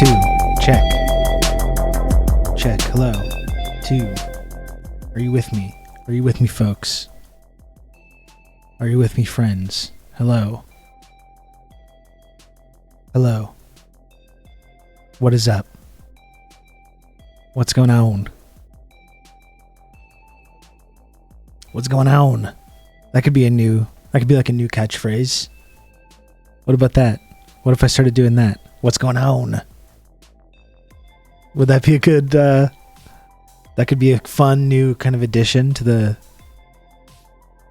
2. Check. Check. Hello. 2. Are you with me? Are you with me, folks? Are you with me, friends? Hello. Hello. What is up? What's going on? What's going on? That could be like a new catchphrase. What about that? What if I started doing that? What's going on? Would that be a good, that could be a fun new kind of addition to the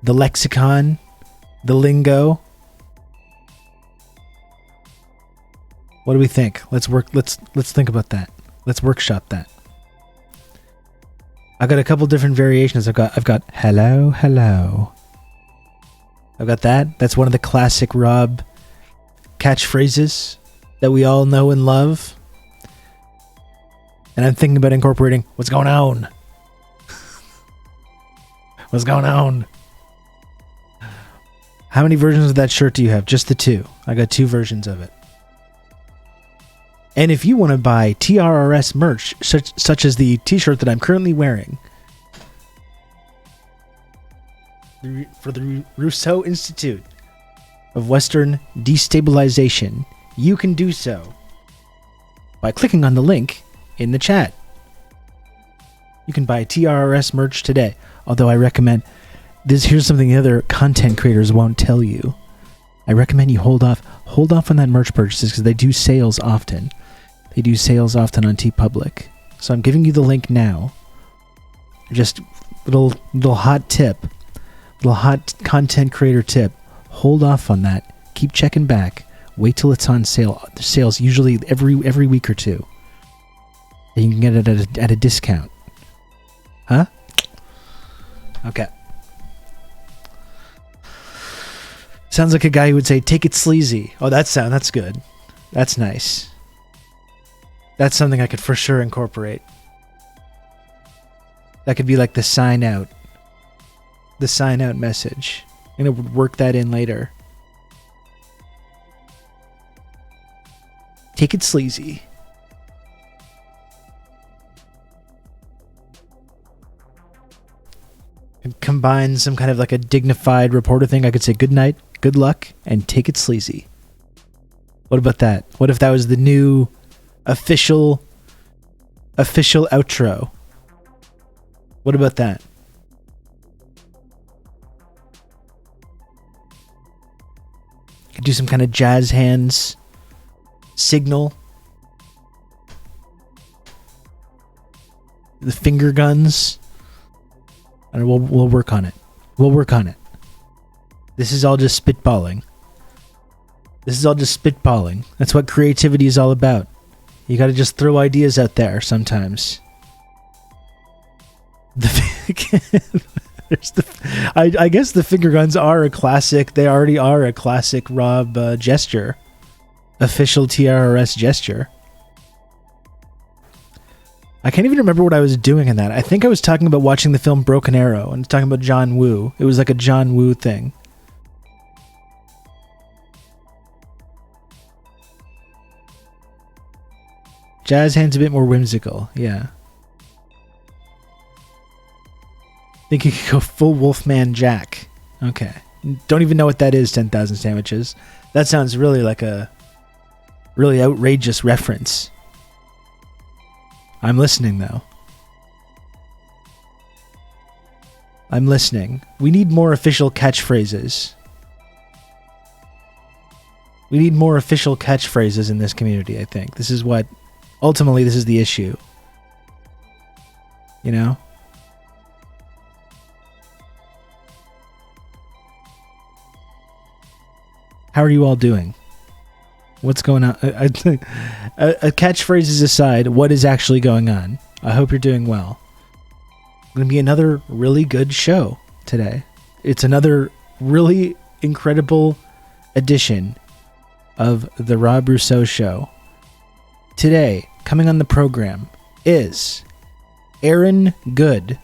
lexicon, the lingo. What do we think? Let's think about that. Let's workshop that. I've got a couple different variations. I've got hello, hello. I've got that. That's one of the classic Rob catchphrases that we all know and love. And I'm thinking about incorporating what's going on? What's going on? How many versions of that shirt do you have? Just the 2. I got 2 versions of it. And if you want to buy TRRS merch, such as the t-shirt that I'm currently wearing, for the Rousseau Institute of Western Destabilization, you can do so by clicking on the link in the chat. You can buy TRRS merch today. Although I recommend this. Here's something the other content creators won't tell you. I recommend you hold off on that merch purchases because they do sales often. They do sales often on TeePublic. So I'm giving you the link now. Just little hot tip, little hot content creator tip. Hold off on that. Keep checking back. Wait till it's on sale. The sales usually every week or two. And you can get it at a discount. Huh? Okay. Sounds like a guy who would say, "Take it sleazy." Oh, that's good. That's nice. That's something I could for sure incorporate. That could be like the sign out message. I'm gonna work that in later. Take it sleazy. And combine some kind of like a dignified reporter thing. I could say good night, good luck, and take it sleazy. What about that? What if that was the new official outro? What about that? Could do some kind of jazz hands signal. The finger guns. And we'll work on it. We'll work on it. This is all just spitballing. That's what creativity is all about. You got to just throw ideas out there sometimes. I guess the finger guns are a classic. They already are a classic Rob gesture. Official TRRS gesture. I can't even remember what I was doing in that. I think I was talking about watching the film Broken Arrow and talking about John Woo. It was like a John Woo thing. Jazz hand's a bit more whimsical, yeah. Think you could go full Wolfman Jack. Okay. Don't even know what that is, 10,000 Sandwiches. That sounds really like a really outrageous reference. I'm listening, though. I'm listening. We need more official catchphrases. We need more official catchphrases in this community, I think. This is what... Ultimately, this is the issue. You know? How are you all doing? What's going on? A catchphrases aside, what is actually going on? I hope you're doing well. It's going to be another really good show today. It's another really incredible edition of the Rob Rousseau Show. Today, coming on the program, is Aaron Good.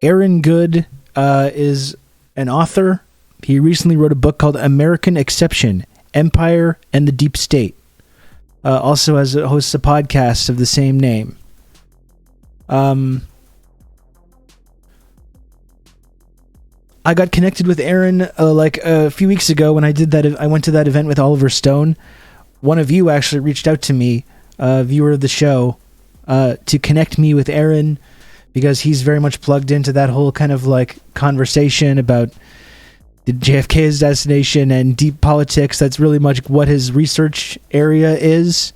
Aaron Good is an author. He recently wrote a book called American Exception, Empire and the Deep State. Also hosts a podcast of the same name. I got connected with Aaron like a few weeks ago when I did that. I went to that event with Oliver Stone. One of you actually reached out to me, a viewer of the show, to connect me with Aaron, because he's very much plugged into that whole kind of like conversation about the JFK assassination and deep politics. That's really much what his research area is.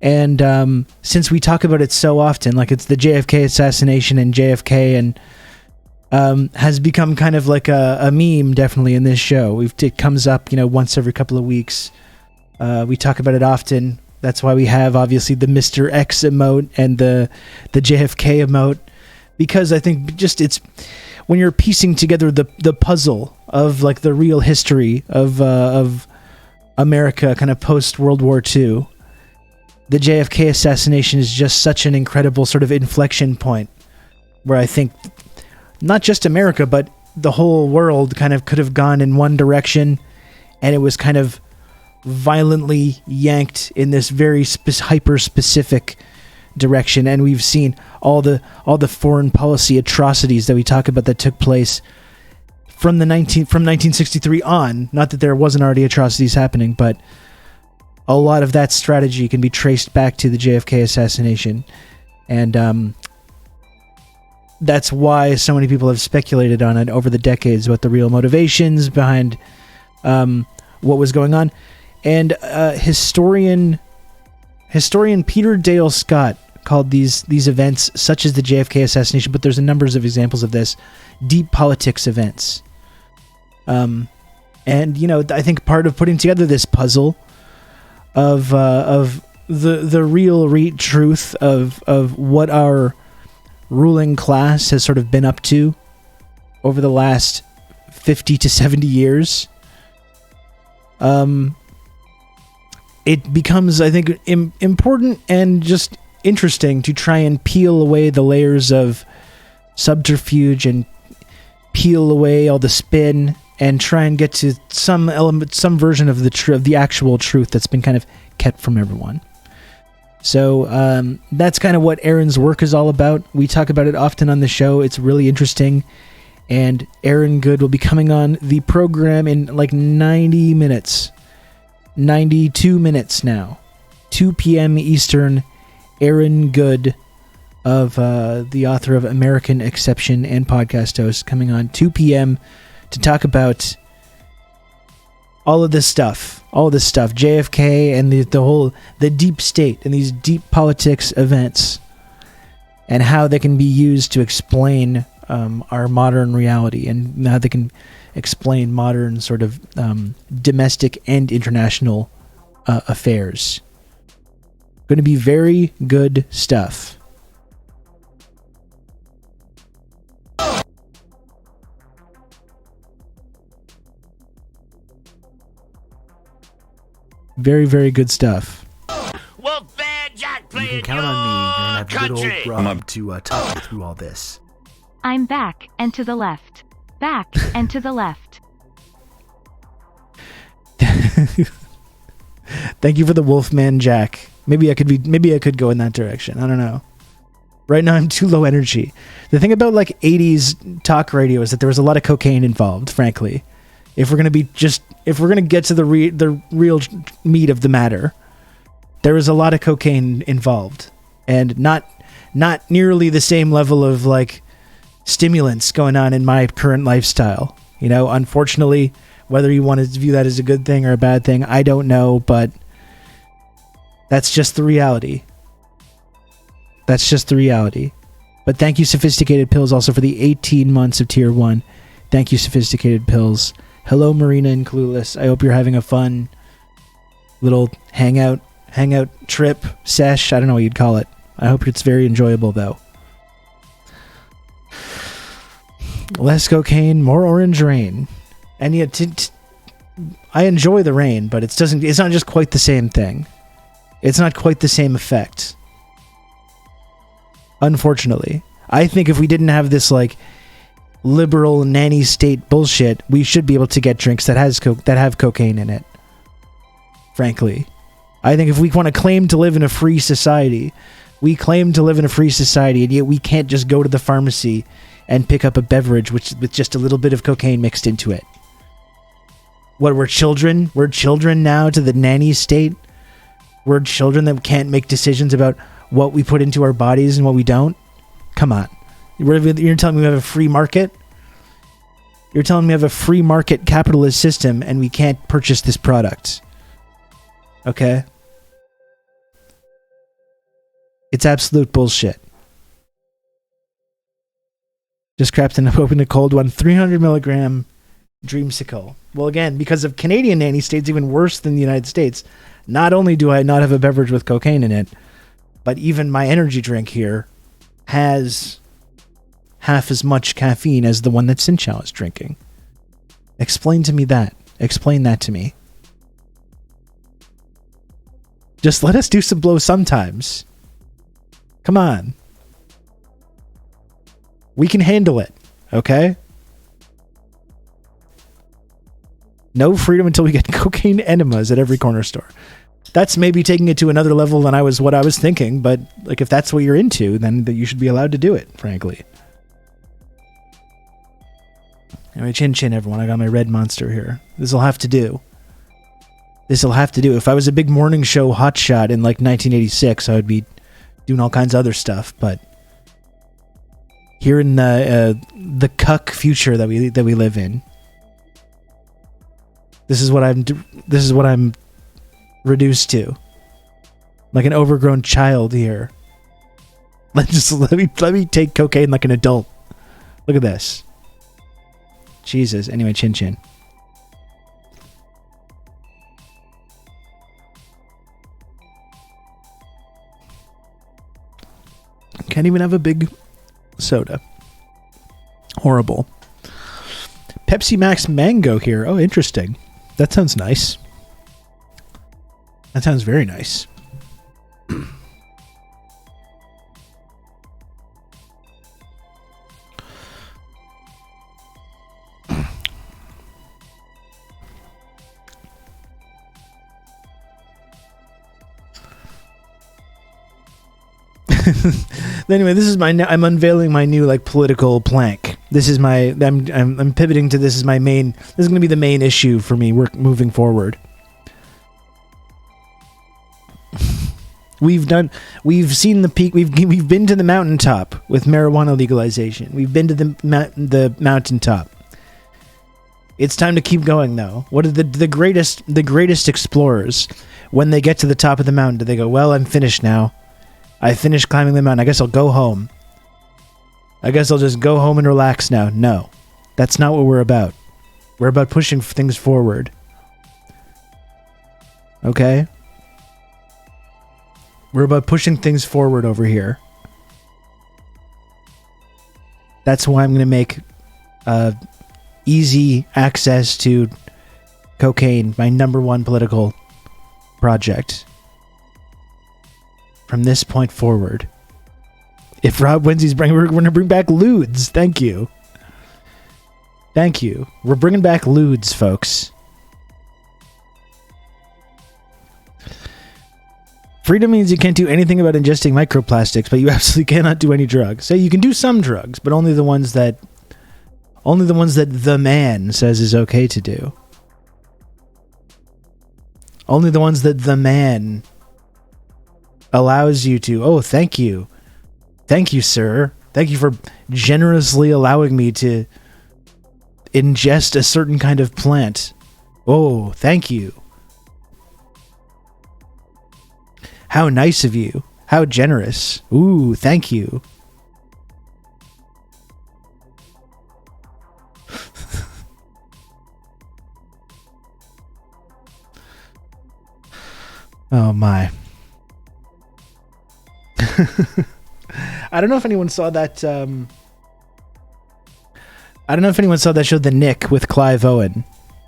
And since we talk about it so often, like it's the JFK assassination and JFK, and has become kind of like a meme, definitely, in this show. It comes up, once every couple of weeks. We talk about it often. That's why we have, obviously, the Mr. X emote and the JFK emote, because I think just it's when you're piecing together the puzzle of like the real history of America, kind of post World War II. The JFK assassination is just such an incredible sort of inflection point, where I think not just America, but the whole world kind of could have gone in one direction, and it was kind of violently yanked in this very hyper-specific direction. And we've seen all the foreign policy atrocities that we talk about that took place from 1963 on. Not that there wasn't already atrocities happening, but a lot of that strategy can be traced back to the JFK assassination. And that's why so many people have speculated on it over the decades, what the real motivations behind what was going on. And historian Peter Dale Scott called these events, such as the JFK assassination, but there's a numbers of examples of this, deep politics events. And I think part of putting together this puzzle of the real truth of what our ruling class has sort of been up to over the last 50 to 70 years, it becomes, I think, important and just interesting to try and peel away the layers of subterfuge and peel away all the spin and try and get to some element, some version of the actual truth that's been kind of kept from everyone. So that's kind of what Aaron's work is all about. We talk about it often on the show. It's really interesting. And Aaron Good will be coming on the program in like 90 minutes. 92 minutes now. 2 p.m. Eastern. Aaron Good, of the author of American Exception and podcast host, coming on 2 p.m. to talk about all of this stuff, JFK and the deep state and these deep politics events, and how they can be used to explain our modern reality, and how they can explain modern sort of domestic and international affairs. Going to be very good stuff. Very, very good stuff. You can count on me. You're going to have a good old rub to talk you through all this. I'm back and to the left. Back and to the left. Thank you for the Wolfman Jack. Maybe I could go in that direction. I don't know. Right now I'm too low energy. The thing about like 80s talk radio is that there was a lot of cocaine involved, frankly. If we're going to get to the real meat of the matter, there was a lot of cocaine involved, and not nearly the same level of like stimulants going on in my current lifestyle. Unfortunately, whether you want to view that as a good thing or a bad thing, I don't know, but that's just the reality. But thank you, Sophisticated Pills, also for the 18 months of Tier 1. Thank you, Sophisticated Pills. Hello, Marina and Clueless. I hope you're having a fun little hangout trip, sesh. I don't know what you'd call it. I hope it's very enjoyable, though. Less cocaine, more orange rain. And yet, I enjoy the rain, but it's not just quite the same thing. It's not quite the same effect. Unfortunately. I think if we didn't have this, like liberal nanny state bullshit, we should be able to get drinks that have cocaine in it. Frankly, I think if we want to claim to live in a free society, we claim to live in a free society, and yet we can't just go to the pharmacy and pick up a beverage with just a little bit of cocaine mixed into it. What, we're children? We're children now to the nanny state? We're children that can't make decisions about what we put into our bodies and what we don't? Come on. You're telling me we have a free market? You're telling me we have a free market capitalist system and we can't purchase this product? Okay? It's absolute bullshit. Just cracked open a cold one. 300 milligram Dreamsicle. Well, again, because of Canadian nanny states, even worse than the United States, not only do I not have a beverage with cocaine in it, but even my energy drink here has half as much caffeine as the one that Sinchao is drinking. Explain to me that. Explain that to me. Just let us do some blow sometimes. Come on. We can handle it, okay? No freedom until we get cocaine enemas at every corner store. That's maybe taking it to another level than what I was thinking, but like if that's what you're into, then you should be allowed to do it, frankly. Anyway, chin chin, everyone. I got my red monster here. This'll have to do. This'll have to do. If I was a big morning show hotshot in like 1986, I would be doing all kinds of other stuff, but here in the cuck future that we live in, this is what I'm reduced to, like an overgrown child here. Let me take cocaine like an adult. Look at this. Jesus. Anyway, chin chin. Can't even have a big soda. Horrible. Pepsi Max Mango here. Oh, interesting. That sounds nice. That sounds very nice. Anyway, this is I'm unveiling my new like political plank. This is I'm pivoting to this is my main. This is going to be the main issue for me moving forward. We've seen the peak. We've been to the mountaintop with marijuana legalization. We've been to the mountaintop. It's time to keep going though. What are the greatest explorers, when they get to the top of the mountain, do they go, well, I'm finished now. I finished climbing the mountain. I guess I'll go home. I guess I'll just go home and relax now. No. That's not what we're about. We're about pushing things forward. Okay? We're about pushing things forward over here. That's why I'm going to make easy access to cocaine my number one political project. From this point forward. If Rob Wensley's we're going to bring back lewds. Thank you. Thank you. We're bringing back lewds, folks. Freedom means you can't do anything about ingesting microplastics, but you absolutely cannot do any drugs. So you can do some drugs, but only the ones that the man says is okay to do. Only the ones that the man allows you to. Oh, thank you. Thank you, sir. Thank you for generously allowing me to ingest a certain kind of plant. Oh, thank you. How nice of you. How generous. Ooh, thank you. Oh my. I don't know if anyone saw that. I don't know if anyone saw that show, The Nick, with Clive Owen.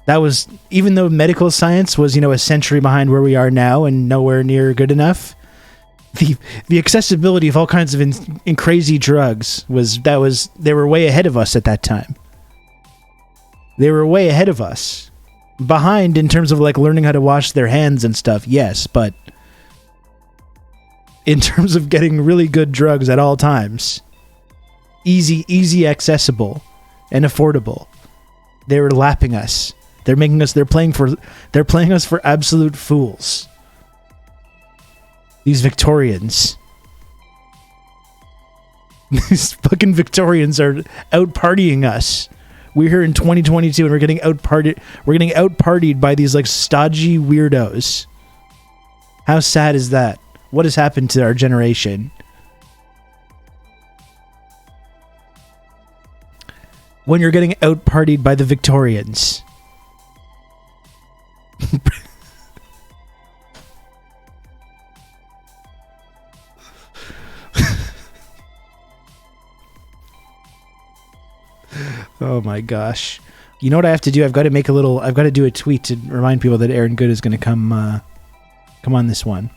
That was, even though medical science was, a century behind where we are now and nowhere near good enough, the accessibility of all kinds of in crazy drugs they were way ahead of us at that time. They were way ahead of us. Behind in terms of like learning how to wash their hands and stuff, yes, but in terms of getting really good drugs at all times, easy accessible and affordable, they were lapping us. They're playing us for absolute fools. These Victorians. These fucking Victorians are out partying us. We're here in 2022 and we're getting out partied by these like stodgy weirdos. How sad is that? What has happened to our generation? When you're getting out partied by the Victorians. Oh my gosh. You know what I have to do? I've got to do a tweet to remind people that Aaron Good is going to come on this one.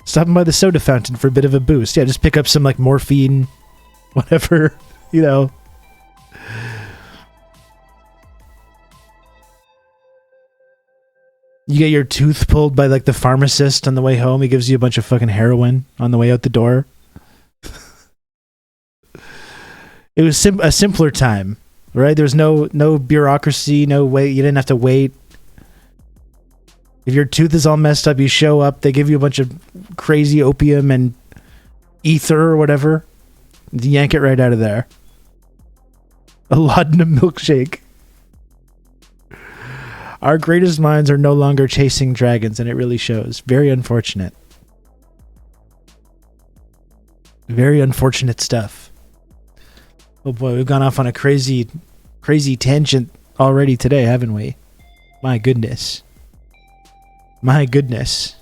Stopping by the soda fountain for a bit of a boost. Yeah, just pick up some like morphine, whatever, you know. You get your tooth pulled by like the pharmacist on the way home. He gives you a bunch of fucking heroin on the way out the door. It was a simpler time, right? There was no bureaucracy, no wait. You didn't have to wait. If your tooth is all messed up, you show up. They give you a bunch of crazy opium and ether or whatever. You yank it right out of there. A laudanum milkshake. Our greatest minds are no longer chasing dragons, and it really shows. Very unfortunate. Very unfortunate stuff. Oh boy, we've gone off on a crazy tangent already today, haven't we? My goodness. My goodness.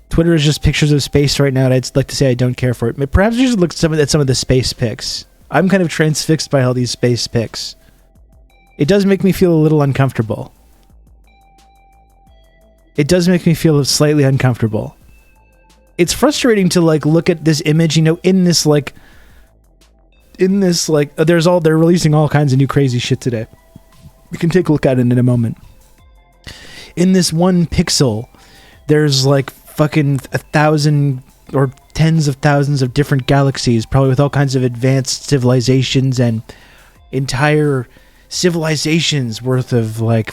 Twitter is just pictures of space right now, and I'd like to say I don't care for it. Perhaps you should look at some of the space pics. I'm kind of transfixed by all these space pics. It does make me feel a little uncomfortable. It does make me feel slightly uncomfortable. It's frustrating to like look at this image, you know, they're releasing all kinds of new crazy shit today. We can take a look at it in a moment. In this one pixel, there's like fucking 1,000 or tens of thousands of different galaxies, probably with all kinds of advanced civilizations and entire civilizations worth of like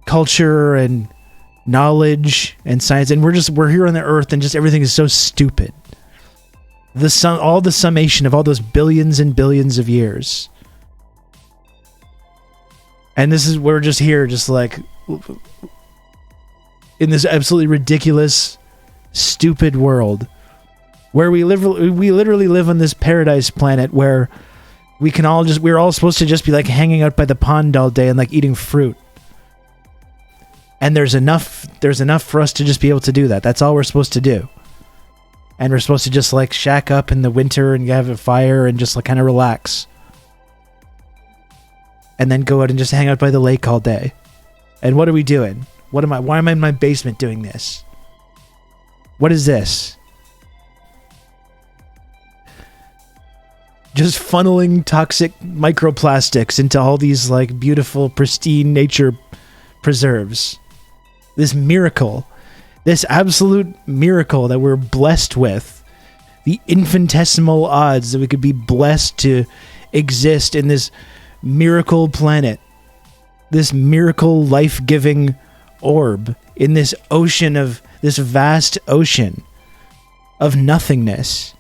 culture and knowledge and science, and we're here on the earth and just everything is so stupid. All the summation of all those billions and billions of years, and we're just here just like in this absolutely ridiculous stupid world where we literally live on this paradise planet where we're all supposed to just be like hanging out by the pond all day and like eating fruit. And there's enough for us to just be able to do that. That's all we're supposed to do. And we're supposed to just like shack up in the winter and have a fire and just like kind of relax. And then go out and just hang out by the lake all day. And what are we doing? Why am I in my basement doing this? What is this? Just funneling toxic microplastics into all these like beautiful, pristine nature preserves. This miracle, this absolute miracle that we're blessed with, the infinitesimal odds that we could be blessed to exist in this miracle planet, this miracle life-giving orb, in this vast ocean of nothingness.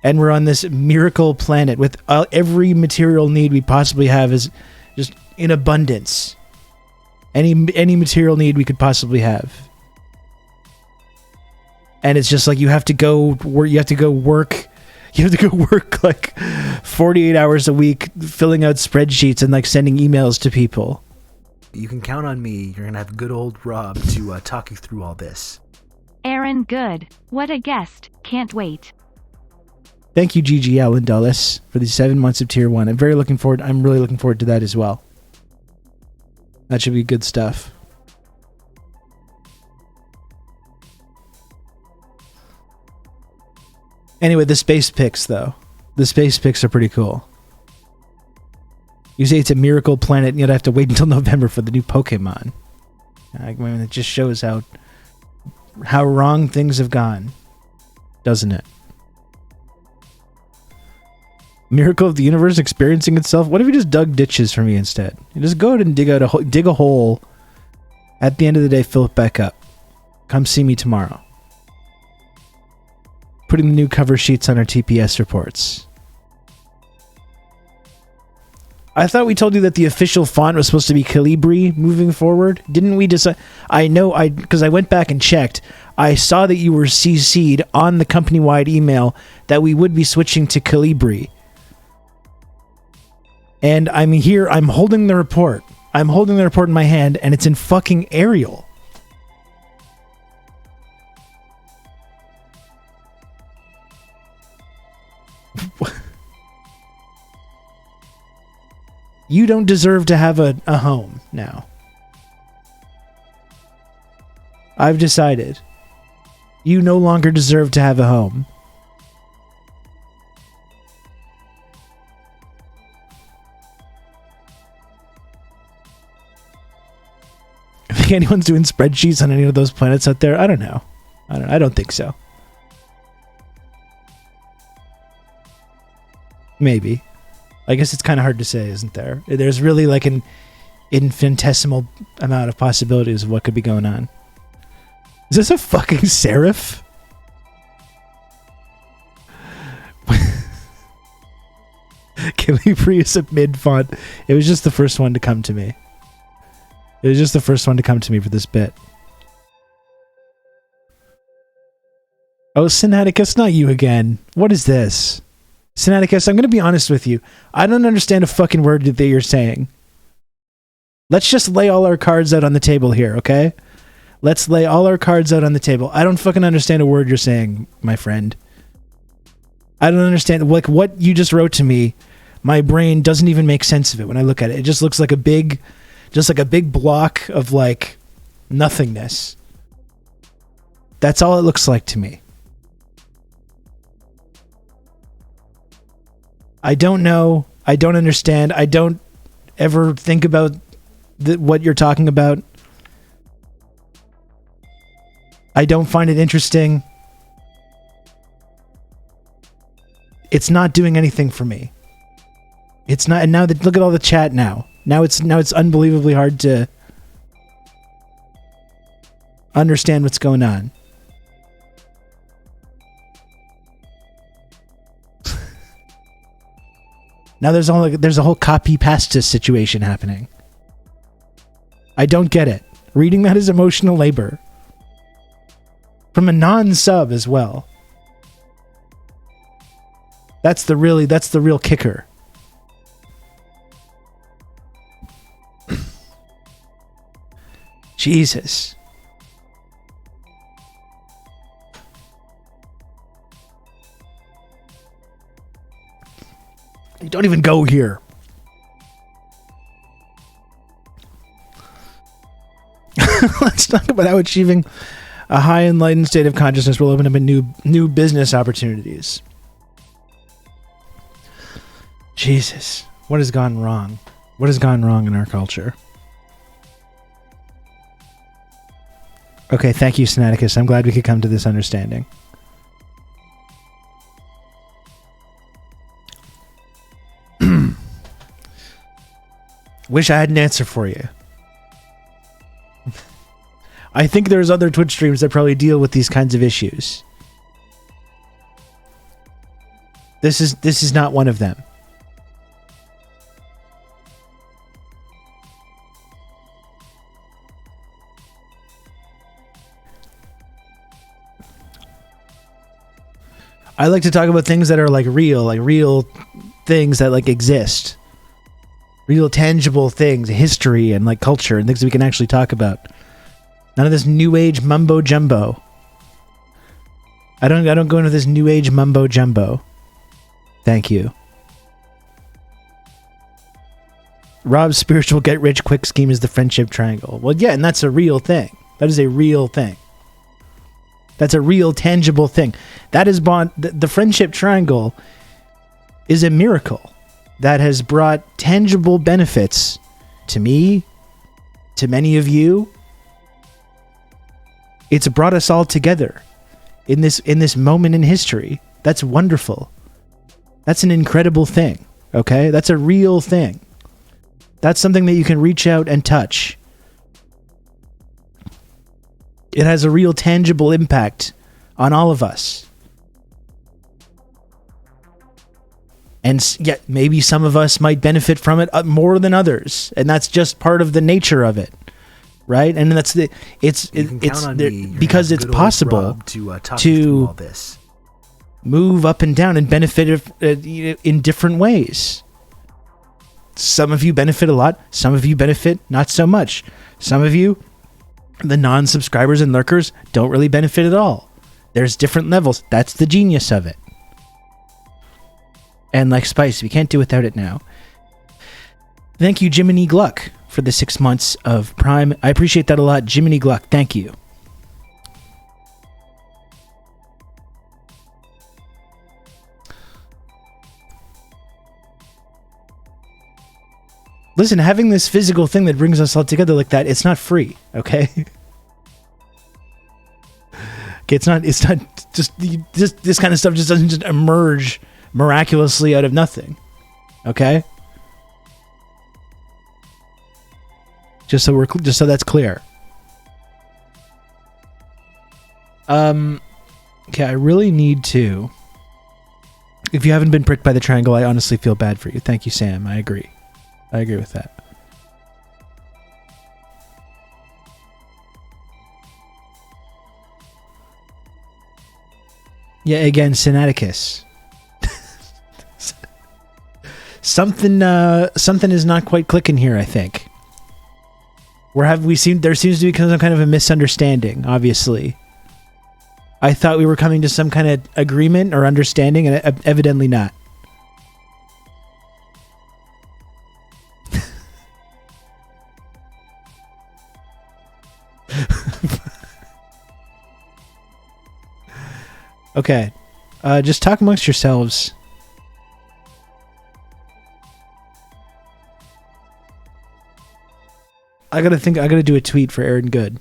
And we're on this miracle planet with every material need we possibly have is just in abundance. Any material need we could possibly have. And it's just like you have to go work like 48 hours a week filling out spreadsheets and like sending emails to people. You can count on me. You're going to have good old Rob to talk you through all this. Aaron Good. What a guest. Can't wait. Thank you, GGL and Dulles, for these 7 months of tier 1. I'm really looking forward to that as well. That should be good stuff. Anyway, the space pics, though. The space pics are pretty cool. You say it's a miracle planet, and yet I have to wait until November for the new Pokemon. I mean, it just shows how wrong things have gone, doesn't it? Miracle of the universe experiencing itself. What if you just dug ditches for me instead? You just go ahead and dig a hole. At the end of the day, fill it back up. Come see me tomorrow. Putting the new cover sheets on our TPS reports. I thought we told you that the official font was supposed to be Calibri moving forward. Didn't we decide? I know, because I went back and checked. I saw that you were CC'd on the company-wide email that we would be switching to Calibri. And I'm here, I'm holding the report. I'm holding the report in my hand, and it's in fucking Arial. You don't deserve to have a home now. I've decided. You no longer deserve to have a home. I think anyone's doing spreadsheets on any of those planets out there? I don't know. I don't think so. Maybe. I guess it's kind of hard to say, isn't there? There's really like an infinitesimal amount of possibilities of what could be going on. Is this a fucking serif? Calibri is a mid font. It was just the first one to come to me. It was just the first one to come to me for this bit. Oh, Sinaticus, not you again. What is this? Sinaticus, I'm going to be honest with you. I don't understand a fucking word that you're saying. Let's just lay all our cards out on the table here, okay? Let's lay all our cards out on the table. I don't fucking understand a word you're saying, my friend. I don't understand. Like, what you just wrote to me, my brain doesn't even make sense of it when I look at it. It just looks like a big block of, like, nothingness. That's all it looks like to me. I don't know. I don't understand. I don't ever think about what you're talking about. I don't find it interesting. It's not doing anything for me. It's not. And now look at all the chat now. Now it's unbelievably hard to understand what's going on. Now there's a whole copy pasta situation happening. I don't get it. Reading that is emotional labor. From a non-sub as well. That's the real kicker. Jesus. Don't even go here. Let's talk about how achieving a high enlightened state of consciousness will open up new business opportunities. Jesus. What has gone wrong? What has gone wrong in our culture? Okay, thank you, Sinaticus. I'm glad we could come to this understanding. Wish I had an answer for you. I think there's other Twitch streams that probably deal with these kinds of issues. This is not one of them. I like to talk about things that are like real things that like exist. Real tangible things, history and like culture and things that we can actually talk about. None of this new age mumbo jumbo. I don't go into this new age mumbo jumbo. Thank you. Rob's spiritual get-rich-quick scheme is the friendship triangle. Well, yeah, and that's a real thing. That is a real thing. That's a real, tangible thing. That is the friendship triangle is a miracle that has brought tangible benefits to me, to many of you. It's brought us all together in this moment in history. That's wonderful. That's an incredible thing, okay? That's a real thing. That's something that you can reach out and touch. It has a real tangible impact on all of us. And yet, maybe some of us might benefit from it more than others, and that's just part of the nature of it, right? And that's because it's possible to all this. Move up and down and benefit in different ways. Some of you benefit a lot. Some of you benefit not so much. Some of you, the non-subscribers and lurkers, don't really benefit at all. There's different levels. That's the genius of it. And like Spice, we can't do without it now. Thank you, Jiminy Gluck, for the 6 months of Prime. I appreciate that a lot. Jiminy Gluck, thank you. Listen, having this physical thing that brings us all together like that, it's not free, okay? Okay, it's not just this kind of stuff just doesn't just emerge miraculously out of nothing. Okay? Just so that's clear. Okay, I really need to. If you haven't been pricked by the triangle, I honestly feel bad for you. Thank you, Sam. I agree with that. Yeah, again, Sinaticus. Something is not quite clicking here, I think. There seems to be some kind of a misunderstanding, obviously. I thought we were coming to some kind of agreement or understanding, and evidently not. Okay. Just talk amongst yourselves. I gotta do a tweet for Aaron Good.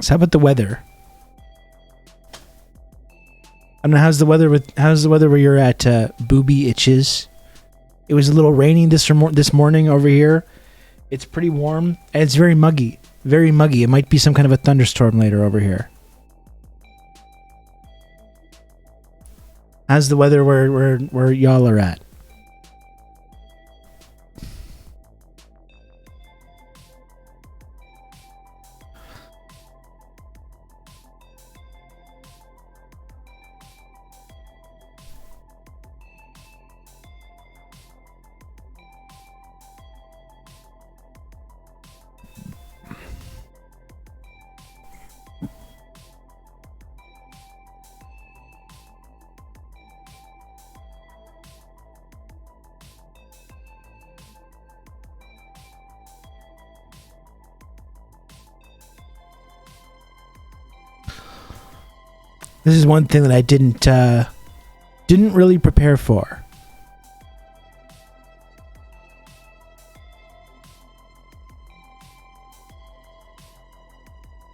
So how about the weather? I don't know, how's the weather where you're at, Booby Itches? It was a little rainy this morning over here. It's pretty warm and it's very muggy. Very muggy. It might be some kind of a thunderstorm later over here. How's the weather where y'all are at? This is one thing that I didn't really prepare for.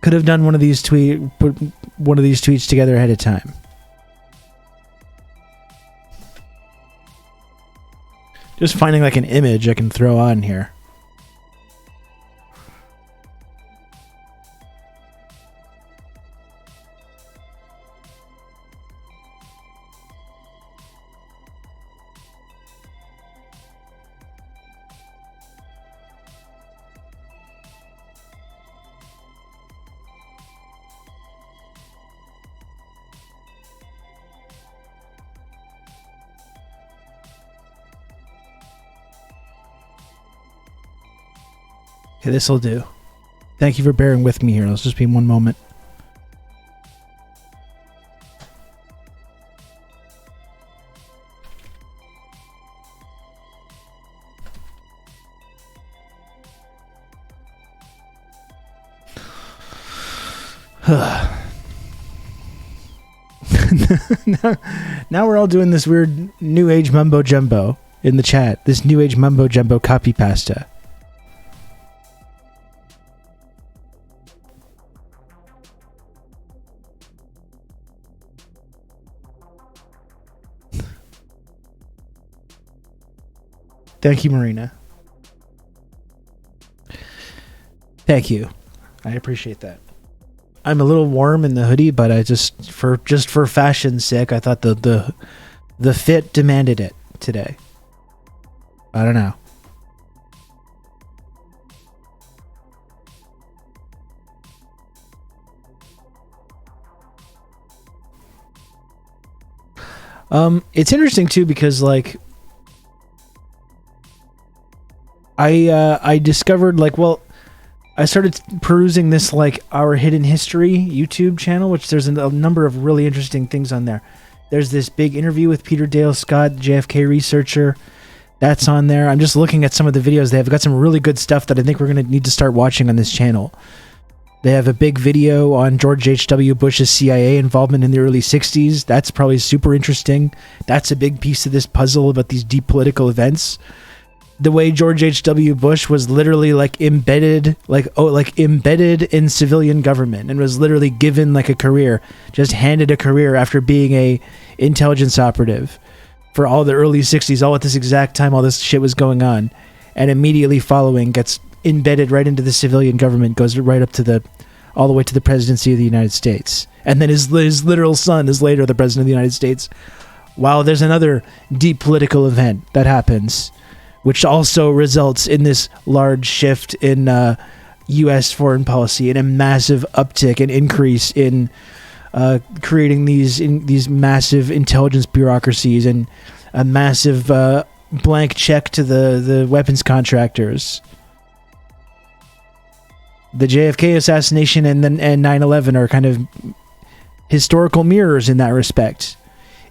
Could have done one of these one of these tweets together ahead of time. Just finding like an image I can throw on here. Okay, this'll do. Thank you for bearing with me here. Let's just be one moment. now we're all doing this weird new age mumbo jumbo in the chat. This new age mumbo jumbo copy pasta. Thank you, Marina. Thank you. I appreciate that. I'm a little warm in the hoodie, but I just for fashion's sake, I thought the fit demanded it today. I don't know. It's interesting too because like I discovered like, well, I started perusing this like Our Hidden History YouTube channel, which there's a number of really interesting things on there. There's this big interview with Peter Dale Scott, JFK researcher. That's on there. I'm just looking at some of the videos. They've got some really good stuff that I think we're going to need to start watching on this channel. They have a big video on George H.W. Bush's CIA involvement in the early 60s. That's probably super interesting. That's a big piece of this puzzle about these deep political events. The way George H.W. Bush was literally like embedded in civilian government and was literally given like a career, just handed a career after being a intelligence operative for all the early 60s, all at this exact time all this shit was going on, and immediately following gets embedded right into the civilian government, goes right up to all the way to the presidency of the United States. And then his literal son is later the president of the United States. Wow, there's another deep political event that happens, which also results in this large shift in U.S. foreign policy and a massive uptick and increase in creating these massive intelligence bureaucracies and a massive blank check to the weapons contractors. The JFK assassination and 9/11 are kind of historical mirrors in that respect,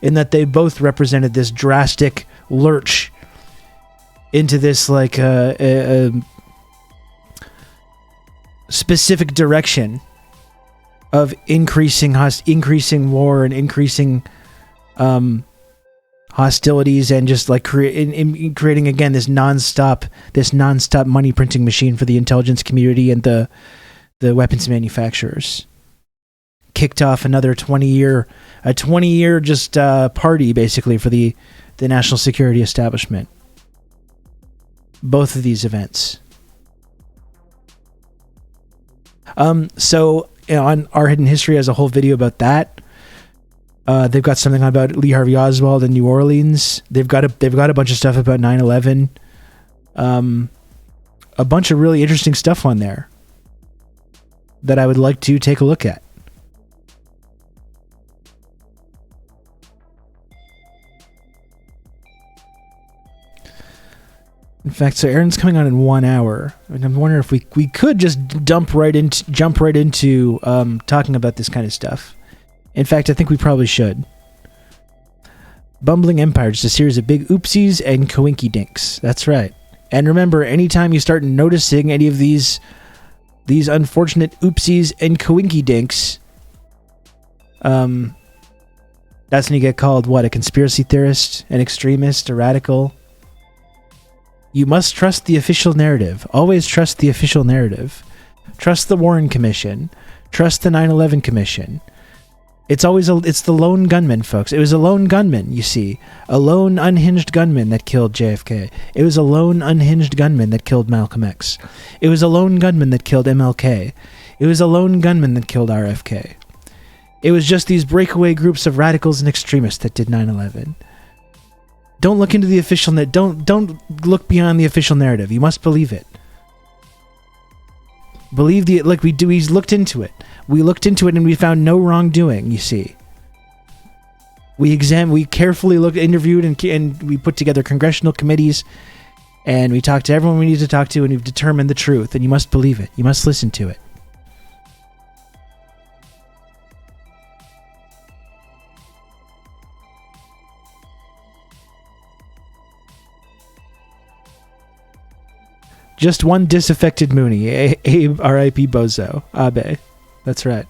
in that they both represented this drastic lurch into this like a specific direction of increasing war and increasing hostilities, and just like creating again this nonstop money printing machine for the intelligence community and the weapons manufacturers. Kicked off another 20-year just party basically for the national security establishment. Both of these events. So on Our Hidden History has a whole video about that. They've got something about Lee Harvey Oswald in New Orleans. They've got a bunch of stuff about 9/11. A bunch of really interesting stuff on there that I would like to take a look at. In fact, so Aaron's coming on in 1 hour, and I'm wondering if we could just jump right into talking about this kind of stuff. In fact, I think we probably should. Bumbling Empire, just a series of big oopsies and coinky dinks. That's right. And remember, anytime you start noticing any of these unfortunate oopsies and coinky dinks, that's when you get called what? A conspiracy theorist, an extremist, a radical. You must trust the official narrative. Always trust the official narrative. Trust the Warren Commission. Trust the 9/11 Commission. It's the lone gunman, folks. It was a lone gunman, you see. A lone unhinged gunman that killed JFK. It was a lone unhinged gunman that killed Malcolm X. It was a lone gunman that killed MLK. It was a lone gunman that killed RFK. It was just these breakaway groups of radicals and extremists that did 9/11. Don't look into the official don't look beyond the official narrative. You must believe it. Believe we looked into it. We looked into it and we found no wrongdoing, you see. We carefully interviewed and we put together congressional committees and we talked to everyone we needed to talk to and we've determined the truth, and you must believe it. You must listen to it. Just one disaffected Mooney. Abe, R.I.P. Bozo. Abe. That's right.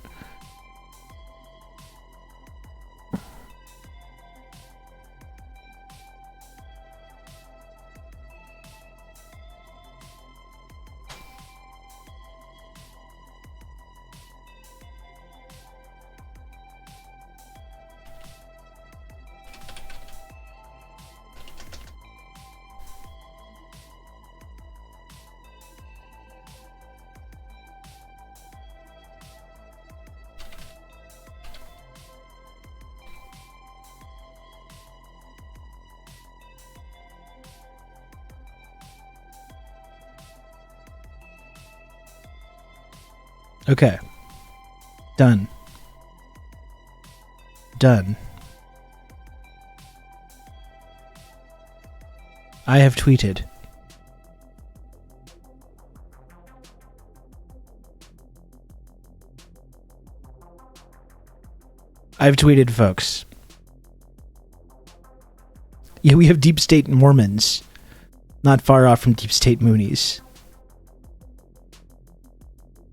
Okay. Done. I have tweeted. I've tweeted, folks. Yeah, we have deep state Mormons, not far off from deep state Moonies.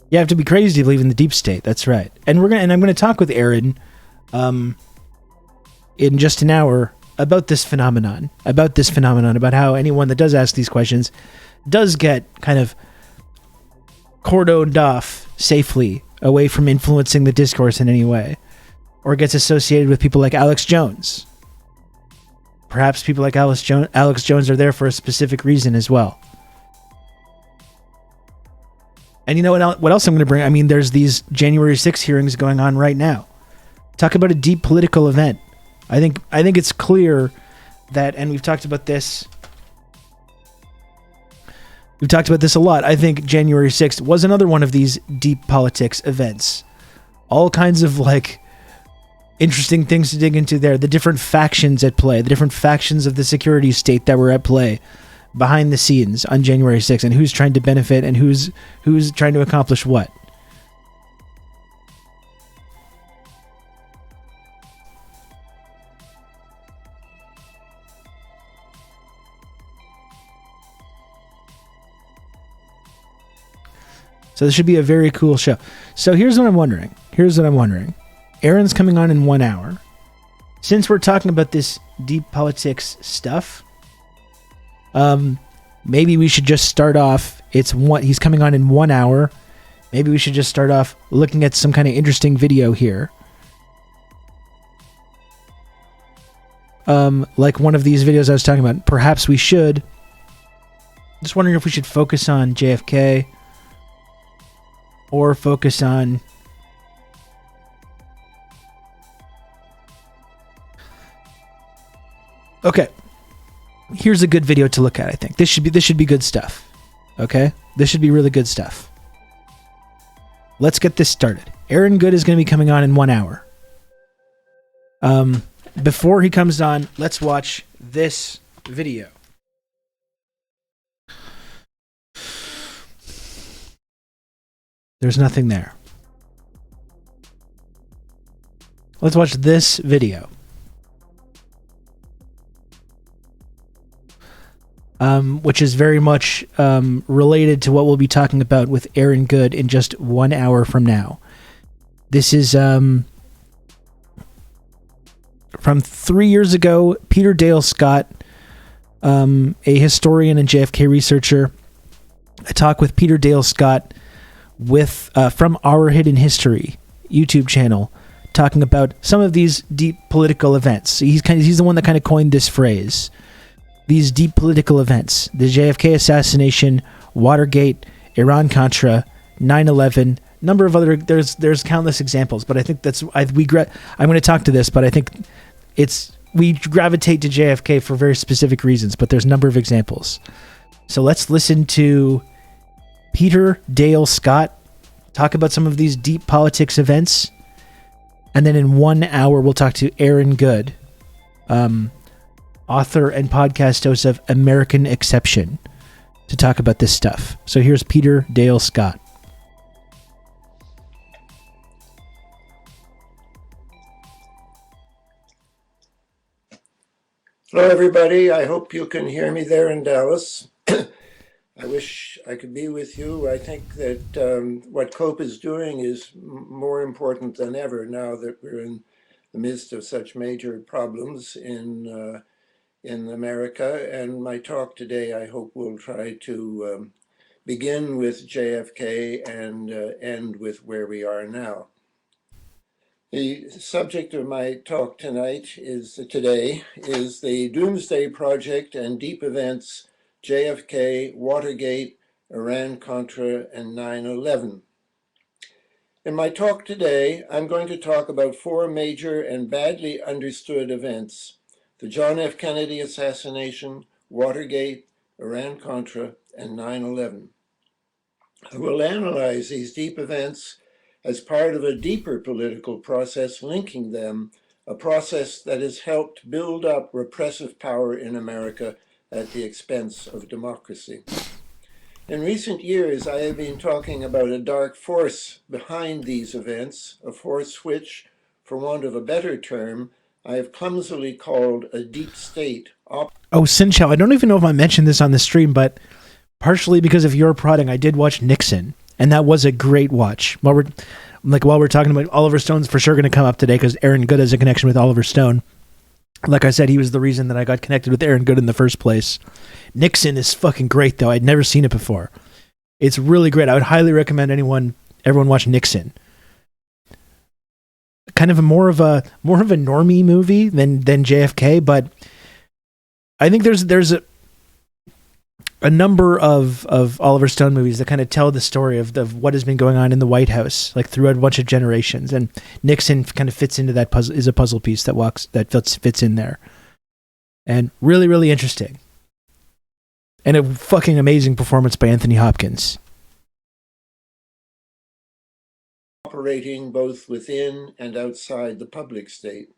You have to be crazy to believe in the deep state. That's right. And I'm gonna talk with Aaron, in just an hour about this phenomenon. About how anyone that does ask these questions does get kind of cordoned off safely away from influencing the discourse in any way, or gets associated with people like Alex Jones. Perhaps people like Alex Jones are there for a specific reason as well. And you know what else I'm going to bring? I mean, there's these January 6th hearings going on right now. Talk about a deep political event. I think it's clear that, and we've talked about this a lot. I think January 6th was another one of these deep politics events. All kinds of interesting things to dig into there. The different factions at play, the different factions of the security state that were at play behind the scenes on January 6th, and who's trying to benefit and who's trying to accomplish what. So this should be a very cool show. So here's what I'm wondering. Aaron's coming on in 1 hour. Since we're talking about this deep politics stuff, maybe we should just start off. He's coming on in 1 hour. Maybe we should just start off looking at some kind of interesting video here. Like one of these videos I was talking about. Perhaps we should. Just wondering if we should focus on JFK or focus on okay. Here's a good video to look at, I think. This should be good stuff. Okay? This should be really good stuff. Let's get this started. Aaron Good is going to be coming on in 1 hour. Before he comes on, let's watch this video. There's nothing there. Let's watch this video. Which is very much related to what we'll be talking about with Aaron Good in just 1 hour from now. This is from 3 years ago. Peter Dale Scott, a historian and JFK researcher. I talk with Peter Dale Scott from Our Hidden History YouTube channel, talking about some of these deep political events. He's the one that kind of coined this phrase. These deep political events: the JFK assassination, Watergate, Iran-Contra, 9/11, number of other. There's countless examples, but I think I'm going to talk to this, but I think we gravitate to JFK for very specific reasons. But there's a number of examples. So let's listen to Peter Dale Scott talk about some of these deep politics events, and then in 1 hour we'll talk to Aaron Good, author and podcast host of American Exception, to talk about this stuff. So here's Peter Dale Scott. Hello, everybody. I hope you can hear me there in Dallas. I wish I could be with you. I think that what COPE is doing is more important than ever now that we're in the midst of such major problems in America. And my talk today, I hope, will try to begin with JFK and end with where we are now. The subject of my talk today is the Doomsday Project and deep events: JFK, Watergate, Iran-Contra, and 9/11. In my talk today, I'm going to talk about 4 major and badly understood events: the John F. Kennedy assassination, Watergate, Iran-Contra, and 9/11. I will analyze these deep events as part of a deeper political process linking them, a process that has helped build up repressive power in America at the expense of democracy. In recent years, I have been talking about a dark force behind these events, a force which, for want of a better term, I have clumsily called a deep state. Sinchow, I don't even know if I mentioned this on the stream, but partially because of your prodding, I did watch Nixon, and that was a great watch. While we're talking about Oliver Stone's for sure going to come up today because Aaron Good has a connection with Oliver Stone. Like I said, he was the reason that I got connected with Aaron Good in the first place. Nixon is fucking great, though. I'd never seen it before. It's really great. I would highly recommend everyone watch Nixon. Kind of more of a normie movie than JFK, but I think there's a number of Oliver Stone movies that kind of tell the story of what has been going on in the White House, like throughout a bunch of generations. And Nixon kind of fits into that puzzle, is a puzzle piece that fits in there. And really, really interesting. And a fucking amazing performance by Anthony Hopkins. Operating both within and outside the public state.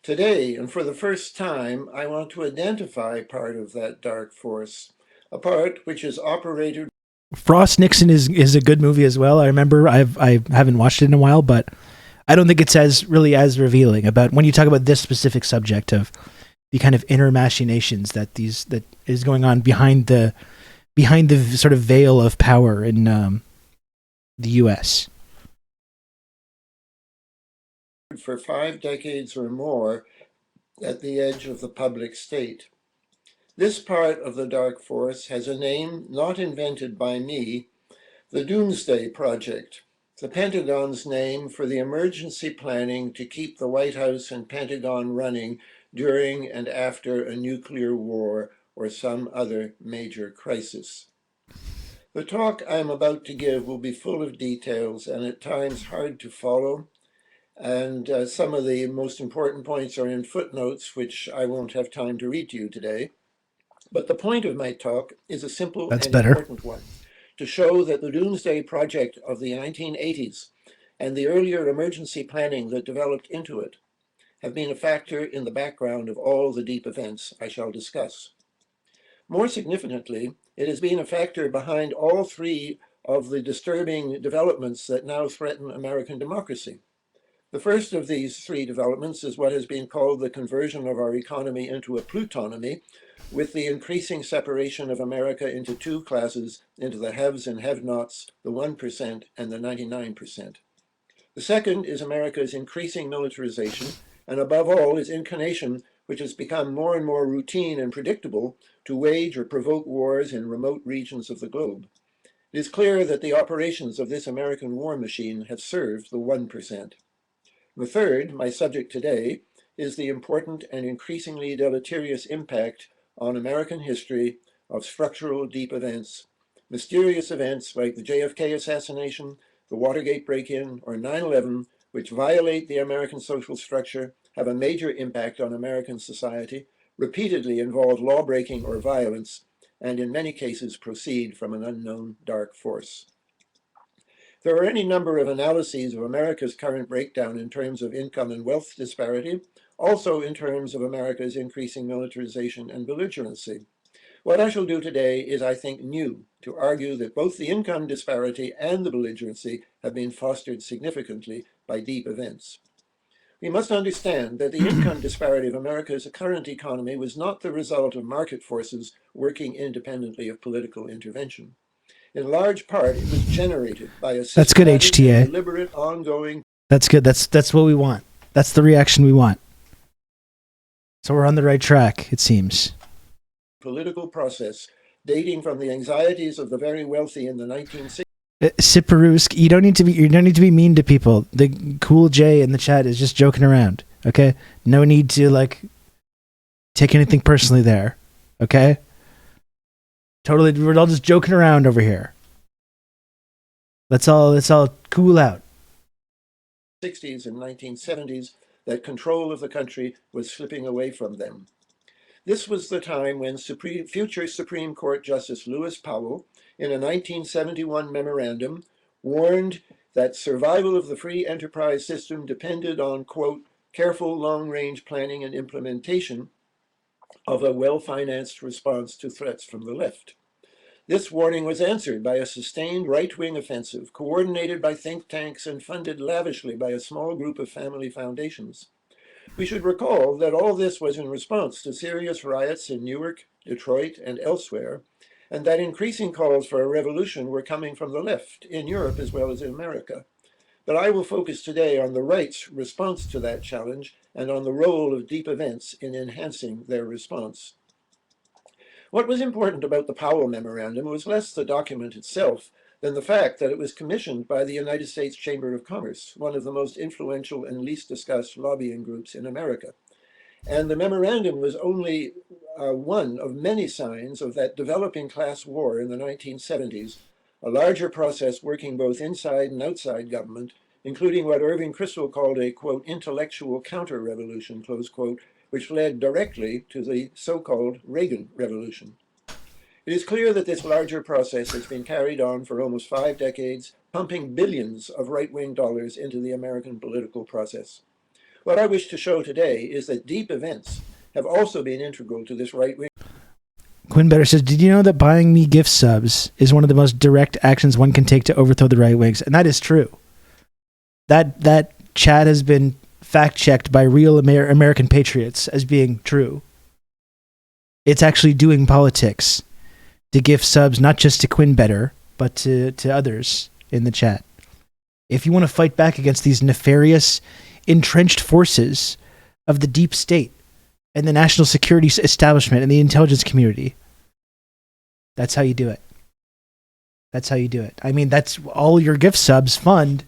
Today, and for the first time, I want to identify part of that dark force, a part which is operated. Frost Nixon is a good movie as well. I remember I haven't watched it in a while, but I don't think it's as revealing about when you talk about this specific subject of the kind of inner machinations that is going on behind the sort of veil of power in the U.S. For 5 decades or more at the edge of the public state. This part of the dark force has a name not invented by me, the Doomsday Project, the Pentagon's name for the emergency planning to keep the White House and Pentagon running during and after a nuclear war or some other major crisis. The talk I am about to give will be full of details and at times hard to follow, and some of the most important points are in footnotes, which I won't have time to read to you today. But the point of my talk is a simple important one, to show that the Doomsday Project of the 1980s and the earlier emergency planning that developed into it have been a factor in the background of all the deep events I shall discuss. More significantly, it has been a factor behind all 3 of the disturbing developments that now threaten American democracy. The first of these 3 developments is what has been called the conversion of our economy into a plutonomy, with the increasing separation of America into 2 classes, into the haves and have-nots, the 1% and the 99%. The second is America's increasing militarization, and above all, its inclination, which has become more and more routine and predictable, to wage or provoke wars in remote regions of the globe. It is clear that the operations of this American war machine have served the 1%. The third, my subject today, is the important and increasingly deleterious impact on American history of structural deep events, mysterious events like the JFK assassination, the Watergate break-in, or 9/11, which violate the American social structure, have a major impact on American society, repeatedly involve law-breaking or violence, and in many cases proceed from an unknown dark force. There are any number of analyses of America's current breakdown in terms of income and wealth disparity, also in terms of America's increasing militarization and belligerency. What I shall do today is, I think, new, to argue that both the income disparity and the belligerency have been fostered significantly by deep events. We must understand that the income disparity of America's current economy was not the result of market forces working independently of political intervention. In large part, it was generated by a That's good, systematic and HTA. deliberate ongoing That's good. That's what we want. That's the reaction we want. So we're on the right track, it seems. political process dating from the anxieties of the very wealthy in the 1960s. Siparusk, you don't need to be mean to people. The cool J in the chat is just joking around. Okay? No need to take anything personally there. Okay? Totally, we're all just joking around over here. Let's all cool out. 60s and 1970s, that control of the country was slipping away from them. This was the time when future Supreme Court Justice Lewis Powell, in a 1971 memorandum, warned that survival of the free enterprise system depended on, quote, careful long-range planning and implementation of a well-financed response to threats from the left. This warning was answered by a sustained right-wing offensive, coordinated by think tanks and funded lavishly by a small group of family foundations. We should recall that all this was in response to serious riots in Newark, Detroit, and elsewhere, and that increasing calls for a revolution were coming from the left, in Europe as well as in America. But I will focus today on the right's response to that challenge and on the role of deep events in enhancing their response. What was important about the Powell Memorandum was less the document itself than the fact that it was commissioned by the United States Chamber of Commerce, one of the most influential and least discussed lobbying groups in America. And the memorandum was only one of many signs of that developing class war in the 1970s, a larger process working both inside and outside government, including what Irving Kristol called a, quote, intellectual counter-revolution, close quote, which led directly to the so-called Reagan Revolution. It is clear that this larger process has been carried on for almost 5 decades, pumping billions of right-wing dollars into the American political process. What I wish to show today is that deep events have also been integral to this right-wing. Quinn Better says, did you know that buying me gift subs is one of the most direct actions one can take to overthrow the right wings? And that is true. That chat has been fact-checked by real American patriots as being true. It's actually doing politics to gift subs, not just to Quinn Better, but to others in the chat. If you want to fight back against these nefarious, entrenched forces of the deep state and the national security establishment and the intelligence community, that's how you do it. That's how you do it. I mean, that's all your gift subs fund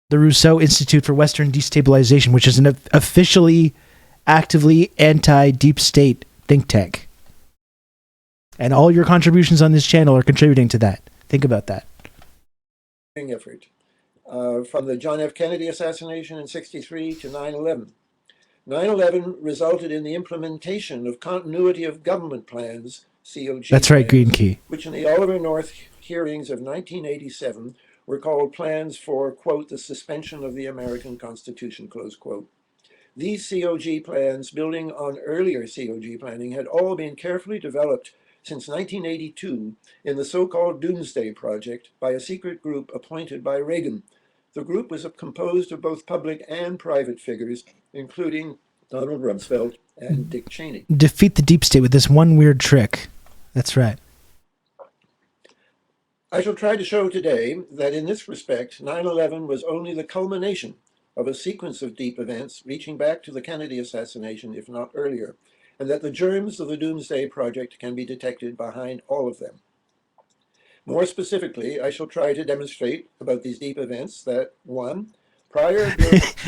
the Rousseau Institute for Western Destabilization, which is an officially, actively anti-deep state think tank. And all your contributions on this channel are contributing to that. Think about that. Effort. From the John F. Kennedy assassination in '63 to 9/11. 9/11 resulted in the implementation of continuity of government plans, COG That's right, plans, Green Key. which in the Oliver North hearings of 1987 were called plans for, quote, the suspension of the American Constitution, close quote. These COG plans, building on earlier COG planning, had all been carefully developed since 1982 in the so-called Doomsday Project by a secret group appointed by Reagan. The group was composed of both public and private figures, including Donald Rumsfeld and Dick Cheney. Defeat the deep state with this one weird trick. That's right. I shall try to show today that in this respect, 9/11 was only the culmination of a sequence of deep events reaching back to the Kennedy assassination, if not earlier, and that the germs of the Doomsday Project can be detected behind all of them. More specifically, I shall try to demonstrate about these deep events that, 1, Prior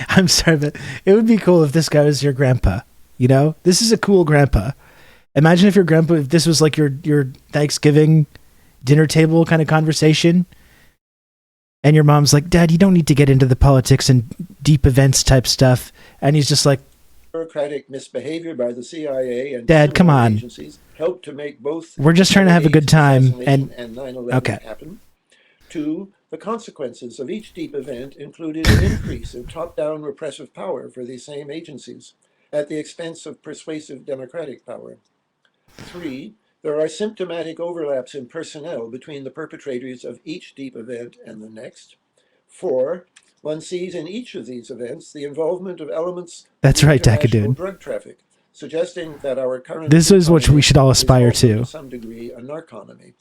I'm sorry, but it would be cool if this guy was your grandpa. You know, this is a cool grandpa. Imagine if your grandpa, if this was like your Thanksgiving dinner table kind of conversation, and your mom's like, "Dad, you don't need to get into the politics and deep events type stuff," and he's just like, bureaucratic misbehavior by the CIA and "Dad, come similar on, agencies helped to make both we're just trying to have a good time." assassination And and 9/11 okay, happen. 2. The consequences of each deep event included an increase in top-down repressive power for these same agencies, at the expense of persuasive democratic power. 3. There are symptomatic overlaps in personnel between the perpetrators of each deep event and the next. 4. One sees in each of these events the involvement of elements of that's the right, international Dude. drug traffic, suggesting that our current This is what we economy should all is aspire also to. to some degree a narconomy.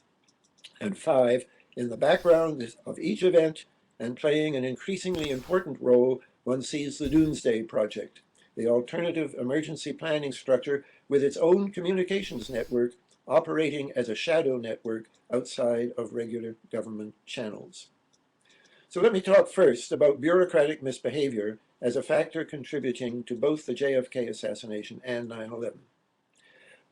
And 5, in the background of each event and playing an increasingly important role, one sees the Doomsday Project, the alternative emergency planning structure with its own communications network operating as a shadow network outside of regular government channels. So let me talk first about bureaucratic misbehavior as a factor contributing to both the JFK assassination and 9/11.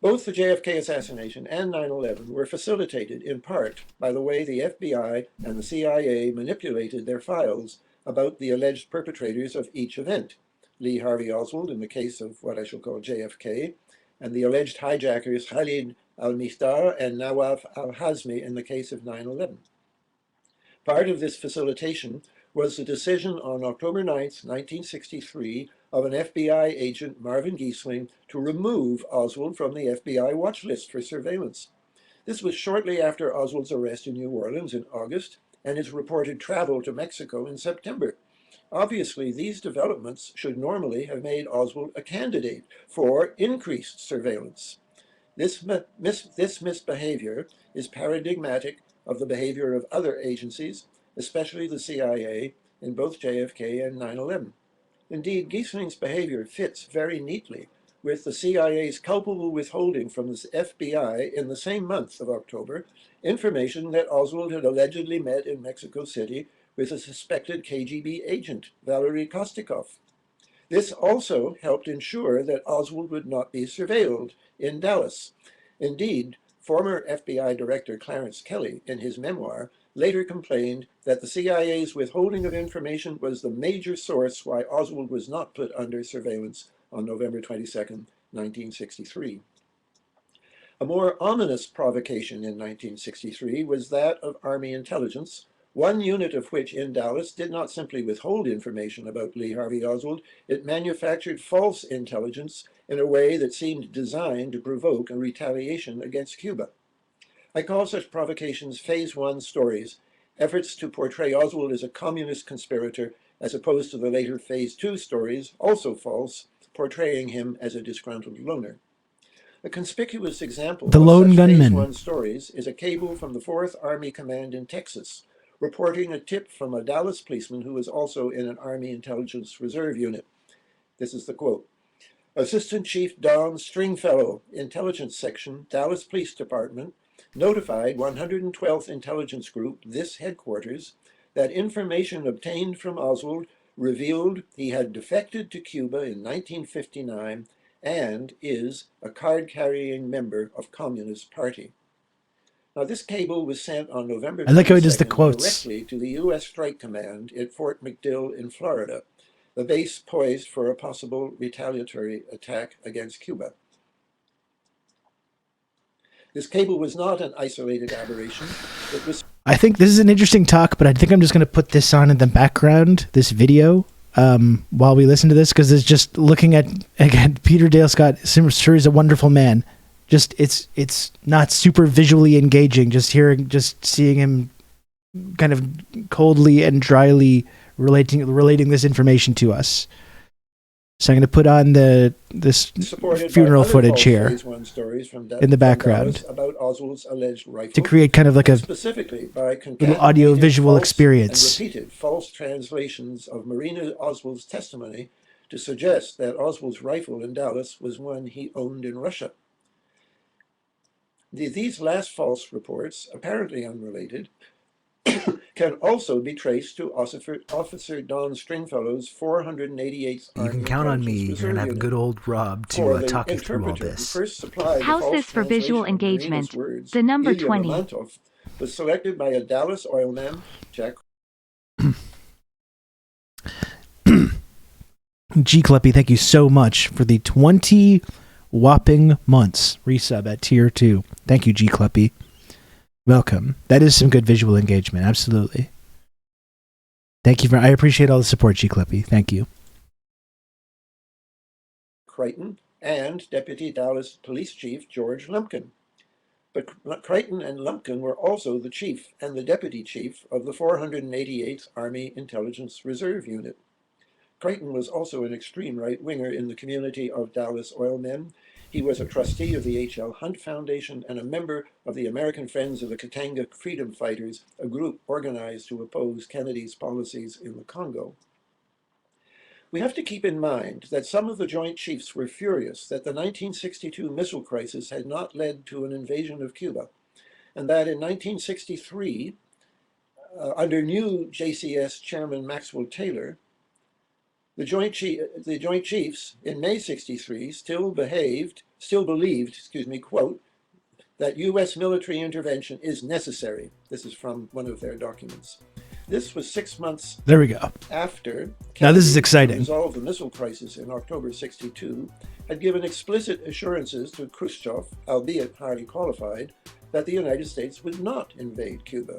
Both the JFK assassination and 9/11 were facilitated in part by the way the FBI and the CIA manipulated their files about the alleged perpetrators of each event. Lee Harvey Oswald in the case of what I shall call JFK, and the alleged hijackers Khalid al-Mihdhar and Nawaf al-Hazmi in the case of 9/11. Part of this facilitation was the decision on October 9, 1963, of an FBI agent, Marvin Giesling, to remove Oswald from the FBI watch list for surveillance. This was shortly after Oswald's arrest in New Orleans in August and his reported travel to Mexico in September. Obviously, these developments should normally have made Oswald a candidate for increased surveillance. This misbehavior is paradigmatic of the behavior of other agencies, especially the CIA, in both JFK and 9/11. Indeed, Giesling's behavior fits very neatly with the CIA's culpable withholding from the FBI in the same month of October information that Oswald had allegedly met in Mexico City with a suspected KGB agent, Valery Kostikov. This also helped ensure that Oswald would not be surveilled in Dallas. Indeed, former FBI Director Clarence Kelly, in his memoir, later complained that the CIA's withholding of information was the major source why Oswald was not put under surveillance on November 22, 1963. A more ominous provocation in 1963 was that of Army intelligence, one unit of which in Dallas did not simply withhold information about Lee Harvey Oswald, it manufactured false intelligence in a way that seemed designed to provoke a retaliation against Cuba. I call such provocations Phase 1 stories, efforts to portray Oswald as a communist conspirator, as opposed to the later Phase 2 stories, also false, portraying him as a disgruntled loner. A conspicuous example The of lone such Phase gunman. 1 stories is a cable from the 4th Army Command in Texas, reporting a tip from a Dallas policeman who was also in an Army Intelligence Reserve unit. This is the quote. Assistant Chief Don Stringfellow, Intelligence Section, Dallas Police Department, notified 112th Intelligence Group, this headquarters, that information obtained from Oswald revealed he had defected to Cuba in 1959 and is a card-carrying member of Communist Party. Now, this cable was sent on November I like how he does the 22nd quotes. directly to the U.S. Strike Command at Fort McDill in Florida, the base poised for a possible retaliatory attack against Cuba. This cable was not an isolated aberration. It was I think this is an interesting talk, but I think I'm just going to put this on in the background, this video, while we listen to this, because it's just looking at, again, Peter Dale Scott, sure is a wonderful man. Just, it's not super visually engaging, just seeing him kind of coldly and dryly relating this information to us. So I'm going to put on this funeral footage here in the background about Oswald's alleged rifle, to create kind of like a specifically by little audio-visual experience. And repeated false translations of Marina Oswald's testimony to suggest that Oswald's rifle in Dallas was one he owned in Russia. These last false reports, apparently unrelated, can also be traced to Officer Don Stringfellow's 488th You can Army count on Intelligence me. You're Reserve gonna have Unit. good old Rob For to the talk you through all interpreter who this. first supplied the How's false this for visual translation of Marina's engagement? words, The number Ilya 20. Lermontov, was selected by a Dallas oilman, Jack. G Clippy, thank you so much for the 20 whopping months resub at tier 2. Thank you, G Clippy. Welcome. That is some good visual engagement. Absolutely. Thank you. I appreciate all the support, G Clippy. Thank you. Crichton and Deputy Dallas Police Chief George Lumpkin. But Crichton and Lumpkin were also the chief and the deputy chief of the 488th Army Intelligence Reserve Unit. Crichton was also an extreme right-winger in the community of Dallas oilmen. He was a trustee of the H.L. Hunt Foundation and a member of the American Friends of the Katanga Freedom Fighters, a group organized to oppose Kennedy's policies in the Congo. We have to keep in mind that some of the Joint Chiefs were furious that the 1962 missile crisis had not led to an invasion of Cuba, and that in 1963, under new JCS Chairman Maxwell Taylor, the Joint Chiefs in May 63 still believed, quote, that U.S. military intervention is necessary. This is from one of their documents. This was 6 months There we go. after Kennedy, Now this is exciting. to resolve the missile crisis in October 62, had given explicit assurances to Khrushchev, albeit highly qualified, that the United States would not invade Cuba.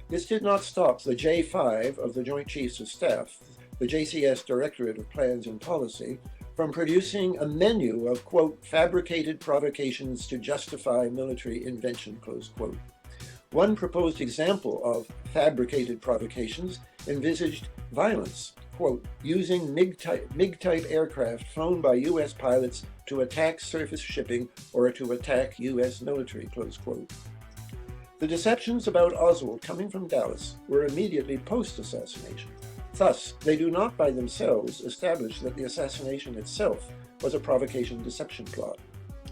This did not stop the J5 of the Joint Chiefs of Staff, the JCS Directorate of Plans and Policy, from producing a menu of, quote, fabricated provocations to justify military intervention, close quote. One proposed example of fabricated provocations envisaged violence, quote, using MiG-type aircraft flown by U.S. pilots to attack surface shipping or to attack U.S. military, close quote. The deceptions about Oswald coming from Dallas were immediately post-assassination. Thus, they do not by themselves establish that the assassination itself was a provocation deception plot.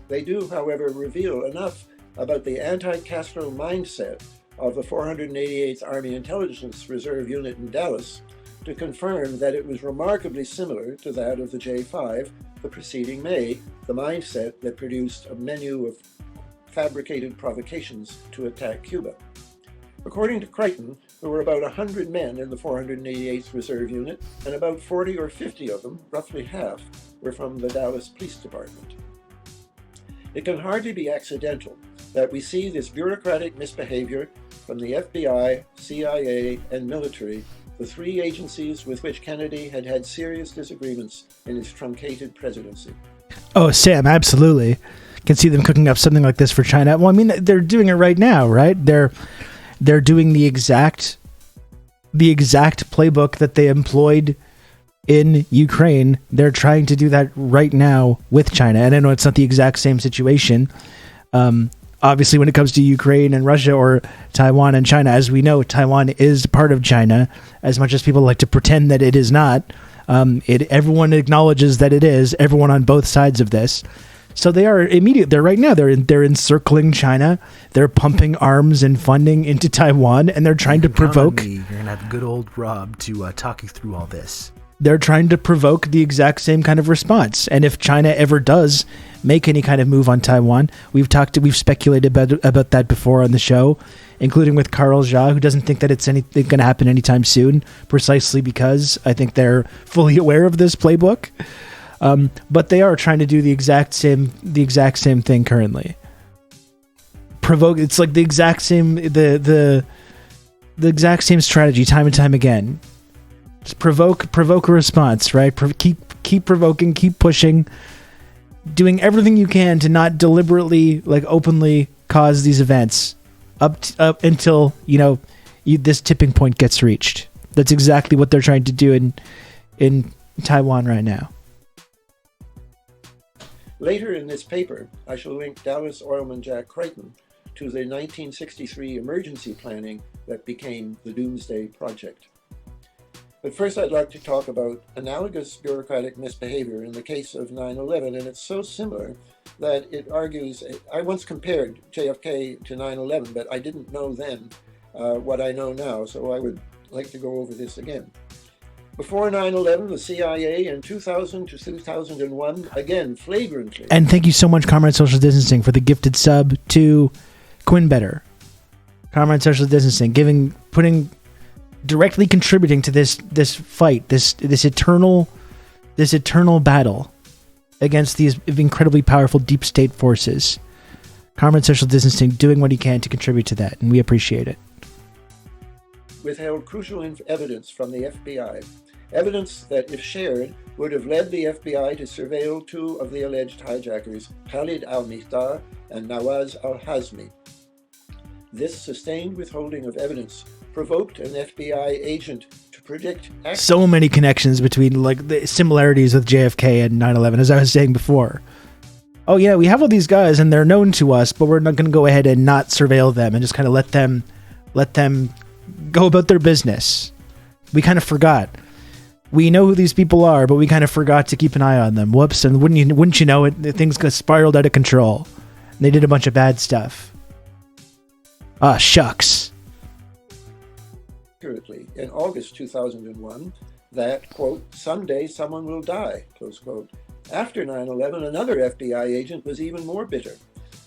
They do, however, reveal enough about the anti-Castro mindset of the 488th Army Intelligence Reserve Unit in Dallas to confirm that it was remarkably similar to that of the J5 the preceding May, the mindset that produced a menu of fabricated provocations to attack Cuba. According to Crichton, there were about 100 men in the 488th Reserve Unit, and about 40 or 50 of them, roughly half, were from the Dallas Police Department. It can hardly be accidental that we see this bureaucratic misbehavior from the FBI, CIA, and military, the three agencies with which Kennedy had had serious disagreements in his truncated presidency. Oh, Sam, absolutely. Can see them cooking up something like this for China. Well, I mean, they're doing it right now, right? They're doing the exact playbook that they employed in Ukraine. They're trying to do that right now with China. And I know it's not the exact same situation. Obviously, when it comes to Ukraine and Russia or Taiwan and China, as we know, Taiwan is part of China, as much as people like to pretend that it is not. Everyone acknowledges that it is, everyone on both sides of this. So they are immediate. They're right now. They're encircling China. They're pumping arms and funding into Taiwan, and they're trying to provoke. You're gonna have good old Rob to talk you through all this. They're trying to provoke the exact same kind of response. And if China ever does make any kind of move on Taiwan, we've speculated about that before on the show, including with Carl Jha, who doesn't think that it's anything going to happen anytime soon, precisely because I think they're fully aware of this playbook. But they are trying to do the exact same thing currently. Provoke. It's like the exact same the exact same strategy time and time again. Just provoke a response, right? Keep provoking, keep pushing, doing everything you can to not deliberately, like, openly cause these events up until this tipping point gets reached. That's exactly what they're trying to do in Taiwan right now. Later in this paper, I shall link Dallas oilman Jack Crichton to the 1963 emergency planning that became the Doomsday Project. But first I'd like to talk about analogous bureaucratic misbehavior in the case of 9/11, and it's so similar that it argues, I once compared JFK to 9/11, but I didn't know then what I know now, so I would like to go over this again. Before 9/11, the CIA in 2000 to 2001, again flagrantly. And thank you so much, Comrade Social Distancing, for the gifted sub to Quinn Better. Comrade Social Distancing, directly contributing to this fight, this eternal battle against these incredibly powerful deep state forces. Comrade Social Distancing doing what he can to contribute to that, and we appreciate it. Withheld crucial evidence from the FBI. Evidence that, if shared, would have led the FBI to surveil two of the alleged hijackers, Khalid al-Mihdhar and Nawaz al-Hazmi. This sustained withholding of evidence provoked an FBI agent to predict... So many connections between the similarities with JFK and 9/11, as I was saying before. Oh yeah, we have all these guys and they're known to us, but we're not going to go ahead and not surveil them and just kind of let them go about their business. We kind of forgot. We know who these people are, but we kind of forgot to keep an eye on them. Whoops! And wouldn't you know it, things got spiraled out of control. And they did a bunch of bad stuff. Ah, shucks. Accurately, in August 2001, that, quote, someday someone will die, close quote. After 9/11, another FBI agent was even more bitter.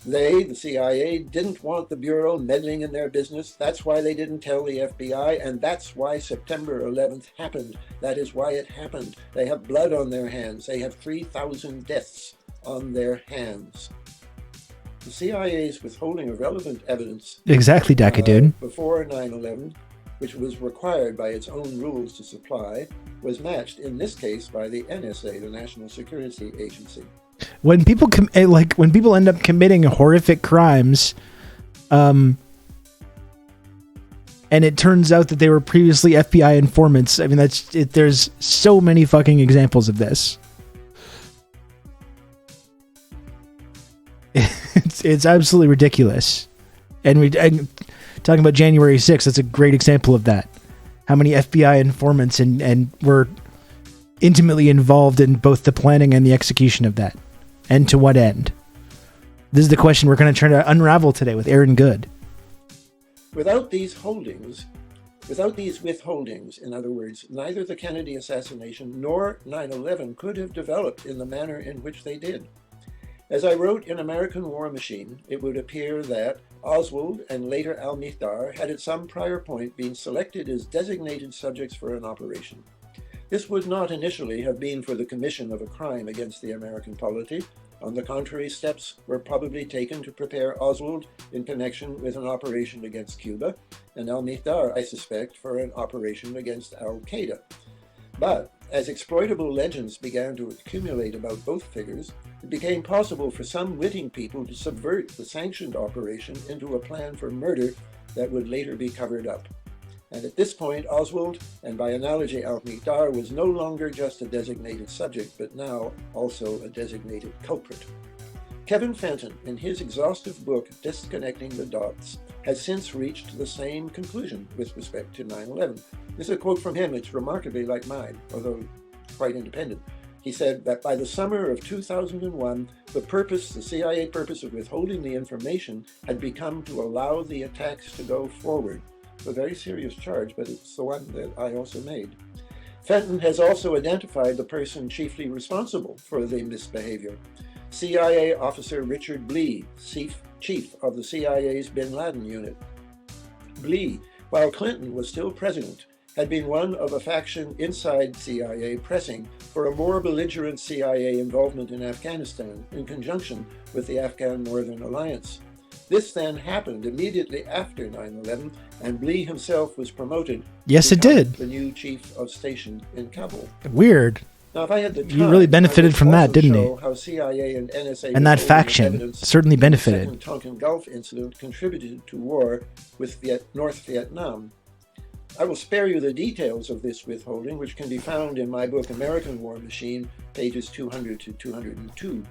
They, the CIA, didn't want the Bureau meddling in their business. That's why they didn't tell the FBI, and that's why September 11th happened. That is why it happened. They have blood on their hands. They have 3,000 deaths on their hands. The CIA's withholding of relevant evidence... Exactly, Daka dude. ...before 9/11, which was required by its own rules to supply, was matched, in this case, by the NSA, the National Security Agency. When people when people end up committing horrific crimes, and it turns out that they were previously FBI informants, I mean, there's so many fucking examples of this. It's absolutely ridiculous. And talking about January 6th, that's a great example of that. How many FBI informants and were intimately involved in both the planning and the execution of that. And to what end? This is the question we're going to try to unravel today with Aaron Good. Without these withholdings, in other words, neither the Kennedy assassination nor 9/11 could have developed in the manner in which they did. As I wrote in American War Machine, it would appear that Oswald and later al-Mihdhar had at some prior point been selected as designated subjects for an operation. This would not initially have been for the commission of a crime against the American polity. On the contrary, steps were probably taken to prepare Oswald in connection with an operation against Cuba, and al-Mihdhar, I suspect, for an operation against al-Qaeda. But as exploitable legends began to accumulate about both figures, it became possible for some witting people to subvert the sanctioned operation into a plan for murder that would later be covered up. And at this point, Oswald, and by analogy al-Mihdhar, was no longer just a designated subject, but now also a designated culprit. Kevin Fenton, in his exhaustive book, Disconnecting the Dots, has since reached the same conclusion with respect to 9/11. This is a quote from him. It's remarkably like mine, although quite independent. He said that by the summer of 2001, the CIA purpose of withholding the information had become to allow the attacks to go forward. A very serious charge, but it's the one that I also made. Fenton has also identified the person chiefly responsible for the misbehavior. CIA officer Richard Blee, chief of the CIA's Bin Laden unit. Blee, while Clinton was still president, had been one of a faction inside CIA pressing for a more belligerent CIA involvement in Afghanistan in conjunction with the Afghan Northern Alliance. This then happened immediately after 9/11, and Blee himself was promoted. Yes, it did. The new chief of station in Kabul. Weird. Now, if I had the time, he really benefited from that, didn't he? How CIA and NSA and that faction certainly benefited. The second Tonkin Gulf incident contributed to war with North Vietnam. I will spare you the details of this withholding, which can be found in my book American War Machine, pages 200 to 202.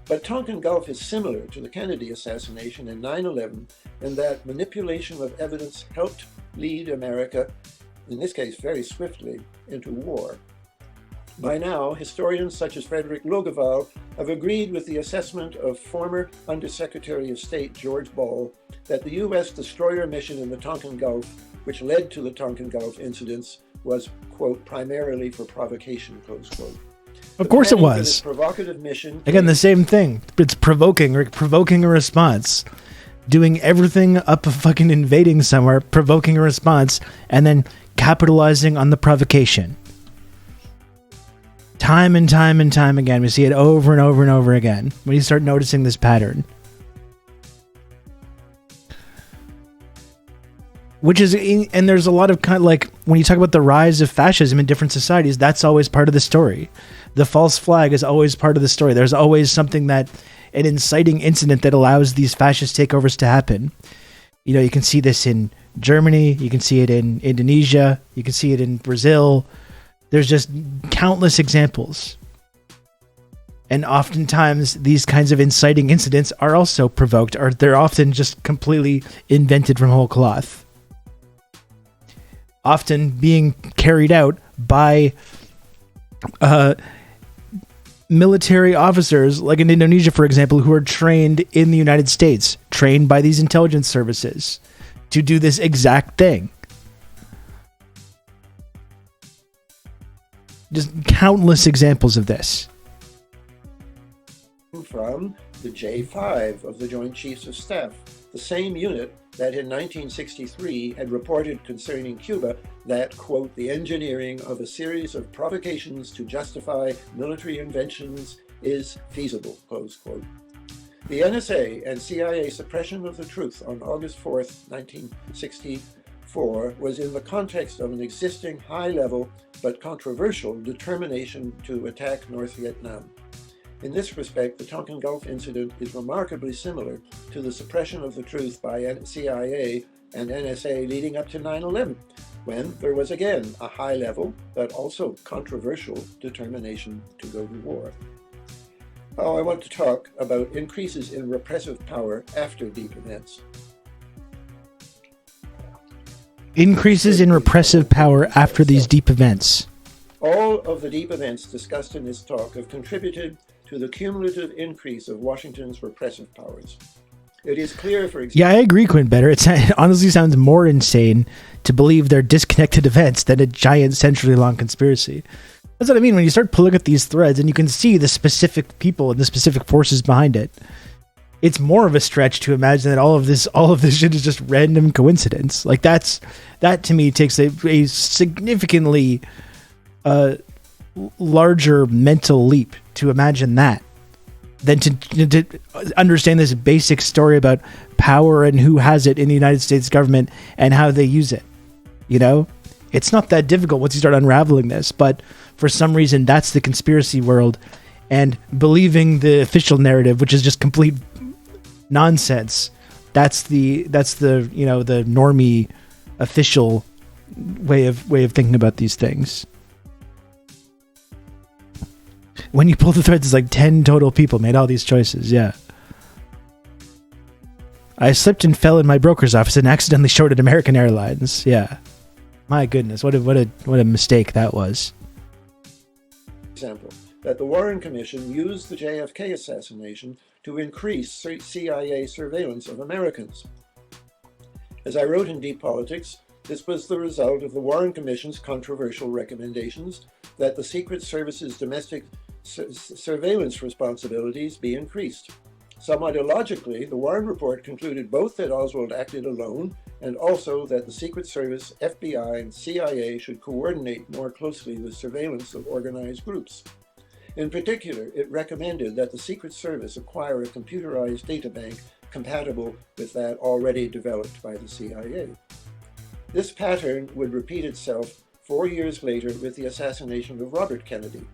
But Tonkin Gulf is similar to the Kennedy assassination and 9/11 in that manipulation of evidence helped lead America, in this case very swiftly, into war. By now, historians such as Frederick Logeval have agreed with the assessment of former Undersecretary of State George Ball that the U.S. destroyer mission in the Tonkin Gulf, which led to the Tonkin Gulf incidents, was, quote, primarily for provocation, close quote. Of course it was. This provocative mission. Again, the same thing. It's provoking a response. Doing everything up a fucking invading somewhere, provoking a response, and then capitalizing on the provocation. Time and time and time again. We see it over and over and over again when you start noticing this pattern. Which is, and there's a lot of kind of like, when you talk about the rise of fascism in different societies, that's always part of the story. The false flag is always part of the story. There's always something an inciting incident that allows these fascist takeovers to happen. You know, you can see this in Germany, you can see it in Indonesia, you can see it in Brazil. There's just countless examples. And oftentimes these kinds of inciting incidents are also provoked, or they're often just completely invented from whole cloth. Often being carried out by military officers, like in Indonesia, for example, who are trained in the United States, trained by these intelligence services to do this exact thing. Just countless examples of this. From the J5 of the Joint Chiefs of Staff, the same unit that in 1963 had reported concerning Cuba that, quote, the engineering of a series of provocations to justify military inventions is feasible, close quote. The NSA and CIA suppression of the truth on August 4th, 1964 was in the context of an existing high-level but controversial determination to attack North Vietnam. In this respect, the Tonkin Gulf incident is remarkably similar to the suppression of the truth by CIA and NSA leading up to 9/11, when there was again a high-level but also controversial determination to go to war. Now I want to talk about increases in repressive power after deep events. Increases in repressive power after these deep events. All of the deep events discussed in this talk have contributed to the cumulative increase of Washington's repressive powers. It is clear, for example... Yeah, I agree, Quinn, better. It honestly sounds more insane to believe they're disconnected events than a giant century-long conspiracy. That's what I mean when you start to look at these threads and you can see the specific people and the specific forces behind it. It's more of a stretch to imagine that all of this shit is just random coincidence. Like that to me takes a significantly larger mental leap to imagine that than to understand this basic story about power and who has it in the United States government and how they use it. You know, it's not that difficult once you start unraveling this, but for some reason that's the conspiracy world, and believing the official narrative, which is just complete nonsense. That's the you know, the normie official way of thinking about these things. When you pull the threads, it's like 10 total people made all these choices. Yeah. I slipped and fell in my broker's office and accidentally shorted American Airlines. Yeah. My goodness, what a mistake that was. Example, that the Warren Commission used the JFK assassination to increase CIA surveillance of Americans. As I wrote in Deep Politics, this was the result of the Warren Commission's controversial recommendations that the Secret Service's domestic surveillance responsibilities be increased. Somewhat illogically, the Warren Report concluded both that Oswald acted alone and also that the Secret Service, FBI, and CIA should coordinate more closely the surveillance of organized groups. In particular, it recommended that the Secret Service acquire a computerized databank compatible with that already developed by the CIA. This pattern would repeat itself 4 years later with the assassination of Robert Kennedy.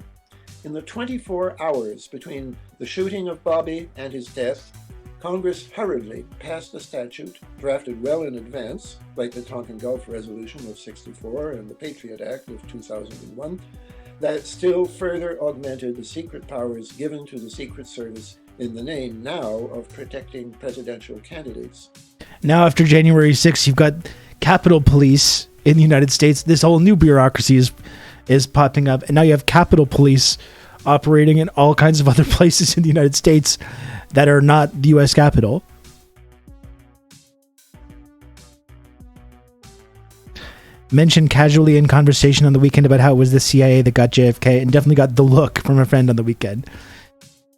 In the 24 hours between the shooting of Bobby and his death, Congress hurriedly passed a statute drafted well in advance, like the Tonkin Gulf Resolution of '64 and the Patriot Act of 2001, that still further augmented the secret powers given to the Secret Service in the name now of protecting presidential candidates. Now, after January 6th, you've got Capitol Police in the United States. This whole new bureaucracy is popping up, and now you have Capitol Police operating in all kinds of other places in the United States that are not the U.S. Capitol. Mentioned casually in conversation on the weekend about how it was the CIA that got JFK, and definitely got the look from a friend on the weekend.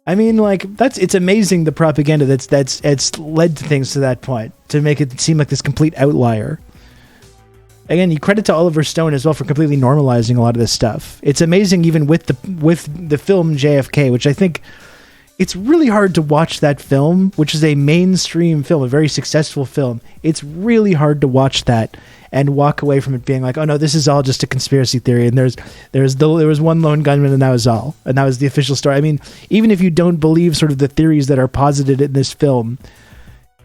I mean, like, it's amazing the propaganda that's led to things to that point, to make it seem like this complete outlier. Again, you credit to Oliver Stone as well for completely normalizing a lot of this stuff. It's amazing, even with the film JFK, which I think it's really hard to watch that film, which is a mainstream film, a very successful film. It's really hard to watch that and walk away from it being like, oh no, this is all just a conspiracy theory, and there was one lone gunman, and that was all, and that was the official story. I mean, even if you don't believe sort of the theories that are posited in this film,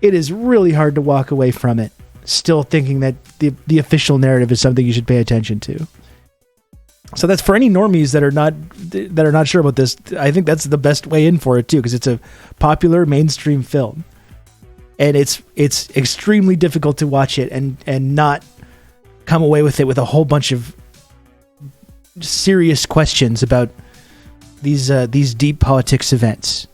it is really hard to walk away from it still thinking that the official narrative is something you should pay attention to. So that's for any normies that are not sure about this. I think that's the best way in for it too, because it's a popular mainstream film, and it's extremely difficult to watch it and not come away with it with a whole bunch of serious questions about these deep politics events.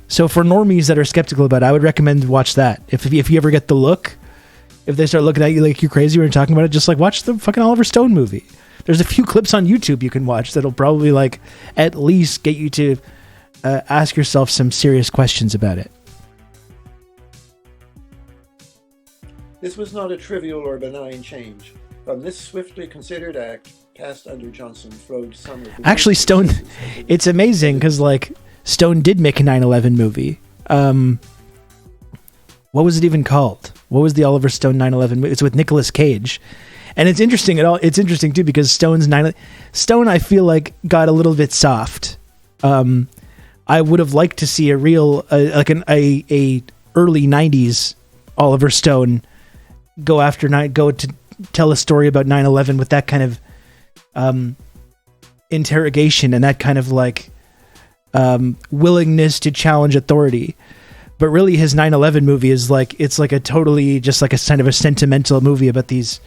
So for normies that are skeptical about it, I would recommend watch that. If you ever get the look, if they start looking at you like you're crazy when you're talking about it, just like watch the fucking Oliver Stone movie. There's a few clips on YouTube you can watch that'll probably like at least get you to ask yourself some serious questions about it. This was not a trivial or benign change. From this swiftly considered act, passed under Johnson, flowed some of the... Actually, Stone, it's amazing because like Stone did make a 9/11 movie. What was it even called? What was the Oliver Stone 9/11 movie? It's with Nicolas Cage. And it's interesting it's interesting too because Stone I feel like got a little bit soft. I would have liked to see a real a early 90s Oliver Stone go to tell a story about 9/11 with that kind of interrogation and that kind of like willingness to challenge authority. But really his 9/11 movie is like, it's like a totally just like a kind of a sentimental movie about these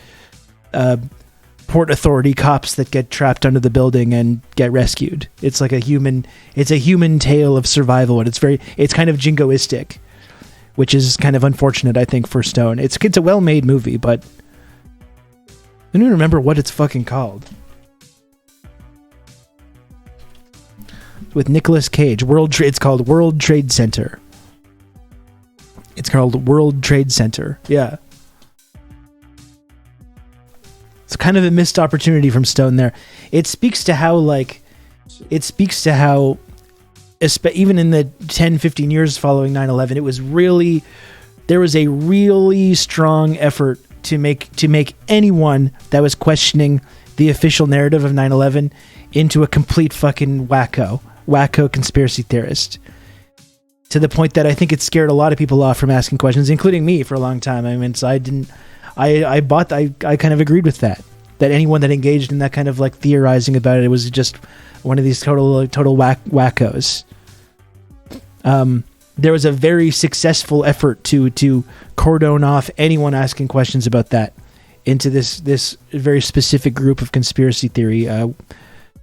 Port Authority cops that get trapped under the building and get rescued. It's like a human tale of survival, and it's kind of jingoistic, which is kind of unfortunate, I think, for Stone. It's a well-made movie, but I don't even remember what it's fucking called. With Nicolas Cage, it's called World Trade Center. It's called World Trade Center. Yeah. It's kind of a missed opportunity from Stone there. It speaks to how even in the 10, 15 years following 9/11, there was a really strong effort to make anyone that was questioning the official narrative of 9/11 into a complete fucking wacko conspiracy theorist. To the point that I think it scared a lot of people off from asking questions, including me for a long time. I mean, so I kind of agreed with that anyone that engaged in that kind of like theorizing about it was just one of these total wackos. There was a very successful effort to cordon off anyone asking questions about that into this very specific group of conspiracy theory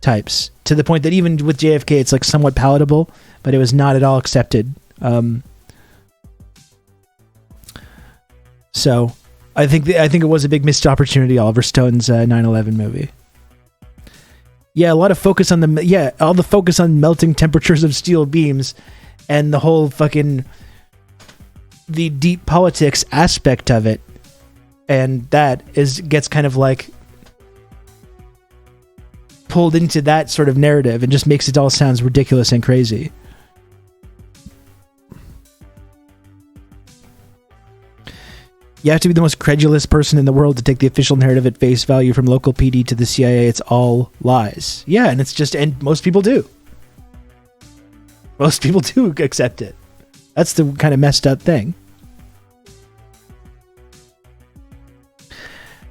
types, to the point that even with JFK it's like somewhat palatable, but it was not at all accepted. So I think it was a big missed opportunity, Oliver Stone's 9/11 movie. Yeah, all the focus on melting temperatures of steel beams and the whole fucking the deep politics aspect of it, and that gets kind of like pulled into that sort of narrative and just makes it all sounds ridiculous and crazy. You have to be the most credulous person in the world to take the official narrative at face value, from local PD to the CIA. It's all lies. Yeah, and most people do. Most people do accept it. That's the kind of messed up thing.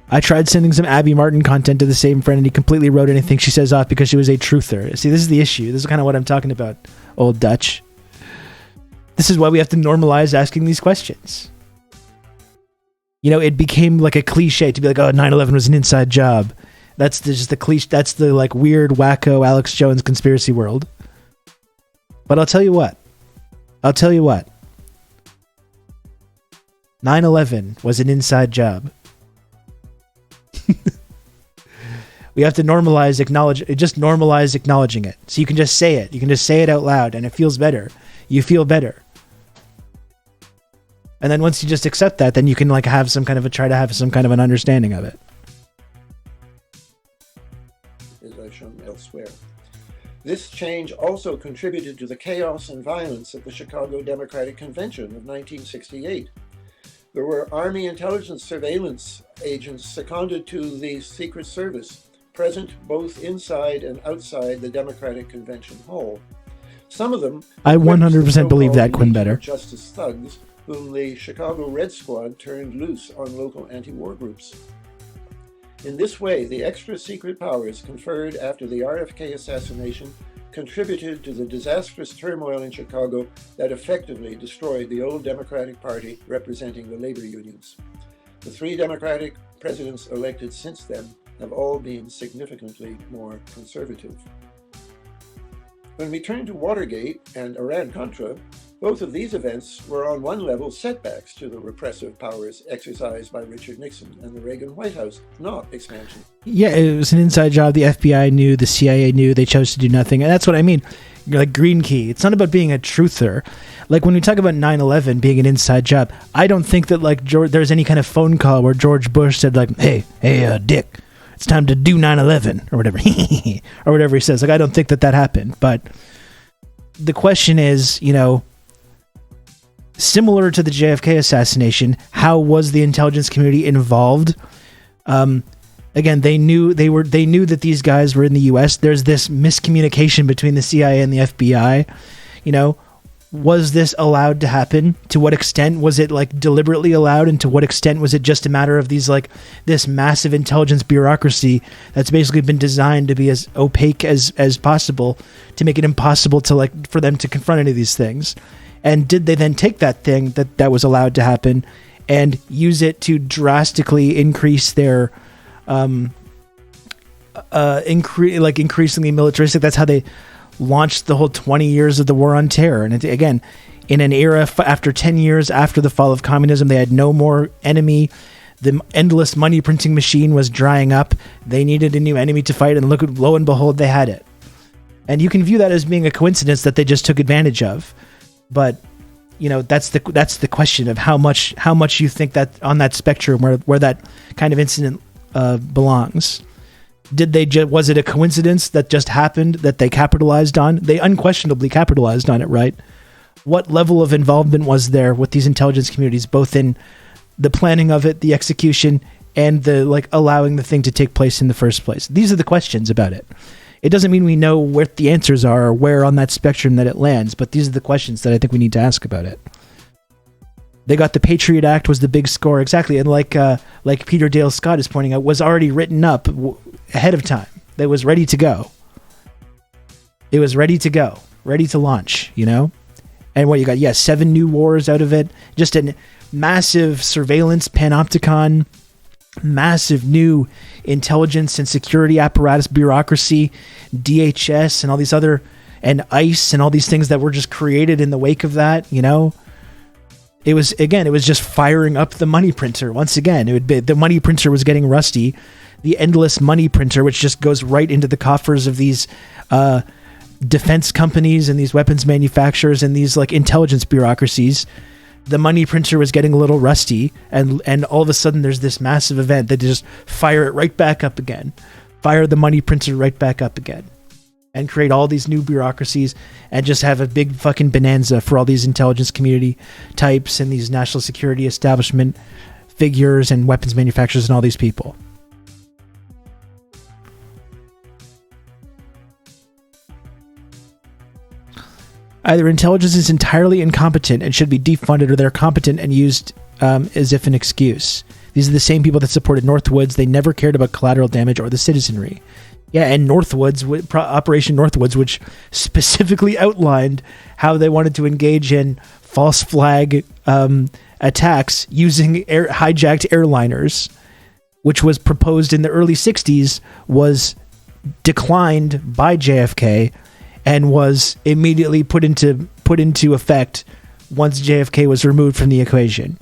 I tried sending some Abby Martin content to the same friend, and he completely wrote anything she says off because she was a truther. See, this is the issue. This is kind of what I'm talking about, old Dutch. This is why we have to normalize asking these questions. You know, it became like a cliche to be like, oh, 9/11 was an inside job. That's just the cliche. That's the like weird, wacko Alex Jones conspiracy world. But I'll tell you what. 9/11 was an inside job. We have to normalize acknowledging it. So you can just say it. You can just say it out loud and it feels better. You feel better. And then once you just accept that, then you can like have some kind of an understanding of it. As I've shown elsewhere. This change also contributed to the chaos and violence at the Chicago Democratic Convention of 1968. There were Army intelligence surveillance agents seconded to the Secret Service, present both inside and outside the Democratic Convention Hall. Some of them... I 100% believe that, Quinn Better. ...Justice thugs, whom the Chicago Red Squad turned loose on local anti-war groups. In this way, the extra secret powers conferred after the RFK assassination contributed to the disastrous turmoil in Chicago that effectively destroyed the old Democratic Party representing the labor unions. The 3 Democratic presidents elected since then have all been significantly more conservative. When we turn to Watergate and Iran-Contra, both of these events were on one level setbacks to the repressive powers exercised by Richard Nixon and the Reagan White House, not expansion. Yeah, it was an inside job. The FBI knew, the CIA knew, they chose to do nothing. And that's what I mean. Like Green Key. It's not about being a truther. Like when we talk about 9/11 being an inside job, I don't think that like there's any kind of phone call where George Bush said like, hey, Dick, it's time to do 9/11 or whatever. Or whatever he says. Like I don't think that happened. But the question is, similar to the JFK assassination, how was the intelligence community involved? Again, they knew that these guys were in the U.S. There's this miscommunication between the CIA and the FBI. Was this allowed to happen? To what extent was it like deliberately allowed, and to what extent was it just a matter of these like this massive intelligence bureaucracy that's basically been designed to be as opaque as possible to make it impossible to like for them to confront any of these things? And did they then take that thing that was allowed to happen and use it to drastically increase their increasingly militaristic? That's how they launched the whole 20 years of the war on terror. And again, in an era after 10 years after the fall of communism, they had no more enemy. The endless money printing machine was drying up. They needed a new enemy to fight, and lo and behold, they had it. And you can view that as being a coincidence that they just took advantage of. But that's the question of how much you think that on that spectrum where that kind of incident belongs. Was it a coincidence that just happened that they capitalized on? They unquestionably capitalized on it, right? What level of involvement was there with these intelligence communities, both in the planning of it, the execution, and the like allowing the thing to take place in the first place? These are the questions about it. It doesn't mean we know what the answers are or where on that spectrum that it lands, but these are the questions that I think we need to ask about it. They got the Patriot Act was the big score, exactly, and like Peter Dale Scott is pointing out, was already written up ahead of time. That was ready to go. It was ready to go, ready to launch, And what you got? 7 new wars out of it. Just a massive surveillance panopticon. Massive new intelligence and security apparatus, bureaucracy, DHS, and all these other, and ICE, and all these things that were just created in the wake of that. It was just firing up the money printer once again. The money printer was getting rusty. The endless money printer, which just goes right into the coffers of these defense companies and these weapons manufacturers and these like intelligence bureaucracies. The money printer was getting a little rusty, and all of a sudden there's this massive event that just fire it right back up again. Fire the money printer right back up again. And create all these new bureaucracies and just have a big fucking bonanza for all these intelligence community types and these national security establishment figures and weapons manufacturers and all these people. Either intelligence is entirely incompetent and should be defunded, or they're competent and used as if an excuse. These are the same people that supported Northwoods. They never cared about collateral damage or the citizenry. Yeah, and Northwoods, Operation Northwoods, which specifically outlined how they wanted to engage in false flag attacks using hijacked airliners, which was proposed in the early 60s, was declined by JFK and was immediately put into effect once JFK was removed from the equation.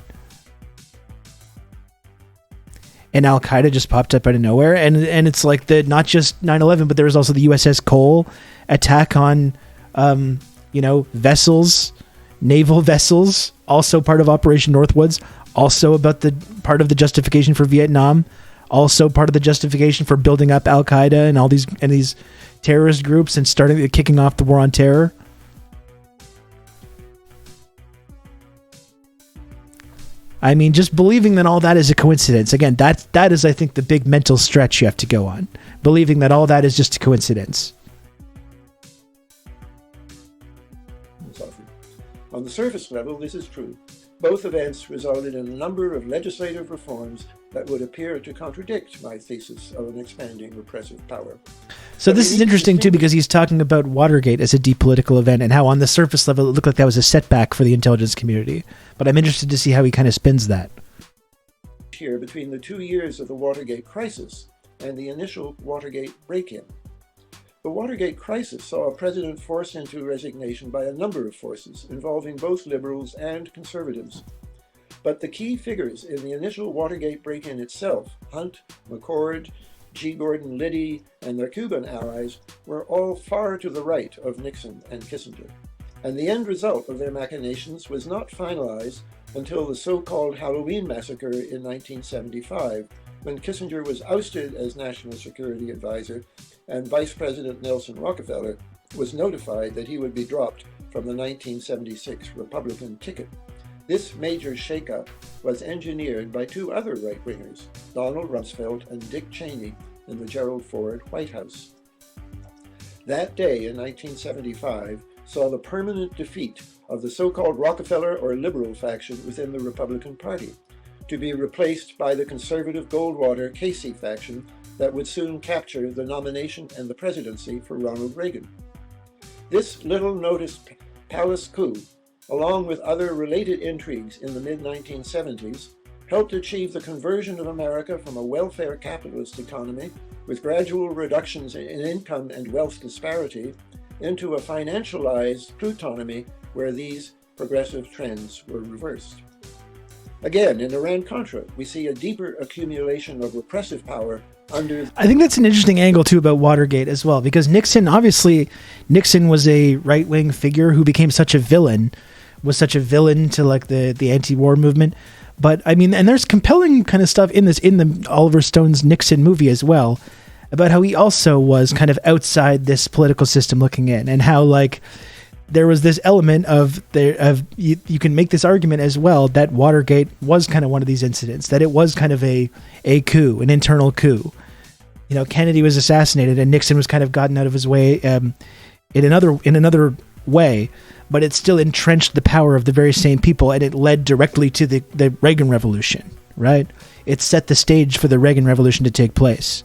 And Al-Qaeda just popped up out of nowhere, and it's like not just 9/11, but there was also the USS Cole attack on vessels, naval vessels, also part of Operation Northwoods, also about the part of the justification for Vietnam, also part of the justification for building up Al-Qaeda and all these terrorist groups and kicking off the war on terror. I mean, just believing that all that is a coincidence. Again, that is, I think, the big mental stretch you have to go on. Believing that all that is just a coincidence. On the surface level, this is true. Both events resulted in a number of legislative reforms that would appear to contradict my thesis of an expanding repressive power. So this is interesting, too, because he's talking about Watergate as a deep political event and how on the surface level it looked like that was a setback for the intelligence community. But I'm interested to see how he kind of spins that. Here between the 2 years of the Watergate crisis and the initial Watergate break-in. The Watergate crisis saw a president forced into resignation by a number of forces involving both liberals and conservatives. But the key figures in the initial Watergate break-in itself, Hunt, McCord, G. Gordon Liddy, and their Cuban allies, were all far to the right of Nixon and Kissinger. And the end result of their machinations was not finalized until the so-called Halloween massacre in 1975, when Kissinger was ousted as National Security Advisor and Vice President Nelson Rockefeller was notified that he would be dropped from the 1976 Republican ticket. This major shakeup was engineered by two other right-wingers, Donald Rumsfeld and Dick Cheney, in the Gerald Ford White House. That day in 1975 saw the permanent defeat of the so-called Rockefeller or liberal faction within the Republican Party, to be replaced by the conservative Goldwater-Casey faction that would soon capture the nomination and the presidency for Ronald Reagan. This little-noticed palace coup, along with other related intrigues in the mid-1970s, helped achieve the conversion of America from a welfare capitalist economy with gradual reductions in income and wealth disparity into a financialized plutonomy where these progressive trends were reversed. Again, in Iran-Contra, we see a deeper accumulation of repressive power under... I think that's an interesting angle, too, about Watergate as well, because Nixon was a right-wing figure who became such a villain, to like the anti-war movement. But, I mean, and there's compelling kind of stuff in the Oliver Stone's Nixon movie as well, about how he also was kind of outside this political system looking in, and how, like, there was this element of you can make this argument as well that Watergate was kind of one of these incidents, that it was kind of a coup, an internal coup. You know, Kennedy was assassinated and Nixon was kind of gotten out of his way in another way, but it still entrenched the power of the very same people, and it led directly to the Reagan Revolution, right? It set the stage for the Reagan Revolution to take place,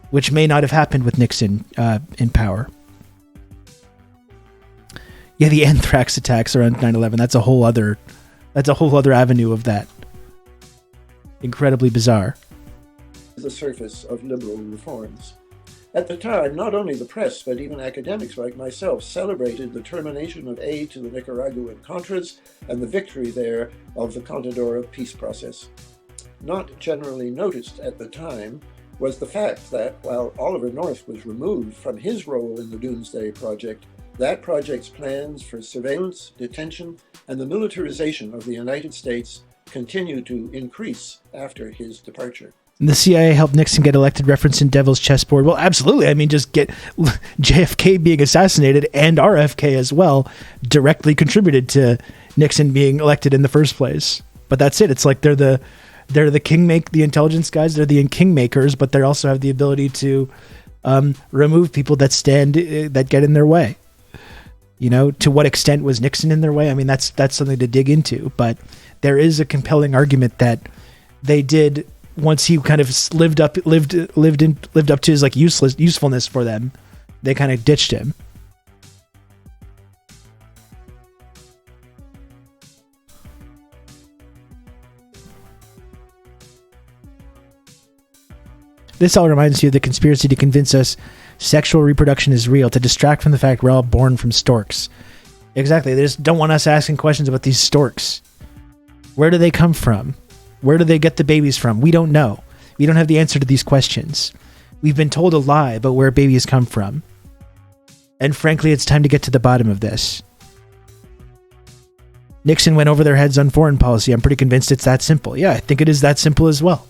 which may not have happened with Nixon in power. Yeah, the anthrax attacks around 9/11. That's a whole other avenue of that. Incredibly bizarre. The surface of liberal reforms. At the time, not only the press, but even academics like myself celebrated the termination of aid to the Nicaraguan Contras and the victory there of the Contadora peace process. Not generally noticed at the time was the fact that while Oliver North was removed from his role in the Doomsday Project, that project's plans for surveillance, detention, and the militarization of the United States continued to increase after his departure. The CIA helped Nixon get elected, referenced in Devil's Chessboard. Well, absolutely. I mean, just get JFK being assassinated and RFK as well directly contributed to Nixon being elected in the first place. But that's it. It's like they're the the intelligence guys. They're the kingmakers, but they also have the ability to remove people that get in their way. You know, to what extent was Nixon in their way? I mean, that's something to dig into. But there is a compelling argument that they did, once he kind of lived up to his like usefulness for them, they kind of ditched him. This all reminds you of the conspiracy to convince us sexual reproduction is real, to distract from the fact we're all born from storks. Exactly. They just don't want us asking questions about these storks. Where do they come from? Where do they get the babies from? We don't know. We don't have the answer to these questions. We've been told a lie about where babies come from. And frankly, it's time to get to the bottom of this. Nixon went over their heads on foreign policy. I'm pretty convinced it's that simple. Yeah, I think it is that simple as well.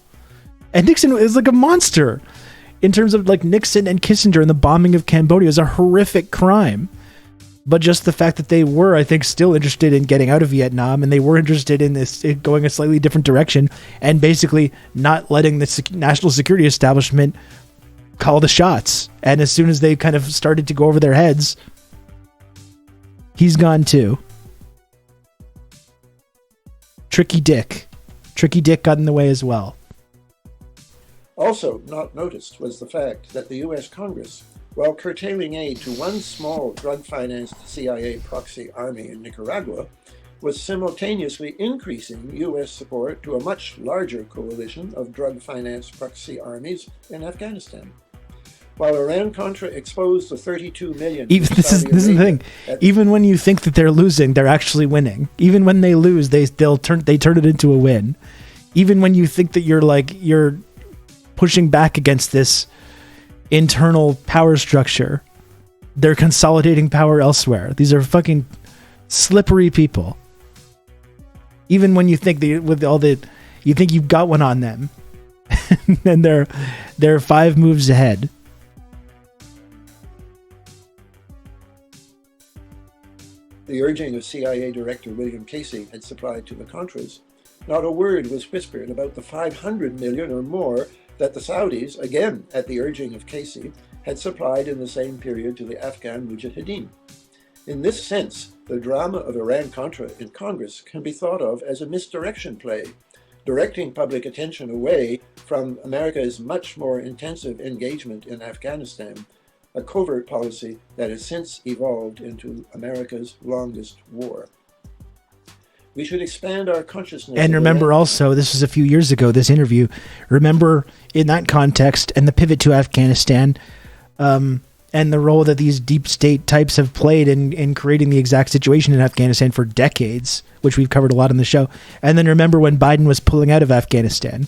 And Nixon is like a monster in terms of like Nixon and Kissinger and the bombing of Cambodia is a horrific crime. But just the fact that they were, I think, still interested in getting out of Vietnam, and they were interested in this going a slightly different direction and basically not letting the national security establishment call the shots. And as soon as they kind of started to go over their heads, he's gone too. Tricky Dick got in the way as well. Also not noticed was the fact that the U.S. Congress, while curtailing aid to one small drug-financed CIA proxy army in Nicaragua, was simultaneously increasing U.S. support to a much larger coalition of drug-financed proxy armies in Afghanistan. While Iran-Contra exposed the $32 million... This is the thing. Even when you think that they're losing, they're actually winning. Even when they lose, they turn it into a win. Even when you think that you're pushing back against this internal power structure, they're consolidating power elsewhere. These are fucking slippery people. Even when you think you think you've got one on them, and they're 5 moves ahead. The urging of CIA Director William Casey had supplied to the Contras, not a word was whispered about the $500 million or more that the Saudis, again at the urging of Casey, had supplied in the same period to the Afghan Mujahideen. In this sense, the drama of Iran-Contra in Congress can be thought of as a misdirection play, directing public attention away from America's much more intensive engagement in Afghanistan, a covert policy that has since evolved into America's longest war. We should expand our consciousness. And remember also, this was a few years ago, this interview, remember in that context and the pivot to Afghanistan, and the role that these deep state types have played in creating the exact situation in Afghanistan for decades, which we've covered a lot on the show. And then remember when Biden was pulling out of Afghanistan.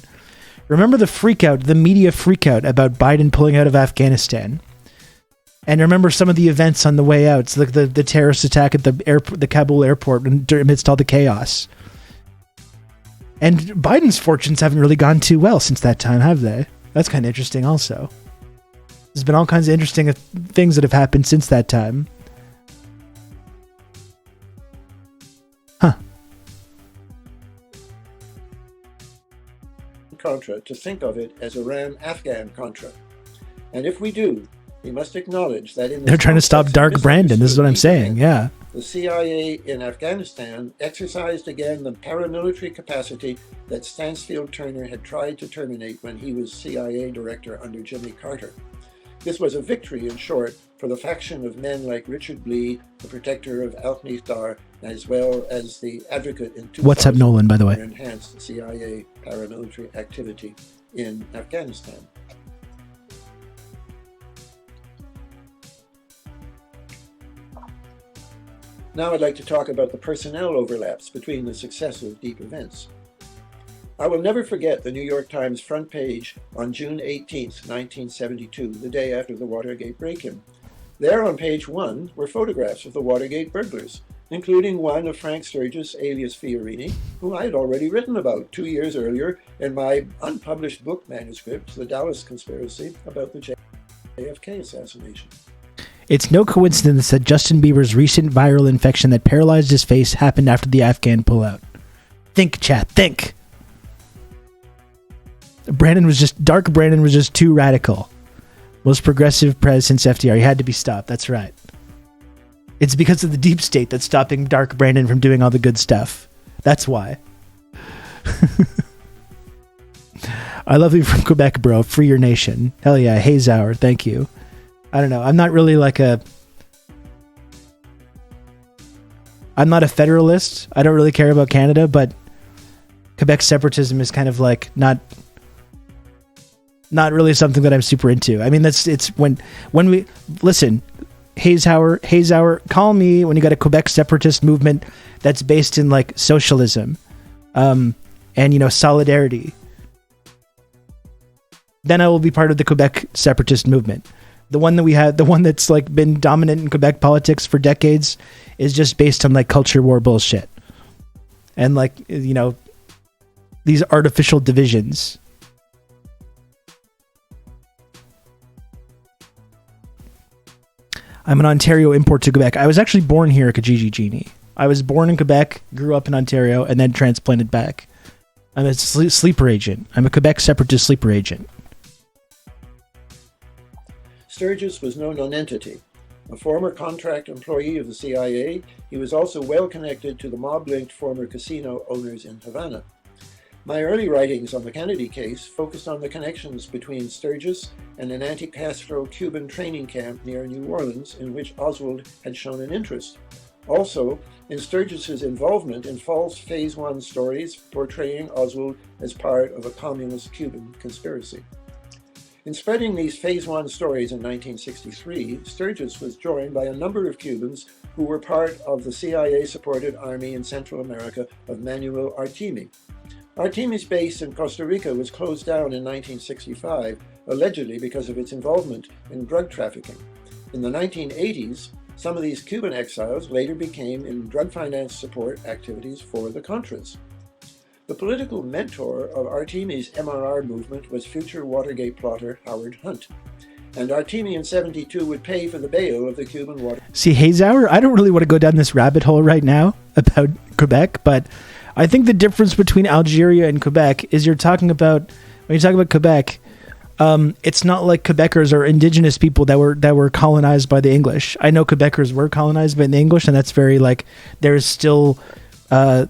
Remember the media freakout about Biden pulling out of Afghanistan. And remember some of the events on the way out, so the terrorist attack at the Kabul airport amidst all the chaos. And Biden's fortunes haven't really gone too well since that time, have they? That's kind of interesting also. There's been all kinds of interesting things that have happened since that time. Huh. Contra to think of it as Iran-Afghan Contra. And if we do, we must acknowledge that they're trying to stop Dark Brandon. This is what I'm saying. Yeah. The CIA in Afghanistan exercised again the paramilitary capacity that Stansfield Turner had tried to terminate when he was CIA director under Jimmy Carter. This was a victory, in short, for the faction of men like Richard Lee, the protector of Al-Niftar, as well as the advocate in 2000 What's up, Nolan, by the way? for enhanced CIA paramilitary activity in Afghanistan. Now I'd like to talk about the personnel overlaps between the successive deep events. I will never forget the New York Times front page on June 18, 1972, the day after the Watergate break-in. There on page 1 were photographs of the Watergate burglars, including one of Frank Sturgis, alias Fiorini, whom I had already written about 2 years earlier in my unpublished book manuscript, The Dallas Conspiracy, about the JFK assassination. It's no coincidence that Justin Bieber's recent viral infection that paralyzed his face happened after the Afghan pullout. Think, chat, think! Dark Brandon was just too radical. Most progressive prez since FDR. He had to be stopped, that's right. It's because of the deep state that's stopping Dark Brandon from doing all the good stuff. That's why. I love you from Quebec, bro. Free your nation. Hell yeah, Hayzauer, thank you. I don't know. I'm not a federalist. I don't really care about Canada, but Quebec separatism is kind of like not not really something that I'm super into. I mean, it's when we listen, Hayes Hour, call me when you got a Quebec separatist movement that's based in like socialism, and solidarity. Then I will be part of the Quebec separatist movement. The one that we had, the one that's like been dominant in Quebec politics for decades, is just based on like culture war bullshit, and like these artificial divisions. I'm an Ontario import to Quebec. I was actually born here at Kijiji Genie. I was born in Quebec, grew up in Ontario, and then transplanted back. I'm a sleeper agent. I'm a Quebec separatist sleeper agent. Sturgis was no nonentity. A former contract employee of the CIA, he was also well connected to the mob-linked former casino owners in Havana. My early writings on the Kennedy case focused on the connections between Sturgis and an anti-Castro Cuban training camp near New Orleans in which Oswald had shown an interest. Also, in Sturgis's involvement in false Phase 1 stories portraying Oswald as part of a communist Cuban conspiracy. In spreading these Phase 1 stories in 1963, Sturgis was joined by a number of Cubans who were part of the CIA-supported army in Central America of Manuel Artime. Artime's base in Costa Rica was closed down in 1965, allegedly because of its involvement in drug trafficking. In the 1980s, some of these Cuban exiles later became in drug finance support activities for the Contras. The political mentor of Artime's MRR movement was future Watergate plotter Howard Hunt. And Artime in 72 would pay for the bail of the Cuban water. See, Hayes Hour, I don't really want to go down this rabbit hole right now about Quebec, but I think the difference between Algeria and Quebec is when you talk about Quebec, it's not like Quebecers are indigenous people that were colonized by the English. I know Quebecers were colonized by the English, and that's very like there's still a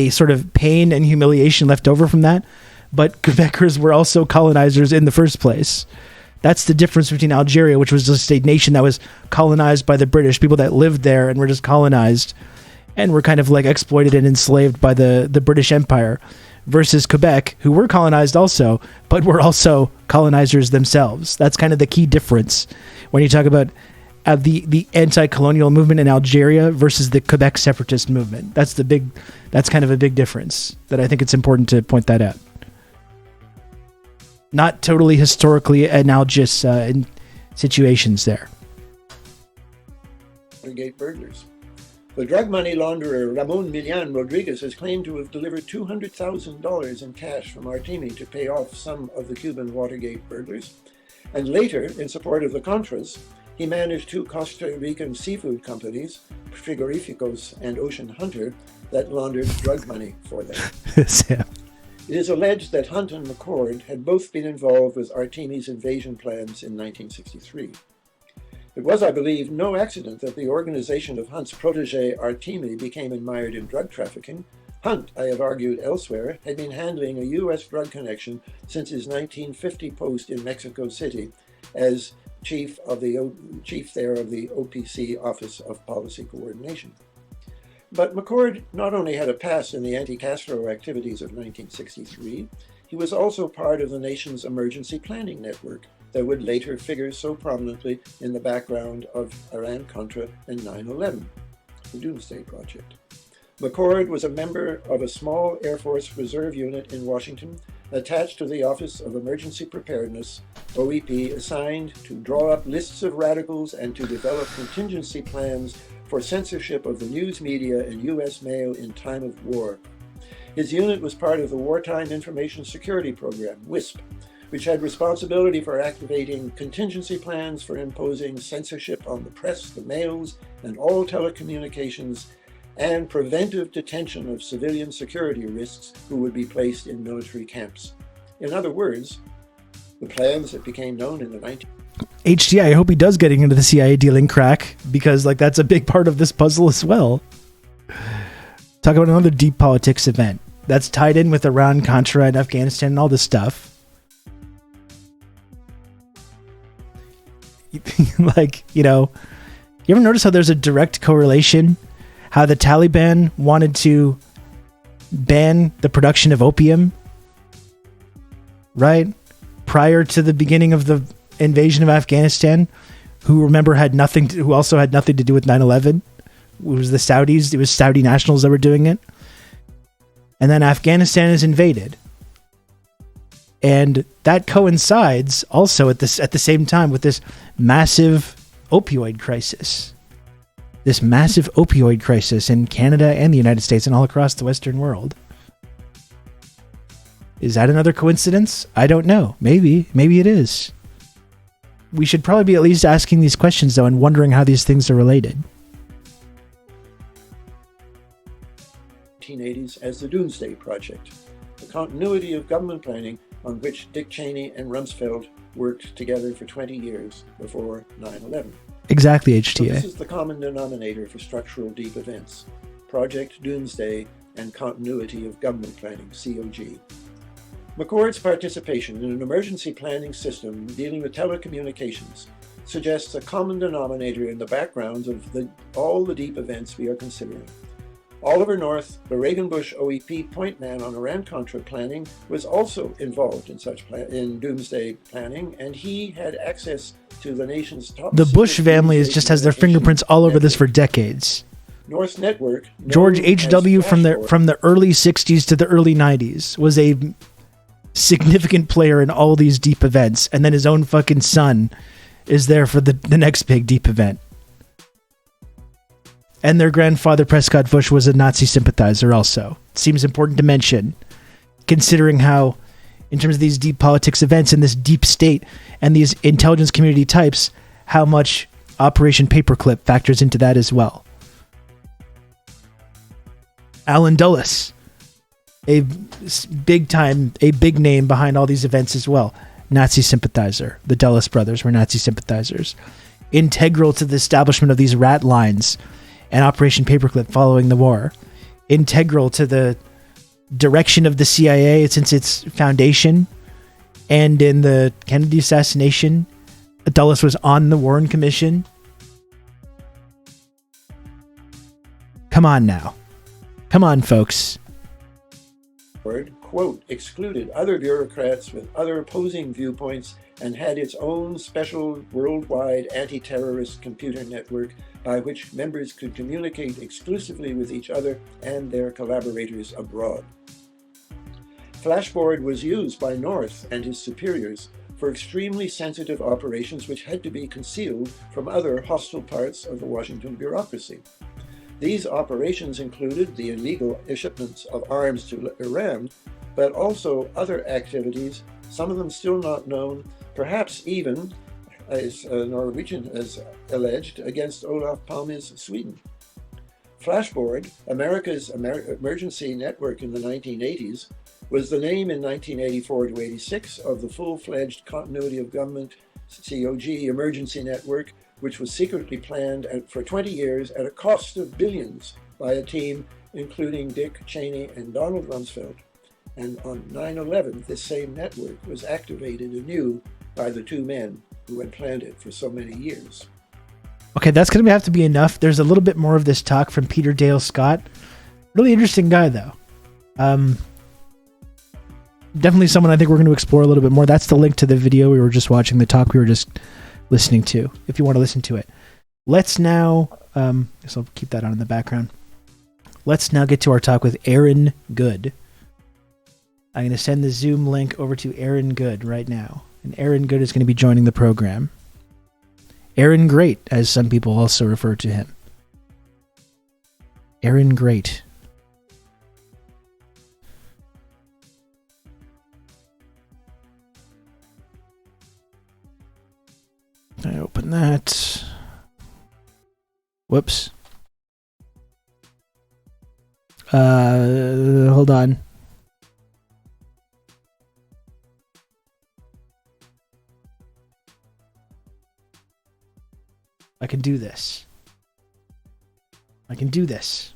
sort of pain and humiliation left over from that. But Quebecers were also colonizers in the first place. That's the difference between Algeria, which was just a nation that was colonized by the British, people that lived there and were just colonized and were kind of like exploited and enslaved by the British Empire, versus Quebec, who were colonized also, but were also colonizers themselves. That's kind of the key difference when you talk about the anti-colonial movement in Algeria versus the Quebec separatist movement. That's kind of a big difference that I think it's important to point that out. Not totally historically analogous in situations there. Watergate burglars. The drug money launderer Ramon Milian Rodriguez has claimed to have delivered $200,000 in cash from Artime to pay off some of the Cuban Watergate burglars. And later, in support of the Contras, he managed two Costa Rican seafood companies, Frigorificos and Ocean Hunter, that laundered drug money for them. Sam. It is alleged that Hunt and McCord had both been involved with Artime's invasion plans in 1963. It was, I believe, no accident that the organization of Hunt's protege Artime became mired in drug trafficking. Hunt, I have argued elsewhere, had been handling a U.S. drug connection since his 1950 post in Mexico City as chief there of the OPC Office of Policy Coordination. But McCord not only had a past in the anti-Castro activities of 1963, he was also part of the nation's emergency planning network that would later figure so prominently in the background of Iran-Contra and 9/11, the Doomsday Project. McCord was a member of a small Air Force Reserve unit in Washington attached to the Office of Emergency Preparedness, OEP, assigned to draw up lists of radicals and to develop contingency plans for censorship of the news media and U.S. mail in time of war. His unit was part of the Wartime Information Security Program, WISP, which had responsibility for activating contingency plans for imposing censorship on the press, the mails, and all telecommunications, and preventive detention of civilian security risks who would be placed in military camps. In other words, the plans that became known in the 19... HDI, I hope he does getting into the CIA dealing crack, because like that's a big part of this puzzle as well. Talk about another deep politics event that's tied in with Iran, Contra, and Afghanistan and all this stuff. Like, you ever notice how there's a direct correlation? How the Taliban wanted to ban the production of opium right? Prior to the beginning of the invasion of Afghanistan, who also had nothing to do with 9/11. It was the Saudis. It was Saudi nationals that were doing it. And then Afghanistan is invaded. And that coincides also at the same time with this massive opioid crisis. This massive opioid crisis in Canada and the United States and all across the Western world. Is that another coincidence? I don't know. Maybe it is. We should probably be at least asking these questions, though, and wondering how these things are related. 1980s as the Doomsday Project, the continuity of government planning on which Dick Cheney and Rumsfeld worked together for 20 years before 9/11. Exactly, HTA. So this is the common denominator for structural deep events: Project Doomsday and continuity of government planning, COG. McCord's participation in an emergency planning system dealing with telecommunications suggests a common denominator in the backgrounds of all the deep events we are considering. Oliver North, the Reagan-Bush OEP point man on Iran-Contra planning, was also involved in doomsday planning, and he had access to the nation's top... The Bush family just has their fingerprints all over this for decades. North Network... George H.W. from the early 60s to the early 90s was a significant player in all these deep events, and then his own fucking son is there for the next big deep event. And their grandfather, Prescott Bush, was a Nazi sympathizer also. Seems important to mention, considering how, in terms of these deep politics events and this deep state and these intelligence community types, how much Operation Paperclip factors into that as well. Alan Dulles, a big name behind all these events as well. Nazi sympathizer. The Dulles brothers were Nazi sympathizers. Integral to the establishment of these rat lines and Operation Paperclip following the war. Integral to the direction of the CIA since its foundation. And in the Kennedy assassination, Dulles was on the Warren Commission. Come on now. Come on, folks. Quote, excluded other bureaucrats with other opposing viewpoints and had its own special worldwide anti-terrorist computer network by which members could communicate exclusively with each other and their collaborators abroad. Flashboard was used by North and his superiors for extremely sensitive operations which had to be concealed from other hostile parts of the Washington bureaucracy. These operations included the illegal shipments of arms to Iran, but also other activities, some of them still not known, perhaps even, as Norwegian has alleged, against Olof Palme's Sweden. Flashboard, America's emergency network in the 1980s, was the name in 1984 to 86 of the full-fledged continuity of government COG emergency network, which was secretly planned for 20 years at a cost of billions by a team including Dick Cheney and Donald Rumsfeld. And on 9/11, this same network was activated anew by the two men who had planned it for so many years. Okay, that's going to have to be enough. There's a little bit more of this talk from Peter Dale Scott. Really interesting guy, though. Definitely someone I think we're going to explore a little bit more. That's the link to the video we were just watching, the talk we were just listening to, if you want to listen to it. Let's now, guess I'll keep that on in the background. Let's now get to our talk with Aaron Good. I'm going to send the Zoom link over to Aaron Good right now. And Aaron Good is going to be joining the program. Aaron Great, as some people also refer to him. Aaron Great. I open that. Whoops. Hold on. I can do this. I can do this.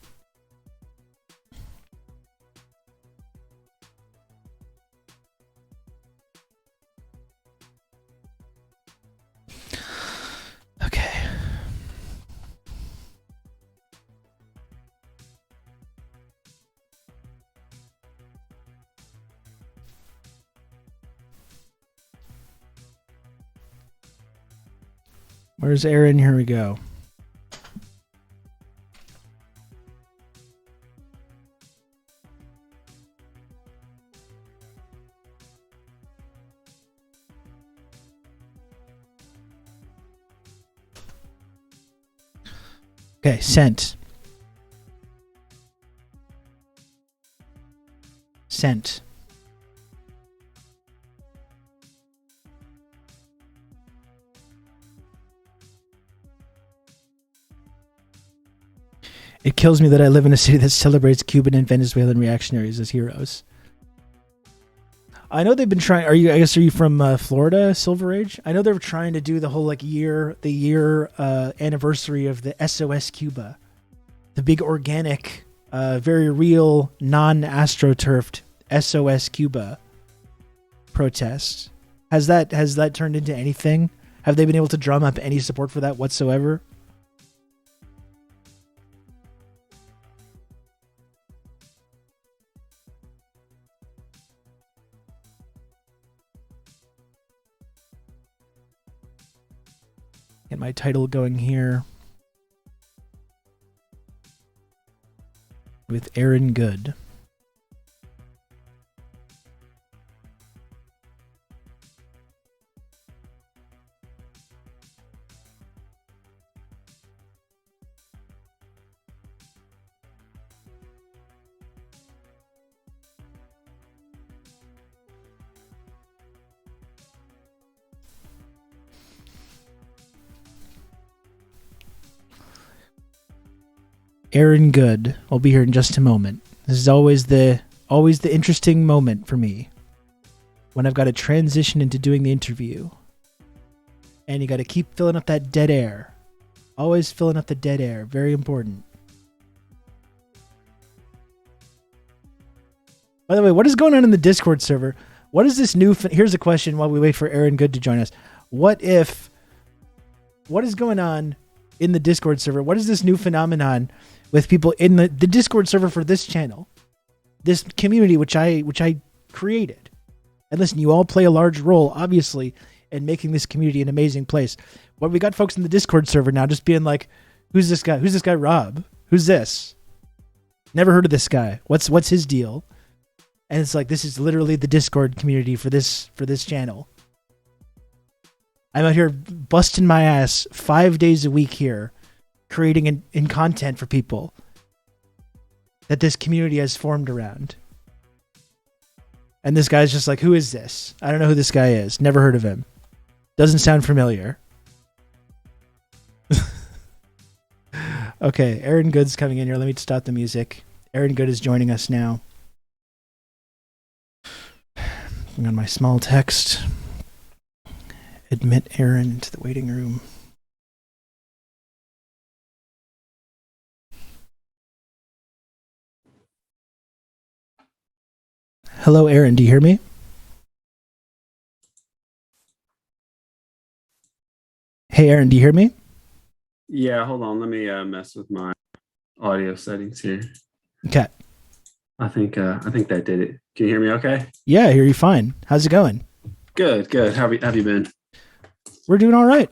Okay. Where's Aaron? Here we go. Okay, sent. Sent. It kills me that I live in a city that celebrates Cuban and Venezuelan reactionaries as heroes. I know they've been trying. Are you from Florida, Silver Age? I know they're trying to do the whole year anniversary of the SOS Cuba, the big organic, very real, non-astroturfed SOS Cuba protest. Has that turned into anything? Have they been able to drum up any support for that whatsoever? Get my title going here with Aaron Good. Aaron Good. I'll be here in just a moment. This is always the interesting moment for me when I've got to transition into doing the interview. And you got to keep filling up that dead air. Always filling up the dead air. Very important. By the way, what is going on in the Discord server? What is this new... Here's a question while we wait for Aaron Good to join us. What is going on in the Discord server? What is this new phenomenon with people in the Discord server for this channel, this community which I created? And listen, you all play a large role, obviously, in making this community an amazing place. But we got folks in the Discord server now just being like, who's this guy? Who's this guy, Rob? Who's this? Never heard of this guy. What's his deal? And it's like, this is literally the Discord community for this channel. I'm out here busting my ass 5 days a week here, creating in content for people that this community has formed around. And this guy's just like, who is this? I don't know who this guy is. Never heard of him. Doesn't sound familiar. Okay, Aaron Good's coming in here. Let me stop the music. Aaron Good is joining us now. I'm on my small text. Admit Aaron into the waiting room. Hello, Aaron. Do you hear me? Hey, Aaron. Do you hear me? Yeah, hold on. Let me mess with my audio settings here. Okay. I think that did it. Can you hear me okay? Yeah, I hear you fine. How's it going? Good. How have you been? We're doing all right.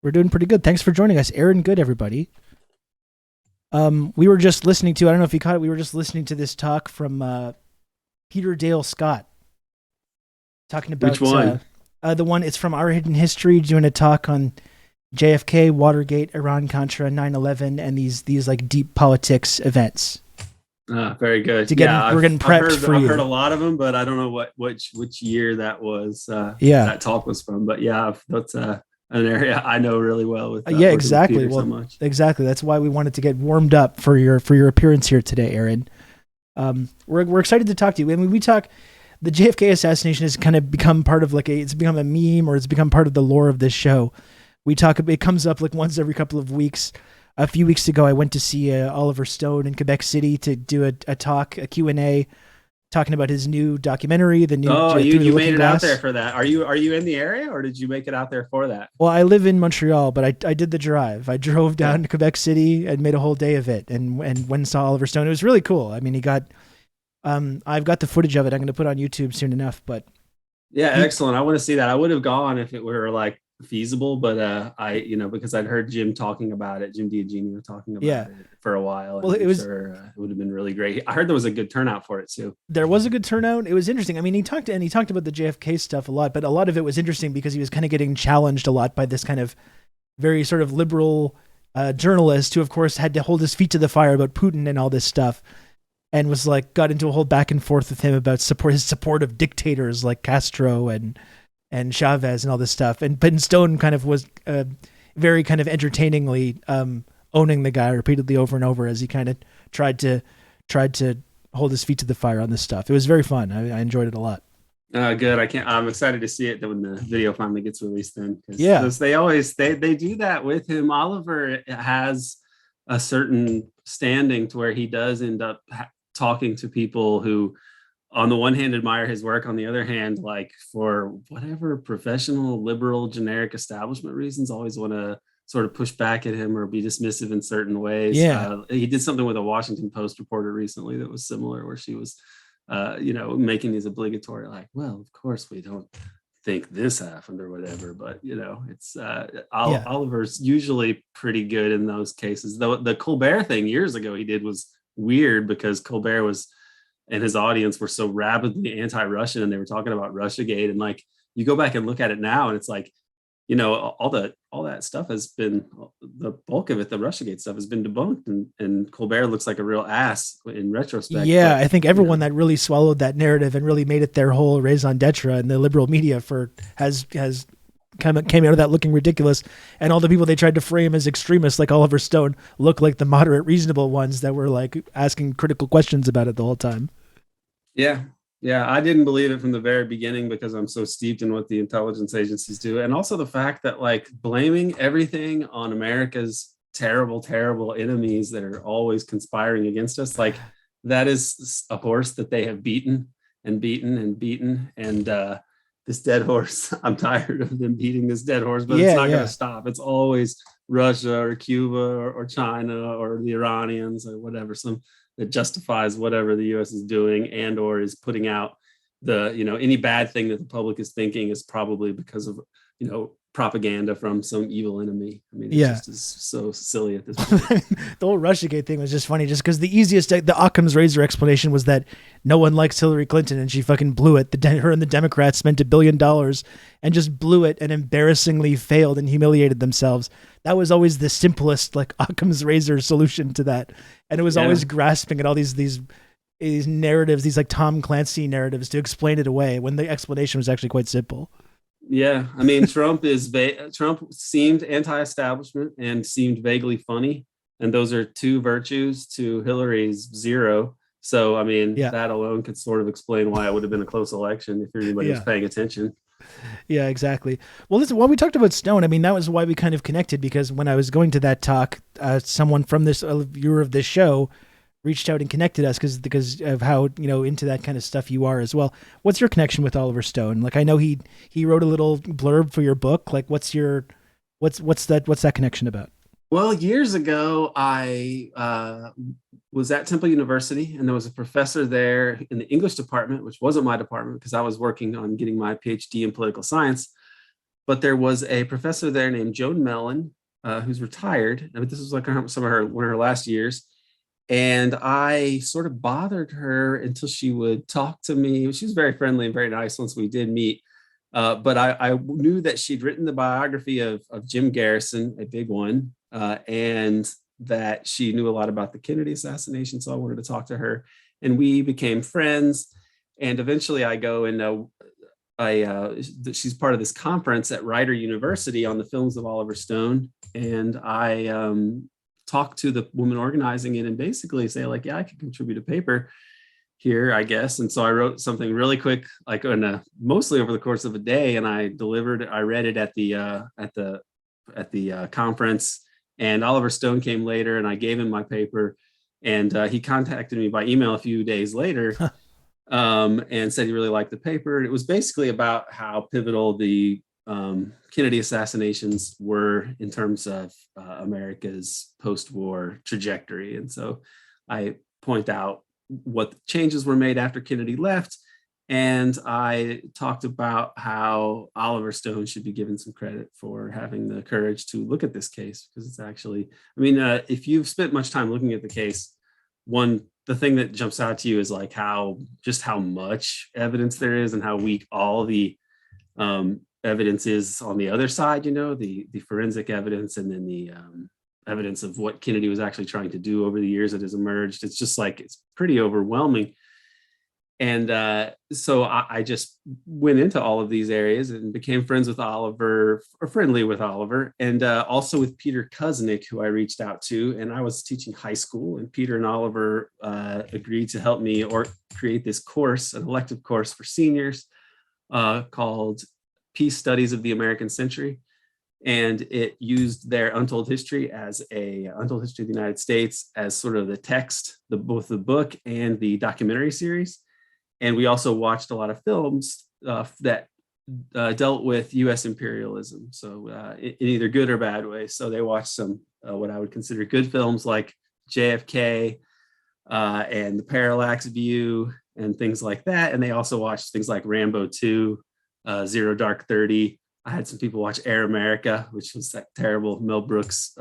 We're doing pretty good. Thanks for joining us. Aaron Good, everybody. We were just listening to, I don't know if you caught it, we were just listening to this talk from Peter Dale Scott. Talking about... Which one? The one, it's from Our Hidden History, doing a talk on JFK, Watergate, Iran-Contra, 9/11, and these like deep politics events. Very good. We're getting prepped for you. I've heard a lot of them, but I don't know which year that was. That talk was from. But yeah, that's an area I know really well. With yeah, exactly. Well, so much. Exactly. That's why we wanted to get warmed up for your appearance here today, Aaron. We're excited to talk to you. I mean, we talk. The JFK assassination has kind of become part of it's become a meme, or it's become part of the lore of this show. We talk. It comes up like once every couple of weeks. A few weeks ago, I went to see Oliver Stone in Quebec City to do a talk, a Q&A, talking about his new documentary, the new... you made it out there for that. Are you in the area, or did you make it out there for that? Well, I live in Montreal, but I did the drive. I drove down to Quebec City and made a whole day of it, and went and saw Oliver Stone. It was really cool. I mean, he got... I've got the footage of it. I'm going to put on YouTube soon enough, but... Yeah, excellent. I want to see that. I would have gone if it were like feasible, but because I'd heard Jim talking about it, Jim Diagino talking about Yeah. it for a while, and Well, I'm sure it would have been really great. I heard there was a good turnout for it too. There was a good turnout. It was interesting. I mean, he talked about the JFK stuff a lot, but a lot of it was interesting because he was kind of getting challenged a lot by this kind of very sort of liberal journalist who, of course, had to hold his feet to the fire about Putin and all this stuff, and was like got into a whole back and forth with him about his support of dictators like Castro and Chavez and all this stuff. And Ben Stone kind of was very kind of entertainingly owning the guy repeatedly over and over as he kind of tried to hold his feet to the fire on this stuff. It was very fun. I enjoyed it a lot. Good. I'm excited to see it when the video finally gets released. Then, yeah, they do that with him. Oliver has a certain standing to where he does end up talking to people who, on the one hand, admire his work. On the other hand, like for whatever professional, liberal, generic establishment reasons, always want to sort of push back at him or be dismissive in certain ways. Yeah. He did something with a Washington Post reporter recently that was similar, where she was, making these obligatory, like, well, of course we don't think this happened or whatever, but it's Oliver's usually pretty good in those cases. Though the Colbert thing years ago he did was weird because Colbert and his audience were so rabidly anti-Russian, and they were talking about Russiagate, and like you go back and look at it now and it's like, all that stuff has been, the bulk of it, the Russiagate stuff has been debunked, and Colbert looks like a real ass in retrospect. Yeah, I think everyone that really swallowed that narrative and really made it their whole raison d'etre in the liberal media has came out of that looking ridiculous, and all the people they tried to frame as extremists like Oliver Stone look like the moderate, reasonable ones that were like asking critical questions about it the whole time. Yeah, I didn't believe it from the very beginning because I'm so steeped in what the intelligence agencies do. And also the fact that like blaming everything on America's terrible, terrible enemies that are always conspiring against us, like that is a horse that they have beaten and beaten and beaten. And this dead horse, I'm tired of them beating this dead horse, but it's not going to stop. It's always Russia or Cuba or China or the Iranians or whatever, that justifies whatever the U.S. is doing and or is putting out any bad thing that the public is thinking is probably because of propaganda from some evil enemy. I mean, it just is so silly at this point. The whole Russiagate thing was just funny, just because the Occam's razor explanation was that no one likes Hillary Clinton and she fucking blew it. Her and the Democrats spent $1 billion and just blew it and embarrassingly failed and humiliated themselves. That was always the simplest, like Occam's razor solution to that, and it was always grasping at all these narratives, these like Tom Clancy narratives to explain it away when the explanation was actually quite simple. Yeah, I mean, Trump seemed anti-establishment and seemed vaguely funny, and those are two virtues to Hillary's zero. So, I mean, that alone could sort of explain why it would have been a close election if anybody was paying attention. Yeah, exactly. Well, listen, while we talked about Stone, I mean, that was why we kind of connected, because when I was going to that talk, someone from this viewer of this show reached out and connected us because of how into that kind of stuff you are as well. What's your connection with Oliver Stone? Like, I know he wrote a little blurb for your book. Like, what's that connection about? Well, years ago, I was at Temple University, and there was a professor there in the English department, which wasn't my department because I was working on getting my PhD in political science. But there was a professor there named Joan Mellon, who's retired. I mean, this was like one of her last years. And I sort of bothered her until she would talk to me. She was very friendly and very nice once we did meet. But I knew that she'd written the biography of Jim Garrison, a big one, and that she knew a lot about the Kennedy assassination. So I wanted to talk to her, and we became friends. And eventually I go and she's part of this conference at Rider University on the films of Oliver Stone. And I talk to the woman organizing it and basically say, like, yeah, I could contribute a paper here, I guess. And so I wrote something really quick, like mostly over the course of a day, and I read it at the conference. And Oliver Stone came later, and I gave him my paper, and he contacted me by email a few days later and said he really liked the paper. It was basically about how pivotal the Kennedy assassinations were in terms of America's post-war trajectory. And so I point out what changes were made after Kennedy left, And I talked about how Oliver Stone should be given some credit for having the courage to look at this case, because it's actually, I mean, if you've spent much time looking at the case, the thing that jumps out to you is like how much evidence there is and how weak all the evidence is on the other side, the forensic evidence, and then the evidence of what Kennedy was actually trying to do over the years that has emerged. It's just like, it's pretty overwhelming. And so I just went into all of these areas and became friends with Oliver, or friendly with Oliver, and also with Peter Kuznick, who I reached out to. And I was teaching high school, and Peter and Oliver agreed to help me or create this course, an elective course for seniors called Peace Studies of the American Century. And it used their Untold History of the United States as sort of the text, both the book and the documentary series. And we also watched a lot of films that dealt with U.S. imperialism, so in either good or bad ways. So they watched some what I would consider good films like JFK and The Parallax View and things like that. And they also watched things like Rambo 2, Zero Dark 30. I had some people watch Air America, which was that terrible Mel Brooks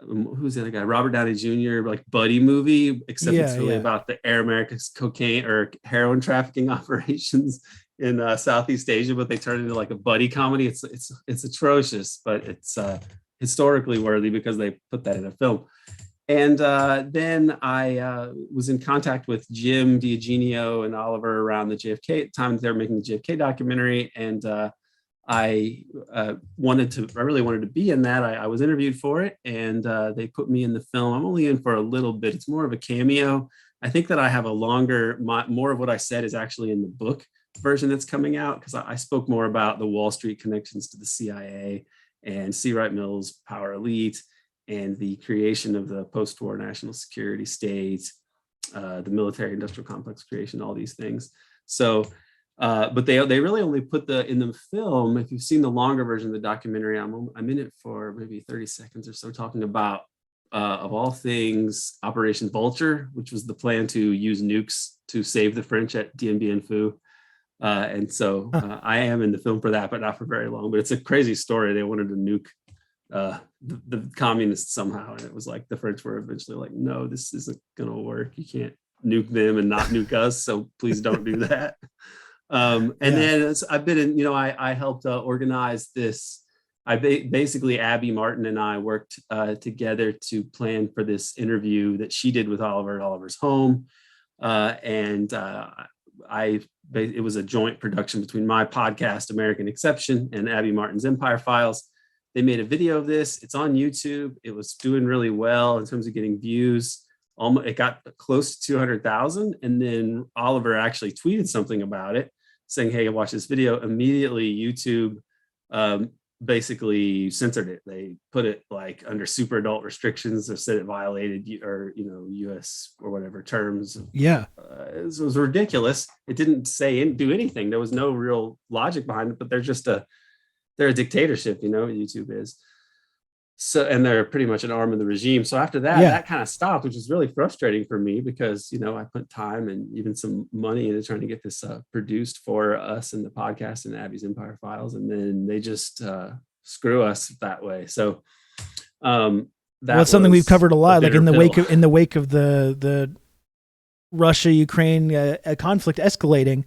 who's the other guy, Robert Downey Jr., like buddy movie, except it's really about the Air America's cocaine or heroin trafficking operations in Southeast Asia, but they turned it into like a buddy comedy. It's atrocious, but it's historically worthy because they put that in a film. And then I was in contact with Jim D'Eugenio and Oliver around the JFK time they were making the JFK documentary, and I really wanted to be in that. I was interviewed for it, and they put me in the film. I'm only in for a little bit. It's more of a cameo. I think that I have more of what I said is actually in the book version that's coming out, because I spoke more about the Wall Street connections to the CIA and C. Wright Mills power elite and the creation of the post-war national security state, the military industrial complex creation, all these things. So but they really only put in the film, if you've seen the longer version of the documentary, I'm in it for maybe 30 seconds or so, talking about, of all things, Operation Vulture, which was the plan to use nukes to save the French at Dien Bien Phu. And so I am in the film for that, but not for very long. But it's a crazy story. They wanted to nuke the communists somehow. And it was like the French were eventually like, no, this isn't going to work. You can't nuke them and not nuke us. So please don't do that. Then I've been in, I helped organize this. Basically Abby Martin and I worked together to plan for this interview that she did with Oliver at Oliver's home. It was a joint production between my podcast, American Exception, and Abby Martin's Empire Files. They made a video of this. It's on YouTube. It was doing really well in terms of getting views. It got close to 200,000. And then Oliver actually tweeted something about it, saying, hey, watch this video. Immediately, YouTube basically censored it. They put it like under super adult restrictions, or said it violated US or whatever terms. Yeah. It was ridiculous. It didn't do anything. There was no real logic behind it, but they're a dictatorship, YouTube is. So, and they're pretty much an arm of the regime. So after that, that kind of stopped, which is really frustrating for me, because, I put time and even some money into trying to get this produced for us in the podcast and Abby's Empire Files. And then they just screw us that way. So that's something we've covered a lot, like in the wake of the Russia-Ukraine conflict escalating.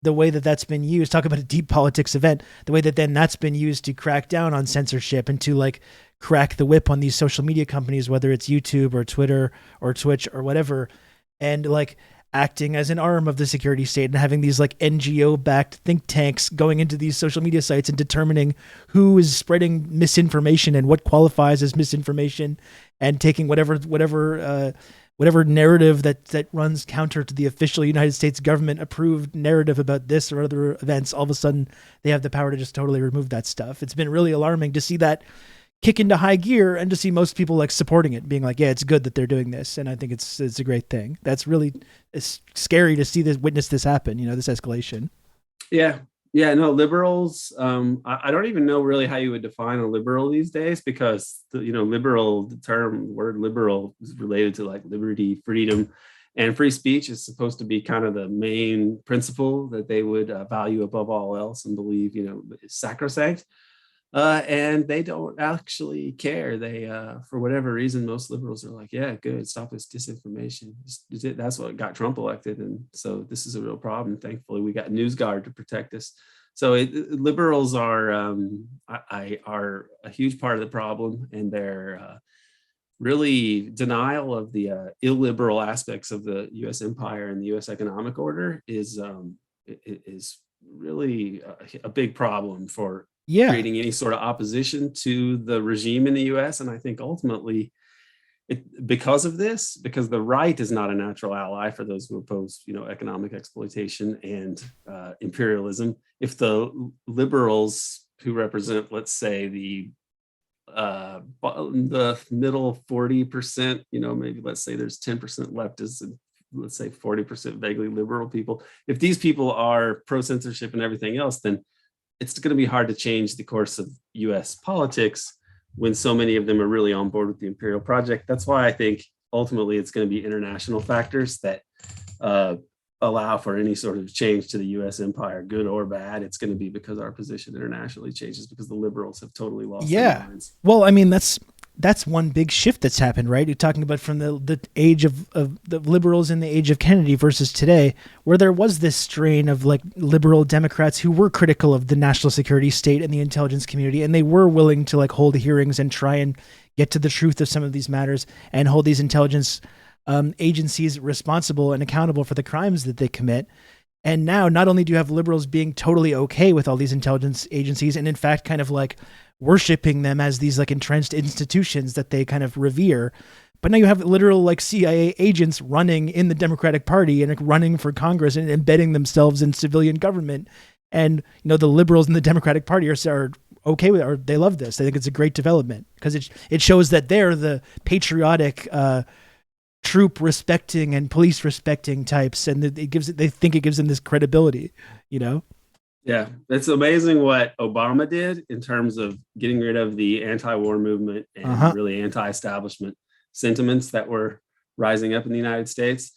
The way that's been used, talk about a deep politics event, the way that then that's been used to crack down on censorship and to like crack the whip on these social media companies, whether it's YouTube or Twitter or Twitch or whatever, and like acting as an arm of the security state and having these like NGO-backed think tanks going into these social media sites and determining who is spreading misinformation and what qualifies as misinformation, and taking whatever narrative that runs counter to the official United States government approved narrative about this or other events. All of a sudden they have the power to just totally remove that stuff. It's been really alarming to see that kick into high gear, and to see most people like supporting it, being like, yeah, it's good that they're doing this. And I think it's a great thing. It's scary to witness this happen, this escalation. Yeah, no, liberals. I don't even know really how you would define a liberal these days, because the word liberal is related to like liberty, freedom, And free speech is supposed to be kind of the main principle that they would value above all else and believe, is sacrosanct. And they don't actually care. They, for whatever reason, most liberals are like, yeah, good, stop this disinformation. That's what got Trump elected. And so this is a real problem. Thankfully, we got NewsGuard to protect us. So liberals are are a huge part of the problem, and they're really denial of the illiberal aspects of the U.S. empire and the U.S. economic order is really a big problem for creating any sort of opposition to the regime in the U.S. And I think ultimately, because the right is not a natural ally for those who oppose, economic exploitation and imperialism. If the liberals who represent, let's say, the middle 40%, maybe let's say there's 10% leftists and let's say 40% vaguely liberal people. If these people are pro-censorship and everything else, then it's going to be hard to change the course of US politics when so many of them are really on board with the imperial project. That's why I think ultimately it's going to be international factors that allow for any sort of change to the US empire, good or bad. It's going to be because our position internationally changes, because the liberals have totally lost their minds. Well, I mean, that's one big shift that's happened, right? You're talking about from the age of the liberals in the age of Kennedy versus today, where there was this strain of like liberal Democrats who were critical of the national security state and the intelligence community, and they were willing to like hold hearings and try and get to the truth of some of these matters and hold these intelligence agencies responsible and accountable for the crimes that they commit. And now not only do you have liberals being totally okay with all these intelligence agencies and in fact kind of like worshiping them as these like entrenched institutions that they kind of revere, but now you have literal like CIA agents running in the Democratic Party and like running for Congress and embedding themselves in civilian government. And the liberals in the Democratic Party are okay with it, or they love this. They think it's a great development because it shows that they're the patriotic troop respecting and police respecting types, and they think it gives them this credibility. Yeah, it's amazing what Obama did in terms of getting rid of the anti-war movement and really anti-establishment sentiments that were rising up in the United States,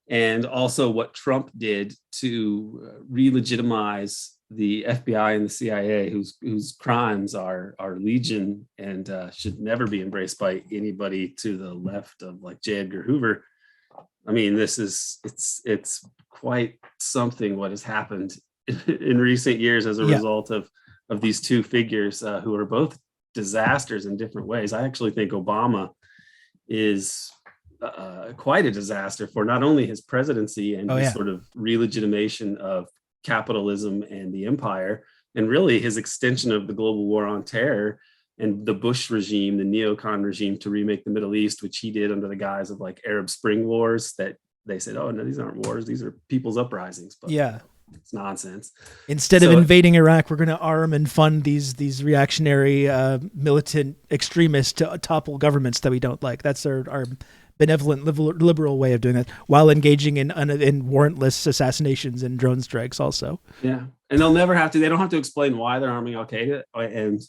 and also what Trump did to re-legitimize the FBI and the CIA, whose crimes are legion and should never be embraced by anybody to the left of like J. Edgar Hoover. I mean, it's quite something what has happened in recent years as a result of these two figures who are both disasters in different ways. I actually think Obama is quite a disaster for not only his presidency and his sort of re-legitimation of capitalism and the empire, and really his extension of the global war on terror and the Bush regime, the neocon regime, to remake the Middle East, which he did under the guise of like Arab Spring Wars, that they said, oh no, these aren't wars, these are people's uprisings. But it's nonsense. Instead of invading Iraq, we're going to arm and fund these reactionary militant extremists to topple governments that we don't like. That's our benevolent liberal way of doing that, while engaging in warrantless assassinations and drone strikes also. Yeah. And they don't have to explain why they're arming Al-Qaeda, and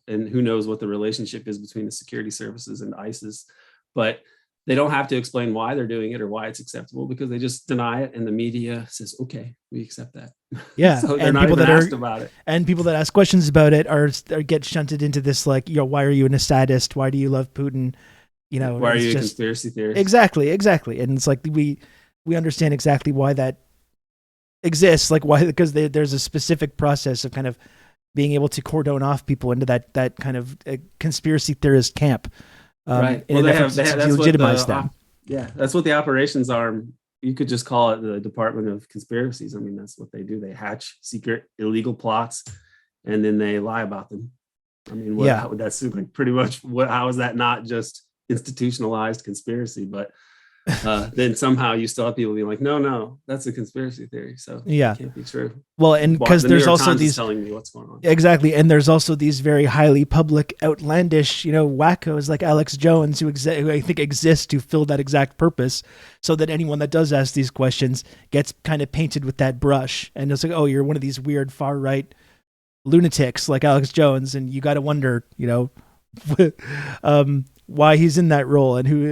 and who knows what the relationship is between the security services and ISIS, but they don't have to explain why they're doing it or why it's acceptable, because they just deny it and the media says, okay, we accept that. Yeah. So they're and not people even that asked about it. And people that ask questions about it are get shunted into this like, why are you a sadist? Why do you love Putin? Why are you a conspiracy theorist? Exactly. And it's like we understand exactly why that exists. Like why? Because there's a specific process of kind of being able to cordon off people into that kind of conspiracy theorist camp. Right. Well, that's legitimize them. Yeah, that's what the operations arm. You could just call it the Department of Conspiracies. I mean, that's what they do. They hatch secret illegal plots, and then they lie about them. I mean, that's like pretty much how is that not just institutionalized conspiracy? But then somehow you still have people being like, no, that's a conspiracy theory. So it can't be true. Well, and because there's also these telling me what's going on. Exactly. And there's also these very highly public, outlandish, wackos like Alex Jones who I think exist to fill that exact purpose, so that anyone that does ask these questions gets kind of painted with that brush. And it's like, oh, you're one of these weird far right lunatics like Alex Jones, and you got to wonder, why he's in that role and who,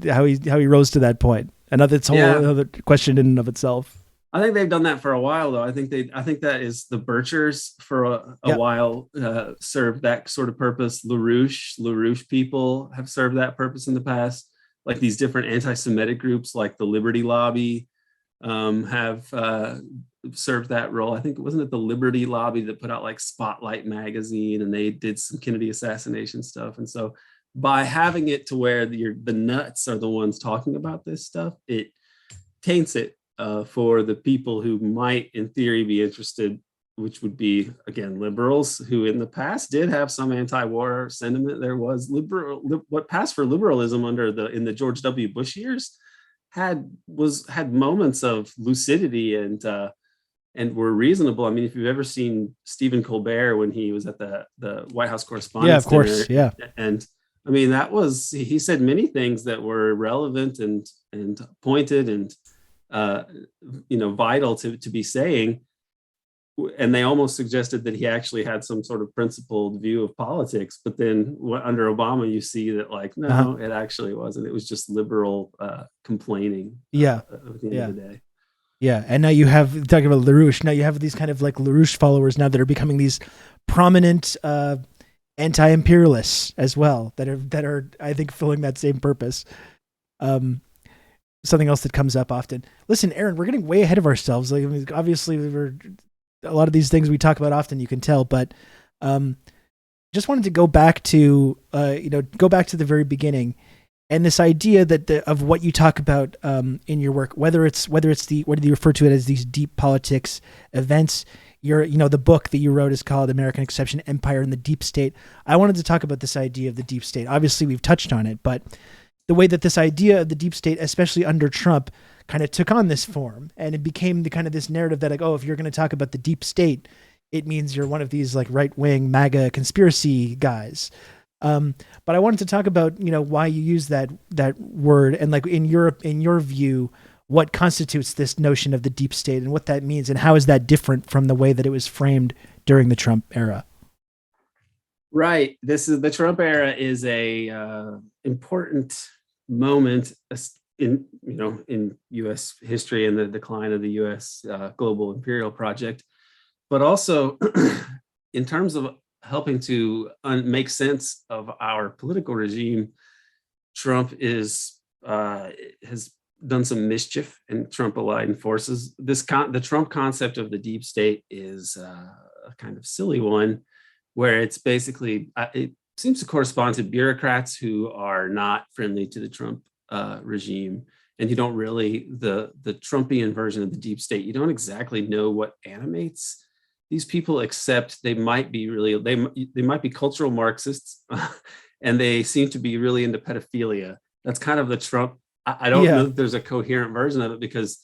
how he rose to that point. It's a whole Yeah. other question in and of itself. I think they've done that for a while, though. I think that is the Birchers for a Yep. while served that sort of purpose. LaRouche people have served that purpose in the past. Like these different anti-Semitic groups, like the Liberty Lobby, have served that role. I think wasn't it the Liberty Lobby that put out like Spotlight magazine, and they did some Kennedy assassination stuff. And so by having it to where the nuts are the ones talking about this stuff, it taints it for the people who might, in theory, be interested, which would be, again, liberals who in the past did have some anti-war sentiment. There was what passed for liberalism in the George W. Bush years had moments of lucidity and were reasonable. I mean, if you've ever seen Stephen Colbert when he was at the White House Correspondents' of course, Dinner, yeah. and I mean, he said many things that were relevant and pointed and vital to be saying. And they almost suggested that he actually had some sort of principled view of politics. But then under Obama, you see that like, no, It actually wasn't. It was just liberal complaining. At the end of the day. Yeah, and now you have, talking about LaRouche, now you have these kind of like LaRouche followers now that are becoming these prominent anti-imperialists as well, that are I think filling that same purpose. Something else that comes up often. Listen, Aaron, we're getting way ahead of ourselves. Like, I mean, obviously, a lot of these things we talk about often, you can tell, but just wanted to go back to the very beginning. And this idea that of what you talk about in your work, whether it's what do you refer to it as, these deep politics events. The book that you wrote is called American Exception, Empire and the Deep State. I wanted to talk about this idea of the deep state. Obviously, we've touched on it, but the way that this idea of the deep state, especially under Trump, kind of took on this form, and it became the kind of this narrative that like, oh, if you're going to talk about the deep state, it means you're one of these like right-wing MAGA conspiracy guys. But I wanted to talk about, why you use that word, and like in your view, what constitutes this notion of the deep state and what that means, and how is that different from the way that it was framed during the Trump era? Right. The Trump era is a important moment in U.S. history and the decline of the U.S. Global Imperial Project, but also in terms of helping to make sense of our political regime. Trump has done some mischief in Trump-aligned forces. The Trump concept of the deep state is a kind of silly one, where it's basically, it seems to correspond to bureaucrats who are not friendly to the Trump regime. And you don't really, the Trumpian version of the deep state, you don't exactly know what animates these people, except they might be cultural Marxists, and they seem to be really into pedophilia. That's kind of the Trump. I don't know if there's a coherent version of it, because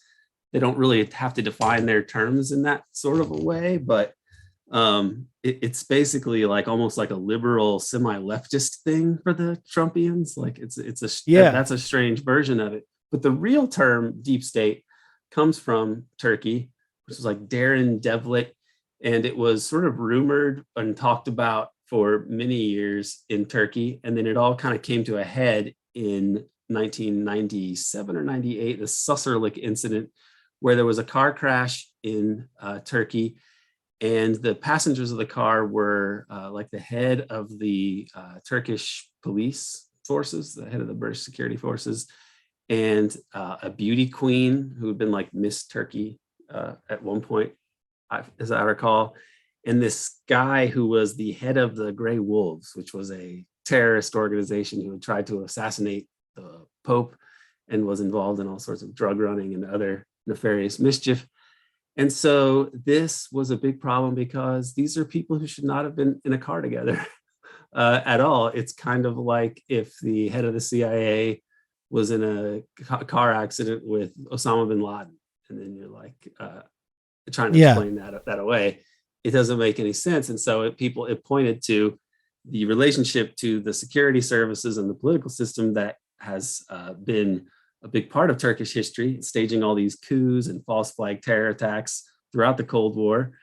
they don't really have to define their terms in that sort of a way, but it's basically like almost like a liberal semi-leftist thing for the Trumpians. Like that's a strange version of it. But the real term deep state comes from Turkey, which was like Darren Devlet, and it was sort of rumored and talked about for many years in Turkey, and then it all kind of came to a head in 1997 or 98, the Susurluk incident, where there was a car crash in Turkey, and the passengers of the car were like the head of the Turkish police forces, the head of the British security forces, and a beauty queen who had been like Miss Turkey at one point, as I recall, and this guy who was the head of the Grey Wolves, which was a terrorist organization who had tried to assassinate the Pope and was involved in all sorts of drug running and other nefarious mischief. And so this was a big problem, because these are people who should not have been in a car together at all. It's kind of like if the head of the CIA was in a car accident with Osama bin Laden, and then you're like trying to explain that away. It doesn't make any sense. And so it pointed to the relationship to the security services and the political system that has been a big part of Turkish history, staging all these coups and false flag terror attacks throughout the Cold War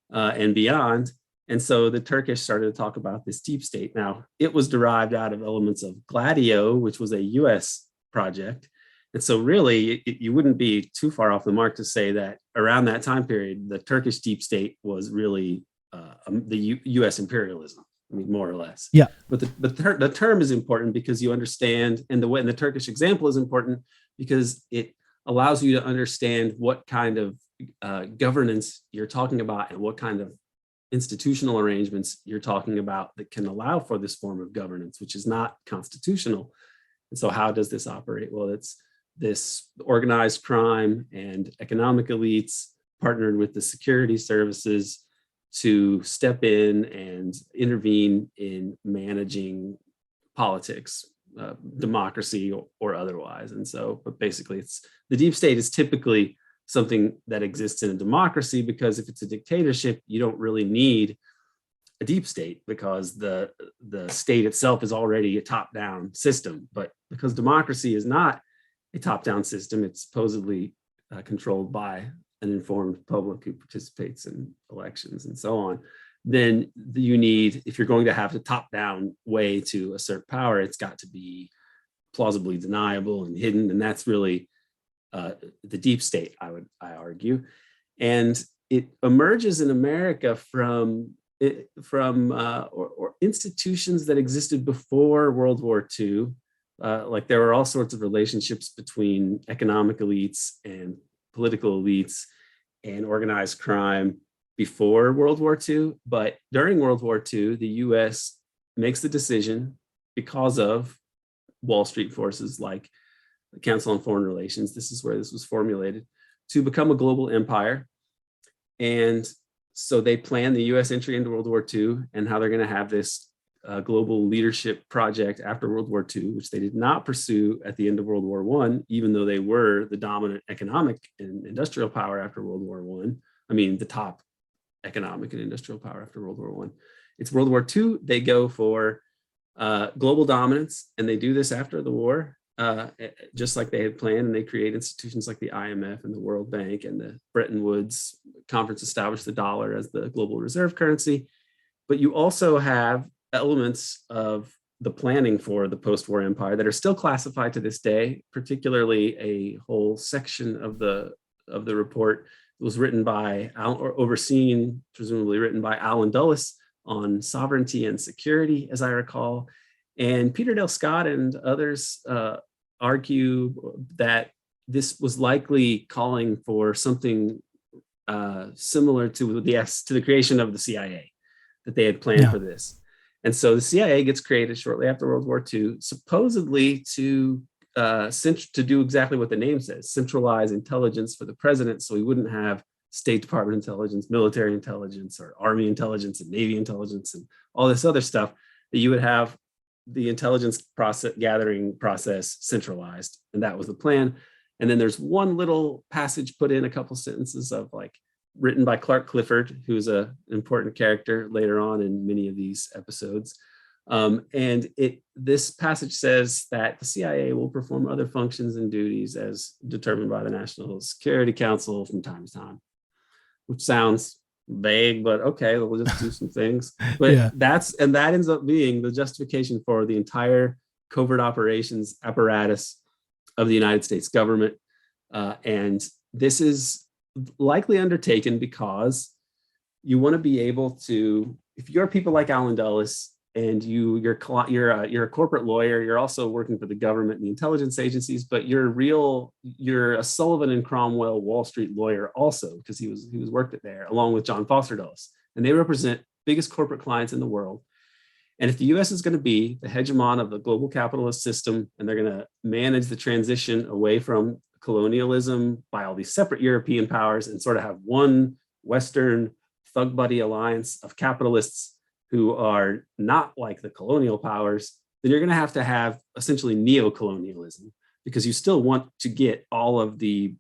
and beyond. And so the Turkish started to talk about this deep state. Now, it was derived out of elements of Gladio, which was a US project, and then And so really, you wouldn't be too far off the mark to say that around that time period, the Turkish deep state was really the U.S. imperialism, I mean, more or less. Yeah. But the term is important because you understand, and the Turkish example is important because it allows you to understand what kind of governance you're talking about and what kind of institutional arrangements you're talking about that can allow for this form of governance, which is not constitutional. And so how does this operate? Well, it's this organized crime and economic elites partnered with the security services to step in and intervene in managing politics, democracy or otherwise. And so, but basically it's the deep state is typically something that exists in a democracy, because if it's a dictatorship, you don't really need a deep state because the state itself is already a top-down system. But because democracy is not a top-down system, it's supposedly controlled by an informed public who participates in elections and so on, then you need, if you're going to have the top-down way to assert power, it's got to be plausibly deniable and hidden. And that's really the deep state, I argue. And it emerges in America from institutions that existed before World War II. Like there were all sorts of relationships between economic elites and political elites and organized crime before World War II. But during World War II, the US makes the decision, because of Wall Street forces like the Council on Foreign Relations, this is where this was formulated, to become a global empire. And so they plan the US entry into World War II and how they're going to have this global leadership project after World War II, which they did not pursue at the end of World War I, even though they were the dominant economic and industrial power after World War I. I mean, the top economic and industrial power after World War I. It's World War II, they go for global dominance, and they do this after the war, just like they had planned, and they create institutions like the IMF and the World Bank, and the Bretton Woods Conference established the dollar as the global reserve currency. But you also have elements of the planning for the post-war empire that are still classified to this day, particularly a whole section of the report that was written by, or overseen, presumably written by Alan Dulles on sovereignty and security, as I recall. And Peter Dale Scott and others argue that this was likely calling for something similar to the creation of the CIA, that they had planned for this. And so the CIA gets created shortly after World War II, supposedly to do exactly what the name says, centralize intelligence for the president, so he wouldn't have State Department intelligence, military intelligence, or Army intelligence and Navy intelligence and all this other stuff, that you would have the intelligence gathering process centralized. And that was the plan. And then there's one little passage put in, a couple sentences of written by Clark Clifford, who's an important character later on in many of these episodes. And this passage says that the CIA will perform other functions and duties as determined by the National Security Council from time to time, which sounds vague, but okay, we'll just do some things. But that ends up being the justification for the entire covert operations apparatus of the United States government. And this is likely undertaken because you want to be able to, if you're people like Alan Dulles and you're a corporate lawyer, you're also working for the government and the intelligence agencies, but you're a Sullivan and Cromwell Wall Street lawyer also, because he was worked it there along with John Foster Dulles, and they represent biggest corporate clients in the world. And if the US is going to be the hegemon of the global capitalist system, and they're going to manage the transition away from colonialism by all these separate European powers and sort of have one Western thug buddy alliance of capitalists who are not like the colonial powers, then you're going to have essentially neo-colonialism, because you still want to get all of the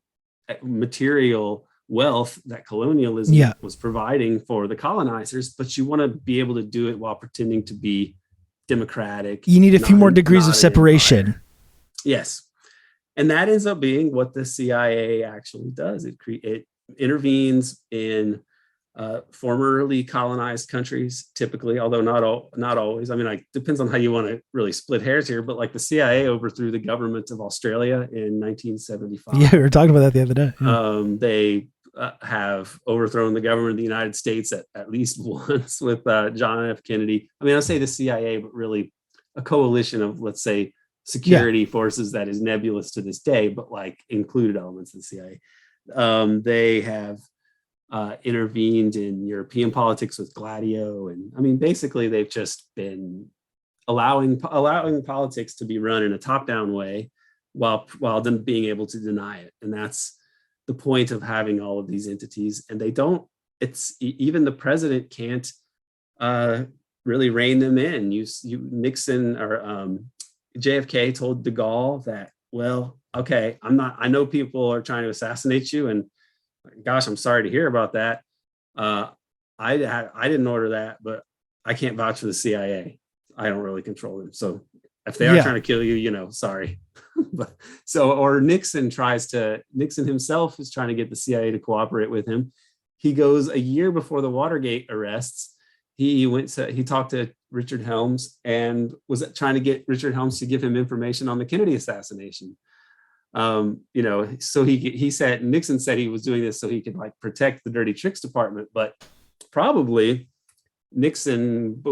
material wealth that colonialism was providing for the colonizers, but you want to be able to do it while pretending to be democratic. You need a few more degrees of separation. Yes. And that ends up being what the CIA actually does. It intervenes in formerly colonized countries, typically, although not always. I mean, like, depends on how you want to really split hairs here. But like the CIA overthrew the government of Australia in 1975. Yeah, we were talking about that the other day. Yeah. They have overthrown the government of the United States at least once with John F. Kennedy. I mean, I say the CIA, but really a coalition of, let's say, security forces that is nebulous to this day, but like included elements of the CIA. They have intervened in European politics with Gladio, and I mean, basically, they've just been allowing politics to be run in a top-down way, while them being able to deny it, and that's the point of having all of these entities. And they don't. It's even the president can't really rein them in. Nixon or JFK told de Gaulle that, well, okay, I know people are trying to assassinate you, and gosh, I'm sorry to hear about that. I didn't order that, but I can't vouch for the CIA. I don't really control them. So if they are trying to kill you, sorry. But or Nixon himself is trying to get the CIA to cooperate with him. He goes a year before the Watergate arrests. He talked to Richard Helms and was trying to get Richard Helms to give him information on the Kennedy assassination. So he said, Nixon said he was doing this so he could like protect the dirty tricks department, but probably Nixon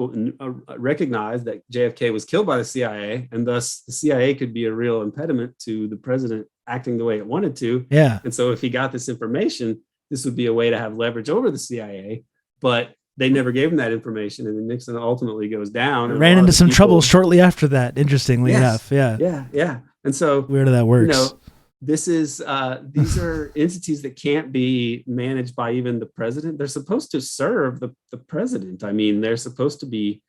recognized that JFK was killed by the CIA, and thus the CIA could be a real impediment to the president acting the way it wanted to. Yeah. And so if he got this information, this would be a way to have leverage over the CIA, but they never gave him that information. And then Nixon ultimately goes down. Ran into some trouble shortly after that, interestingly enough. Yeah. Yeah. And so weird how that works. These are entities that can't be managed by even the president. They're supposed to serve the president. I mean, they're supposed to be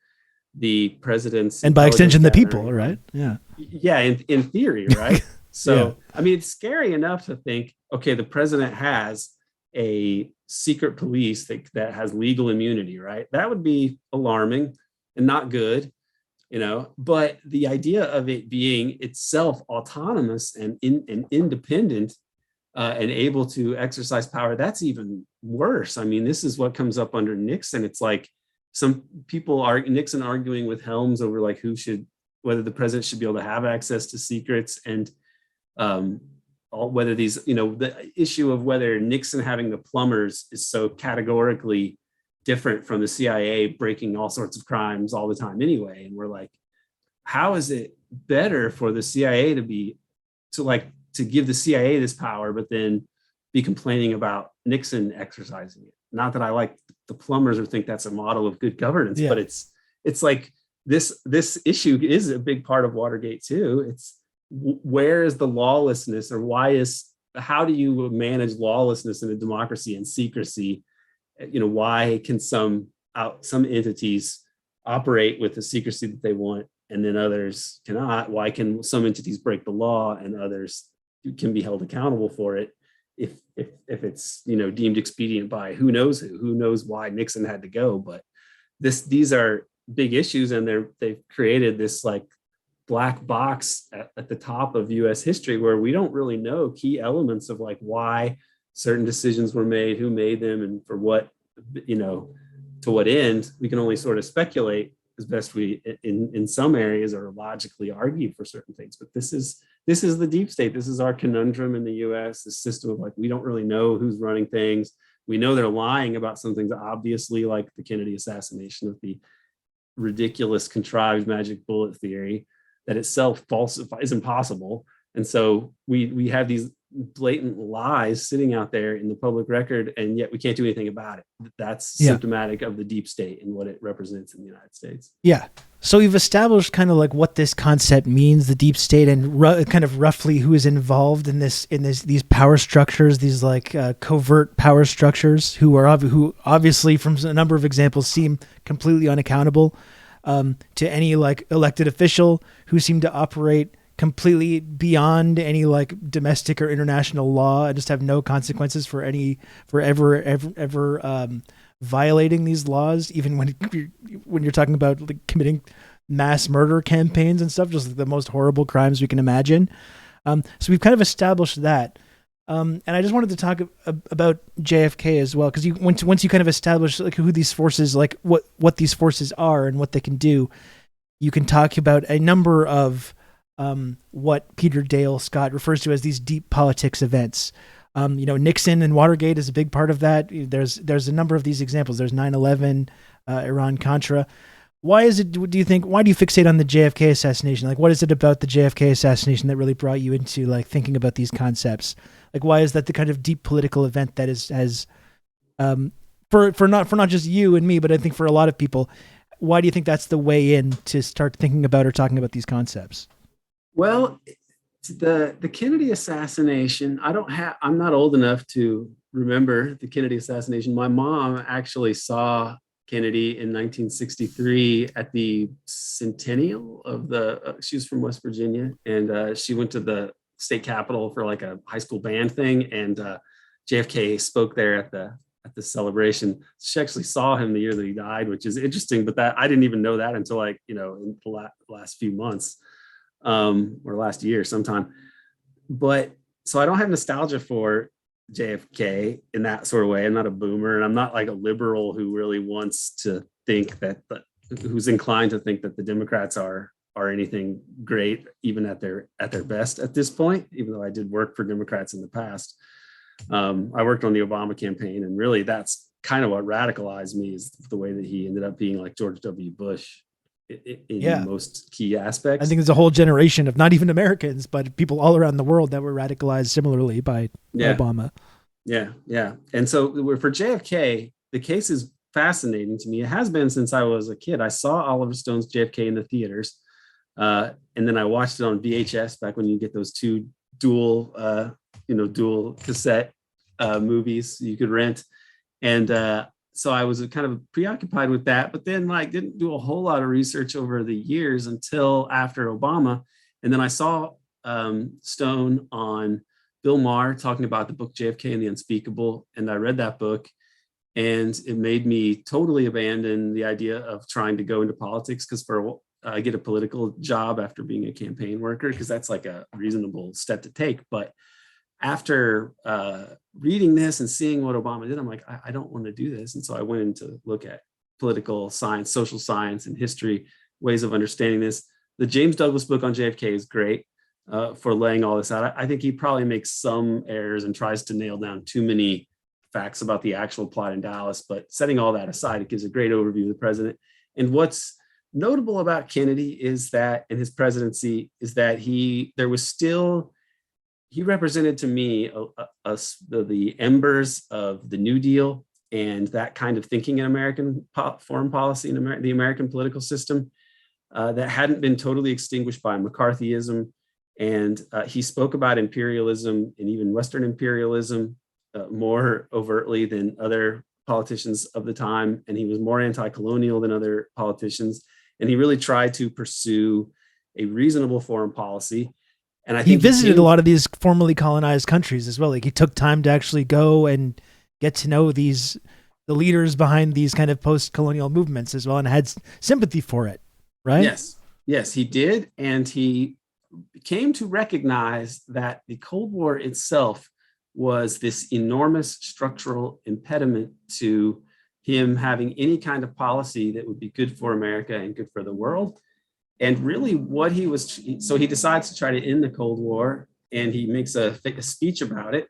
the president's, and by extension, the people, right? Yeah. Yeah. In theory, right? So, I mean, it's scary enough to think, okay, the president has a secret police that has legal immunity, right? That would be alarming and not good. But the idea of it being itself autonomous and independent and able to exercise power, that's even worse. I mean, this is what comes up under Nixon. It's like some people are Nixon arguing with Helms over like whether the president should be able to have access to secrets, and whether these, the issue of whether Nixon having the plumbers is so categorically different from the CIA breaking all sorts of crimes all the time anyway. And we're like, how is it better for the CIA to give the CIA this power, but then be complaining about Nixon exercising it? Not that I like the plumbers or think that's a model of good governance, but it's like this issue is a big part of Watergate too. It's where is the lawlessness, or how do you manage lawlessness in a democracy and secrecy? Why can some entities operate with the secrecy that they want and then others cannot? Why can some entities break the law and others can be held accountable for it if it's deemed expedient by who knows why Nixon had to go? But these are big issues, and they've created this like black box at the top of U.S. history where we don't really know key elements of like why certain decisions were made, who made them, and for what, to what end. We can only sort of speculate as best we in some areas, or logically argue for certain things. But this is the deep state. This is our conundrum in the US, this system of like, we don't really know who's running things. We know they're lying about some things, obviously, like the Kennedy assassination, with the ridiculous contrived magic bullet theory that itself is impossible. And so we have these blatant lies sitting out there in the public record, and yet we can't do anything about it. That's symptomatic of the deep state and what it represents in the United States. Yeah. So we've established kind of like what this concept means, the deep state, and kind of roughly who is involved in these power structures, these like covert power structures, who obviously from a number of examples seem completely unaccountable to any like elected official, who seem to operate completely beyond any like domestic or international law and just have no consequences for ever violating these laws, even when you're talking about like committing mass murder campaigns and stuff, just like the most horrible crimes we can imagine. So we've kind of established that. And I just wanted to talk about JFK as well, because once you kind of establish like who these forces, like what these forces are and what they can do, you can talk about a number of what Peter Dale Scott refers to as these deep politics events. Nixon and Watergate is a big part of that. There's a number of these examples. There's 9/11, Iran-Contra. Why is it, do you think, why do you fixate on the JFK assassination? Like, what is it about the JFK assassination that really brought you into like thinking about these concepts? Like, why is that the kind of deep political event that for not just you and me, but I think for a lot of people, why do you think that's the way in to start thinking about or talking about these concepts? Well, the Kennedy assassination, I'm not old enough to remember the Kennedy assassination. My mom actually saw Kennedy in 1963 at the centennial of she was from West Virginia, and she went to the state capitol for like a high school band thing, and JFK spoke there at the celebration. She actually saw him the year that he died, which is interesting, but that I didn't even know that until like, in the last few months, or last year sometime. But so I don't have nostalgia for JFK in that sort of way. I'm not a boomer, and I'm not like a liberal who really wants to think who's inclined to think that the Democrats are anything great, even at their best at this point, even though I did work for Democrats in the past. I worked on the Obama campaign, and really that's kind of what radicalized me, is the way that he ended up being like George W. Bush in most key aspects. I think there's a whole generation of not even Americans, but people all around the world that were radicalized similarly by Obama. Yeah. And so for JFK, the case is fascinating to me. It has been since I was a kid. I saw Oliver Stone's JFK in the theaters. And then I watched it on VHS back when you get those two dual cassette movies you could rent. And so I was kind of preoccupied with that, but then like didn't do a whole lot of research over the years until after Obama. And then I saw Stone on Bill Maher talking about the book JFK and the Unspeakable. And I read that book, and it made me totally abandon the idea of trying to go into politics, because I get a political job after being a campaign worker, because that's like a reasonable step to take. But after reading this and seeing what Obama did, I'm like, I don't want to do this. And so I went in to look at political science, social science, and history, ways of understanding this. The James Douglas book on JFK is great for laying all this out. I think he probably makes some errors and tries to nail down too many facts about the actual plot in Dallas. But setting all that aside, it gives a great overview of the president. And what's notable about Kennedy is that in his presidency is that he represented to me the embers of the New Deal and that kind of thinking in American foreign policy, in the American political system that hadn't been totally extinguished by McCarthyism. And he spoke about imperialism and even Western imperialism more overtly than other politicians of the time. And he was more anti-colonial than other politicians. And he really tried to pursue a reasonable foreign policy. And I think he visited a lot of these formerly colonized countries as well. Like he took time to actually go and get to know the leaders behind these kind of post-colonial movements as well, and had sympathy for it, right? Yes, he did. And he came to recognize that the Cold War itself was this enormous structural impediment to him having any kind of policy that would be good for America and good for the world. And really so he decides to try to end the Cold War, and he makes a speech about it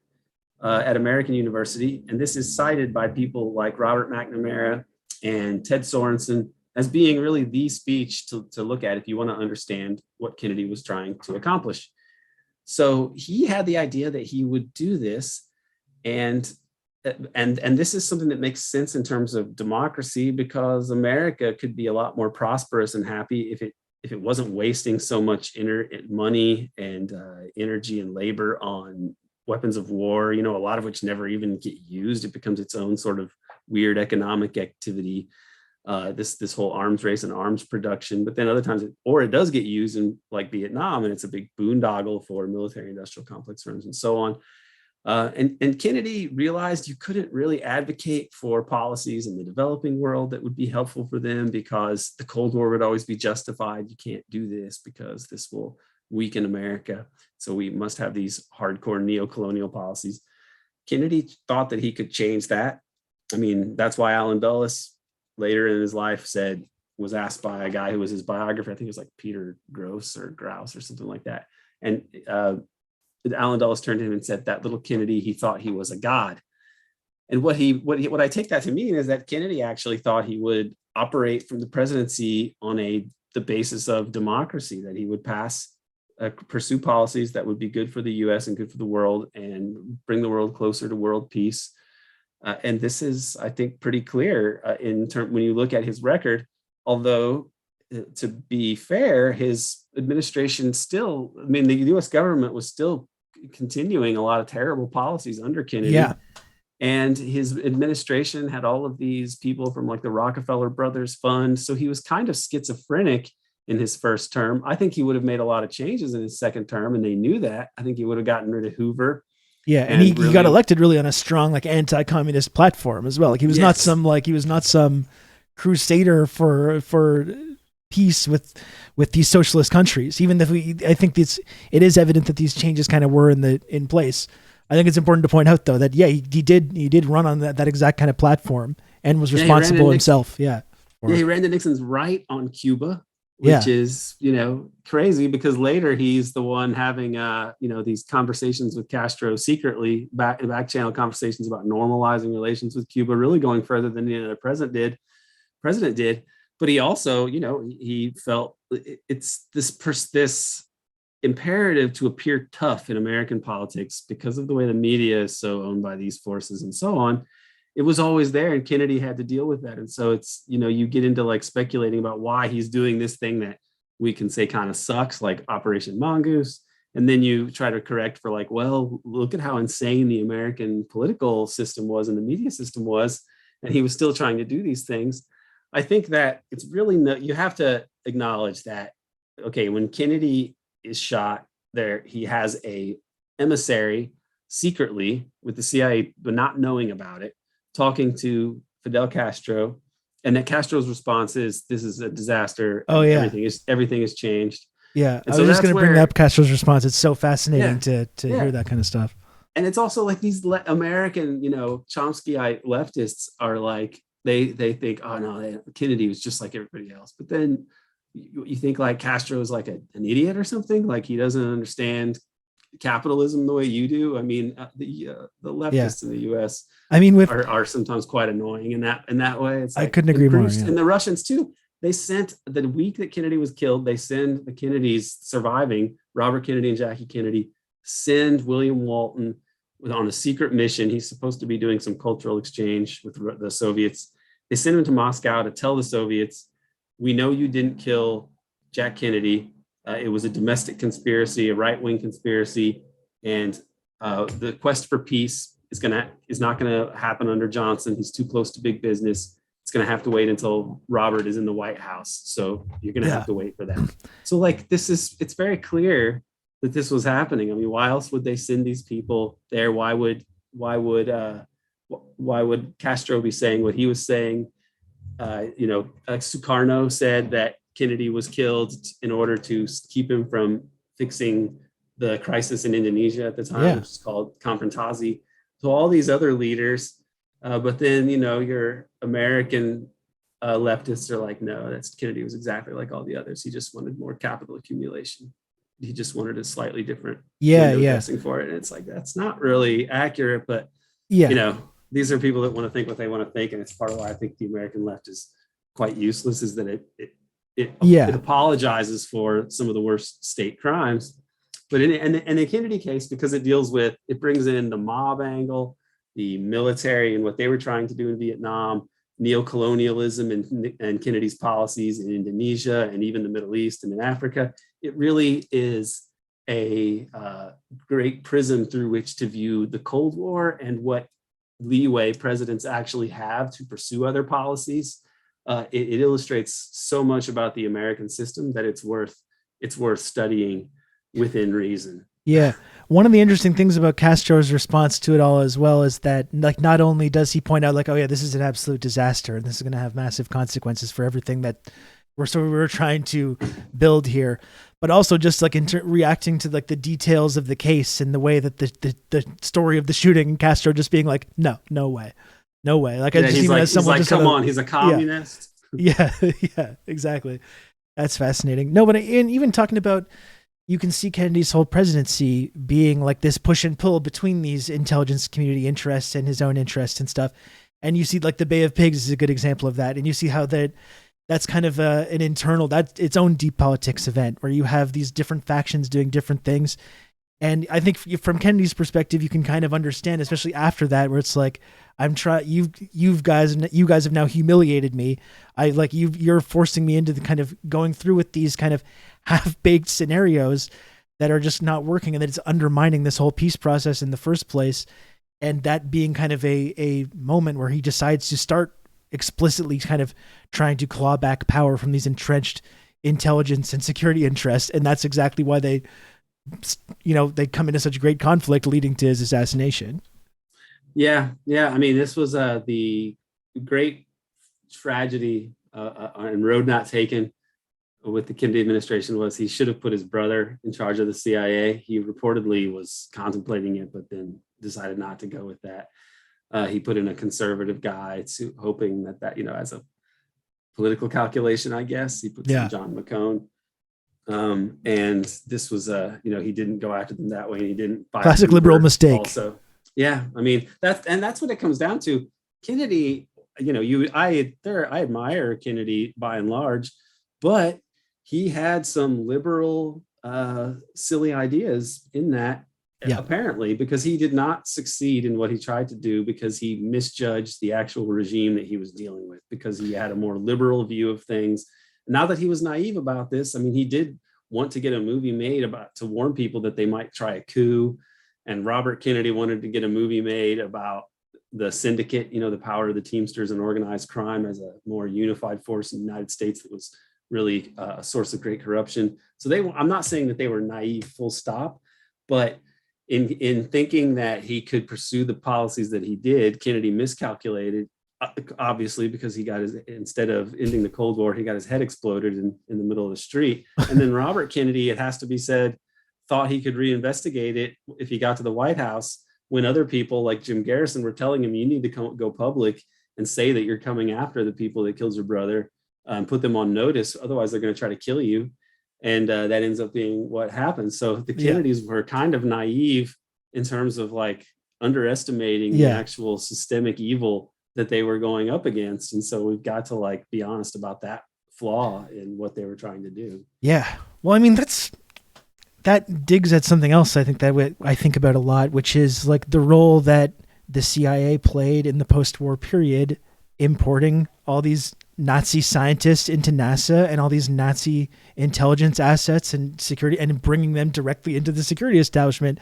at American University. And this is cited by people like Robert McNamara and Ted Sorensen as being really the speech to look at if you want to understand what Kennedy was trying to accomplish. So he had the idea that he would do this, and this is something that makes sense in terms of democracy, because America could be a lot more prosperous and happy if it wasn't wasting so much money and energy and labor on weapons of war, a lot of which never even get used. It becomes its own sort of weird economic activity, this whole arms race and arms production. But then other times, it does get used in like Vietnam, and it's a big boondoggle for military industrial complex firms and so on. And Kennedy realized you couldn't really advocate for policies in the developing world that would be helpful for them, because the Cold War would always be justified. You can't do this because this will weaken America. So we must have these hardcore neo-colonial policies. Kennedy thought that he could change that. I mean, that's why Allen Dulles later in his life was asked by a guy who was his biographer, I think it was like Peter Gross or Grouse or something like that. And Allen Dulles turned to him and said, that little Kennedy, he thought he was a god. And what I take that to mean is that Kennedy actually thought he would operate from the presidency on the basis of democracy, that he would pursue policies that would be good for the U.S. and good for the world and bring the world closer to world peace. And this is, I think, pretty clear when you look at his record. Although, to be fair, his administration still, I mean, the U.S. government was still continuing a lot of terrible policies under Kennedy. Yeah. And his administration had all of these people from like the Rockefeller Brothers Fund. So he was kind of schizophrenic in his first term. I think he would have made a lot of changes in his second term, and they knew that. I think he would have gotten rid of Hoover. Yeah, and he got elected really on a strong like anti-communist platform as well. Like he was not some crusader for peace with these socialist countries. Even if I think it is evident that these changes kind of were in place. I think it's important to point out though that he did run on that exact kind of platform and was responsible himself. Yeah, he ran to Nixon's right on Cuba, which is crazy because later he's the one having these conversations with Castro secretly, back channel conversations about normalizing relations with Cuba, really going further than the president did. But he also he felt it's this imperative to appear tough in American politics because of the way the media is so owned by these forces and so on. It was always there, and Kennedy had to deal with that. And so it's, you get into like speculating about why he's doing this thing that we can say kind of sucks, like Operation Mongoose. And then you try to correct for like, well, look at how insane the American political system was and the media system was. And he was still trying to do these things. I think that it's really, you have to acknowledge that, okay, when Kennedy is shot there, he has a emissary secretly with the CIA, but not knowing about it, talking to Fidel Castro, and that Castro's response is, "This is a disaster. Oh yeah, everything is changed." Yeah, I was just going to bring up Castro's response. It's so fascinating to hear that kind of stuff. And it's also like these American, Chomskyite leftists are like they think, oh no, Kennedy was just like everybody else. But then you think like Castro is like an idiot or something, like he doesn't understand capitalism the way you do. I mean, the leftists in the U.S. are sometimes quite annoying in that way. It's like, I couldn't agree more. And the Russians too. They sent, the week that Kennedy was killed, they send the Kennedys surviving, Robert Kennedy and Jackie Kennedy, send William Walton on a secret mission. He's supposed to be doing some cultural exchange with the Soviets. They send him to Moscow to tell the Soviets, we know you didn't kill Jack Kennedy. It was a domestic conspiracy, a right-wing conspiracy, and the quest for peace is not going to happen under Johnson. He's too close to big business. It's going to have to wait until Robert is in the White House. So you're going to have to wait for that. So like it's very clear that this was happening. I mean, why else would they send these people there? Why would Castro be saying what he was saying? Sukarno said that Kennedy was killed in order to keep him from fixing the crisis in Indonesia at the time, which is called Konfrontasi. So all these other leaders, but then, your American leftists are like, no, Kennedy was exactly like all the others. He just wanted more capital accumulation. He just wanted a slightly different dressing for it. And it's like, that's not really accurate, but these are people that want to think what they want to think. And it's part of why I think the American left is quite useless, is that it apologizes for some of the worst state crimes. But in the Kennedy case, because it brings in the mob angle, the military and what they were trying to do in Vietnam, neocolonialism and Kennedy's policies in Indonesia and even the Middle East and in Africa, it really is a great prism through which to view the Cold War and what leeway presidents actually have to pursue other policies. It illustrates so much about the American system that it's worth studying within reason. Yeah. One of the interesting things about Castro's response to it all as well is that, like, not only does he point out like, oh yeah, this is an absolute disaster and this is going to have massive consequences for everything that we're trying to build here, but also just like reacting to like the details of the case and the way that the story of the shooting, and Castro just being like, no way. Like I just he's even like, as someone just come on, he's a communist. Yeah, yeah, exactly. That's fascinating. No, but and even talking about, you can see Kennedy's whole presidency being like this push and pull between these intelligence community interests and his own interests and stuff. And you see like the Bay of Pigs is a good example of that. And you see how that's kind of an internal, that's its own deep politics event where you have these different factions doing different things. And I think from Kennedy's perspective, you can kind of understand, especially after that, where it's like, you guys have now humiliated me. You're forcing me into the kind of going through with these kind of half-baked scenarios that are just not working, and that it's undermining this whole peace process in the first place. And that being kind of a moment where he decides to start explicitly kind of trying to claw back power from these entrenched intelligence and security interests. And that's exactly why they come into such great conflict, leading to his assassination. Yeah. I mean, this was the great tragedy and road not taken with the Kennedy administration was he should have put his brother in charge of the CIA. He reportedly was contemplating it, but then decided not to go with that. He put in a conservative guy, hoping that as a political calculation, I guess. He put some John McCone. And this was he didn't go after them that way. He didn't fire classic liberal mistake. Also, yeah, I mean that's what it comes down to. Kennedy, I admire Kennedy by and large, but he had some liberal, silly ideas in that. Apparently, because he did not succeed in what he tried to do, because he misjudged the actual regime that he was dealing with, because he had a more liberal view of things. Now that he was naive about this, I mean, he did want to get a movie made to warn people that they might try a coup. And Robert Kennedy wanted to get a movie made about the syndicate, the power of the Teamsters and organized crime as a more unified force in the United States that was really a source of great corruption. So I'm not saying that they were naive, full stop, but in thinking that he could pursue the policies that he did, Kennedy miscalculated, obviously, because instead of ending the Cold War, he got his head exploded in the middle of the street. And then Robert Kennedy, it has to be said, thought he could reinvestigate it if he got to the White House, when other people like Jim Garrison were telling him, you need to go public and say that you're coming after the people that killed your brother, put them on notice, otherwise they're going to try to kill you. And that ends up being what happened. So the Kennedys were kind of naive in terms of like underestimating the actual systemic evil that they were going up against. And so we've got to like be honest about that flaw in what they were trying to do. Yeah. Well, I mean, that digs at something else I think that I think about a lot, which is like the role that the CIA played in the post-war period, importing all these Nazi scientists into NASA and all these Nazi intelligence assets and security, and bringing them directly into the security establishment.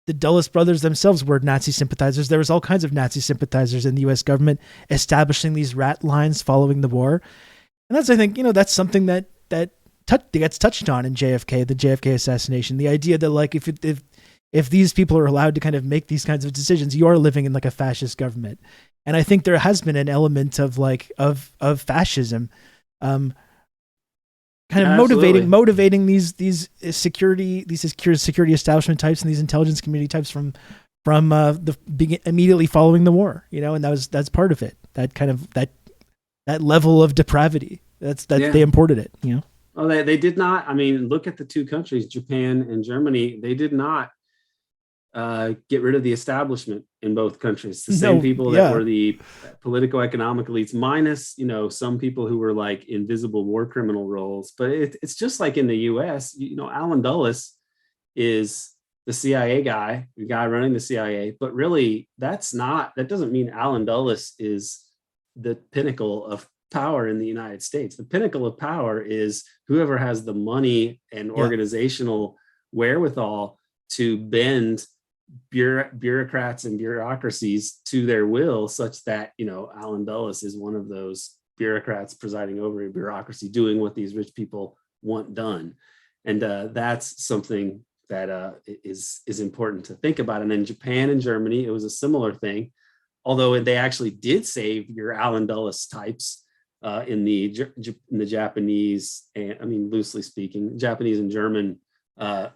The Dulles brothers themselves were Nazi sympathizers. There was all kinds of Nazi sympathizers in the U.S. government establishing these rat lines following the war. And that's, I think, that's something that gets touched on in JFK, the JFK assassination. The idea that like if these people are allowed to kind of make these kinds of decisions, you are living in like a fascist government. And I think there has been an element of like of fascism, kind of motivating these security establishment types and these intelligence community types from immediately following the war, and that's part of it. That kind of that level of depravity. They imported it, Oh, they did not. I mean, look at the two countries, Japan and Germany. They did not get rid of the establishment in both countries. The same people that were the politico-economic elites, minus, some people who were like invisible war criminal roles. But it's just like in the US, Alan Dulles is the CIA guy, the guy running the CIA. But really, that doesn't mean Alan Dulles is the pinnacle of power in the United States. The pinnacle of power is whoever has the money and organizational wherewithal to bend bureaucrats and bureaucracies to their will, such that Alan Dulles is one of those bureaucrats presiding over a bureaucracy, doing what these rich people want done. And that's something that is important to think about. And in Japan and Germany, it was a similar thing, although they actually did save your Alan Dulles types in the Japanese, and I mean, loosely speaking, Japanese and German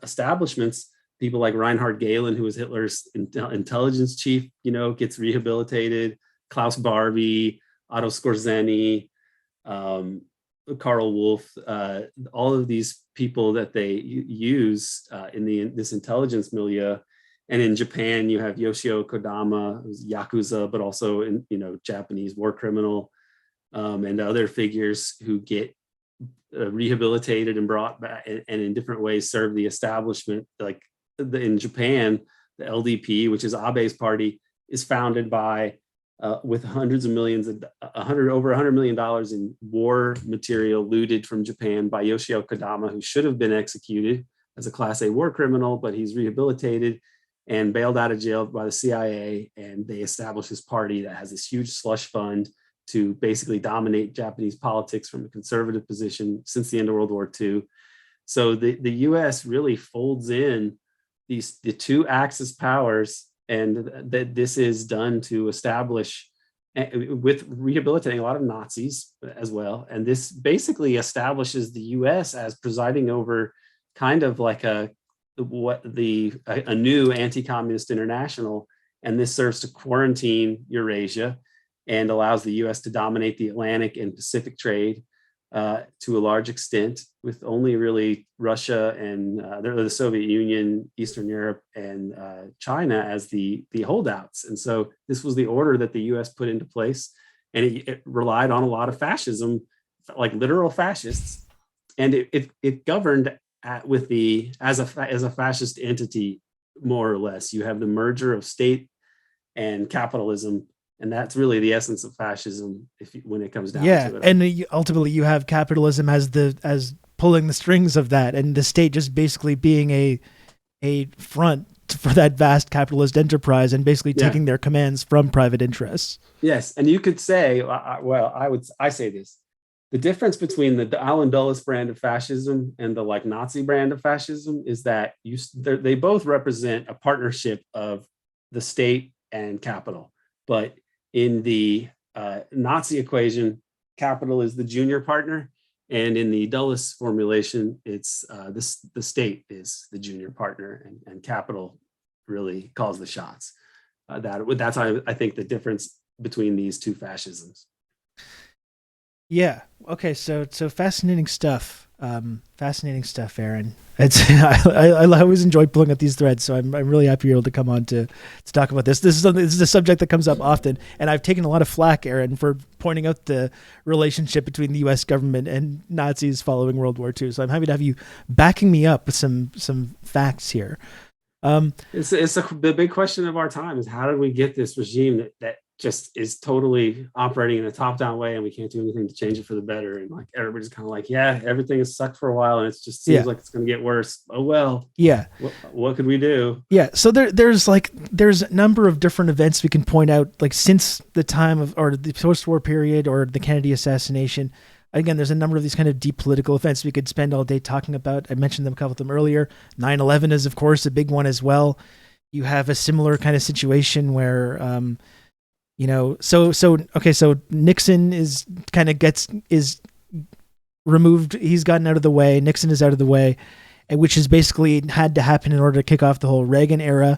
establishments. People like Reinhard Gehlen, who was Hitler's intelligence chief, gets rehabilitated. Klaus Barbie, Otto Skorzeny, Karl Wolff, all of these people that they use in this intelligence milieu. And in Japan, you have Yoshio Kodama, who's Yakuza, but also in Japanese war criminal, and other figures who get rehabilitated and brought back, and in different ways serve the establishment. Like in Japan, the LDP, which is Abe's party, is founded by with hundreds of millions, over $100 million in war material looted from Japan by Yoshio Kodama, who should have been executed as a Class A war criminal, but he's rehabilitated and bailed out of jail by the CIA. And they established this party that has this huge slush fund to basically dominate Japanese politics from a conservative position since the end of World War II. So the US really folds in the two Axis powers, and that this is done to establish, with rehabilitating a lot of Nazis as well. And this basically establishes the US as presiding over kind of like a new anti-communist international. And this serves to quarantine Eurasia and allows the US to dominate the Atlantic and Pacific trade to a large extent, with only really Russia and the Soviet Union, Eastern Europe, and China as the holdouts. And so this was the order that the US put into place, and it relied on a lot of fascism, like literal fascists, and it governed as a fascist entity, more or less. You have the merger of state and capitalism. And that's really the essence of fascism, when it comes down to it. And ultimately, you have capitalism as pulling the strings of that, and the state just basically being a front for that vast capitalist enterprise, and basically taking their commands from private interests. Yes, and you could say, I say this: the difference between the Alan Dulles brand of fascism and the Nazi brand of fascism is that they both represent a partnership of the state and capital, but in the Nazi equation, capital is the junior partner, and in the Dulles formulation, it's the state is the junior partner, and capital really calls the shots. That's I think the difference between these two fascisms. Yeah. Okay. So fascinating stuff. Fascinating stuff, Aaron. I always enjoy pulling up these threads, so I'm really happy you're able to come on to talk about this. This is a subject that comes up often, and I've taken a lot of flack, Aaron, for pointing out the relationship between the U.S. government and Nazis following World War II. So I'm happy to have you backing me up with some facts here. It's the big question of our time is, how did we get this regime that just is totally operating in a top-down way, and we can't do anything to change it for the better? And everybody's kind of like, everything has sucked for a while, and it just seems like it's going to get worse. Oh well. Yeah. What could we do? Yeah. So there's a number of different events we can point out, since the time of, or the post-war period, or the Kennedy assassination. Again, there's a number of these kind of deep political events we could spend all day talking about. I mentioned a couple of them earlier. 9/11 is, of course, a big one as well. You have a similar kind of situation where, so Nixon is removed. He's gotten out of the way. Nixon is out of the way, which has basically had to happen in order to kick off the whole Reagan era.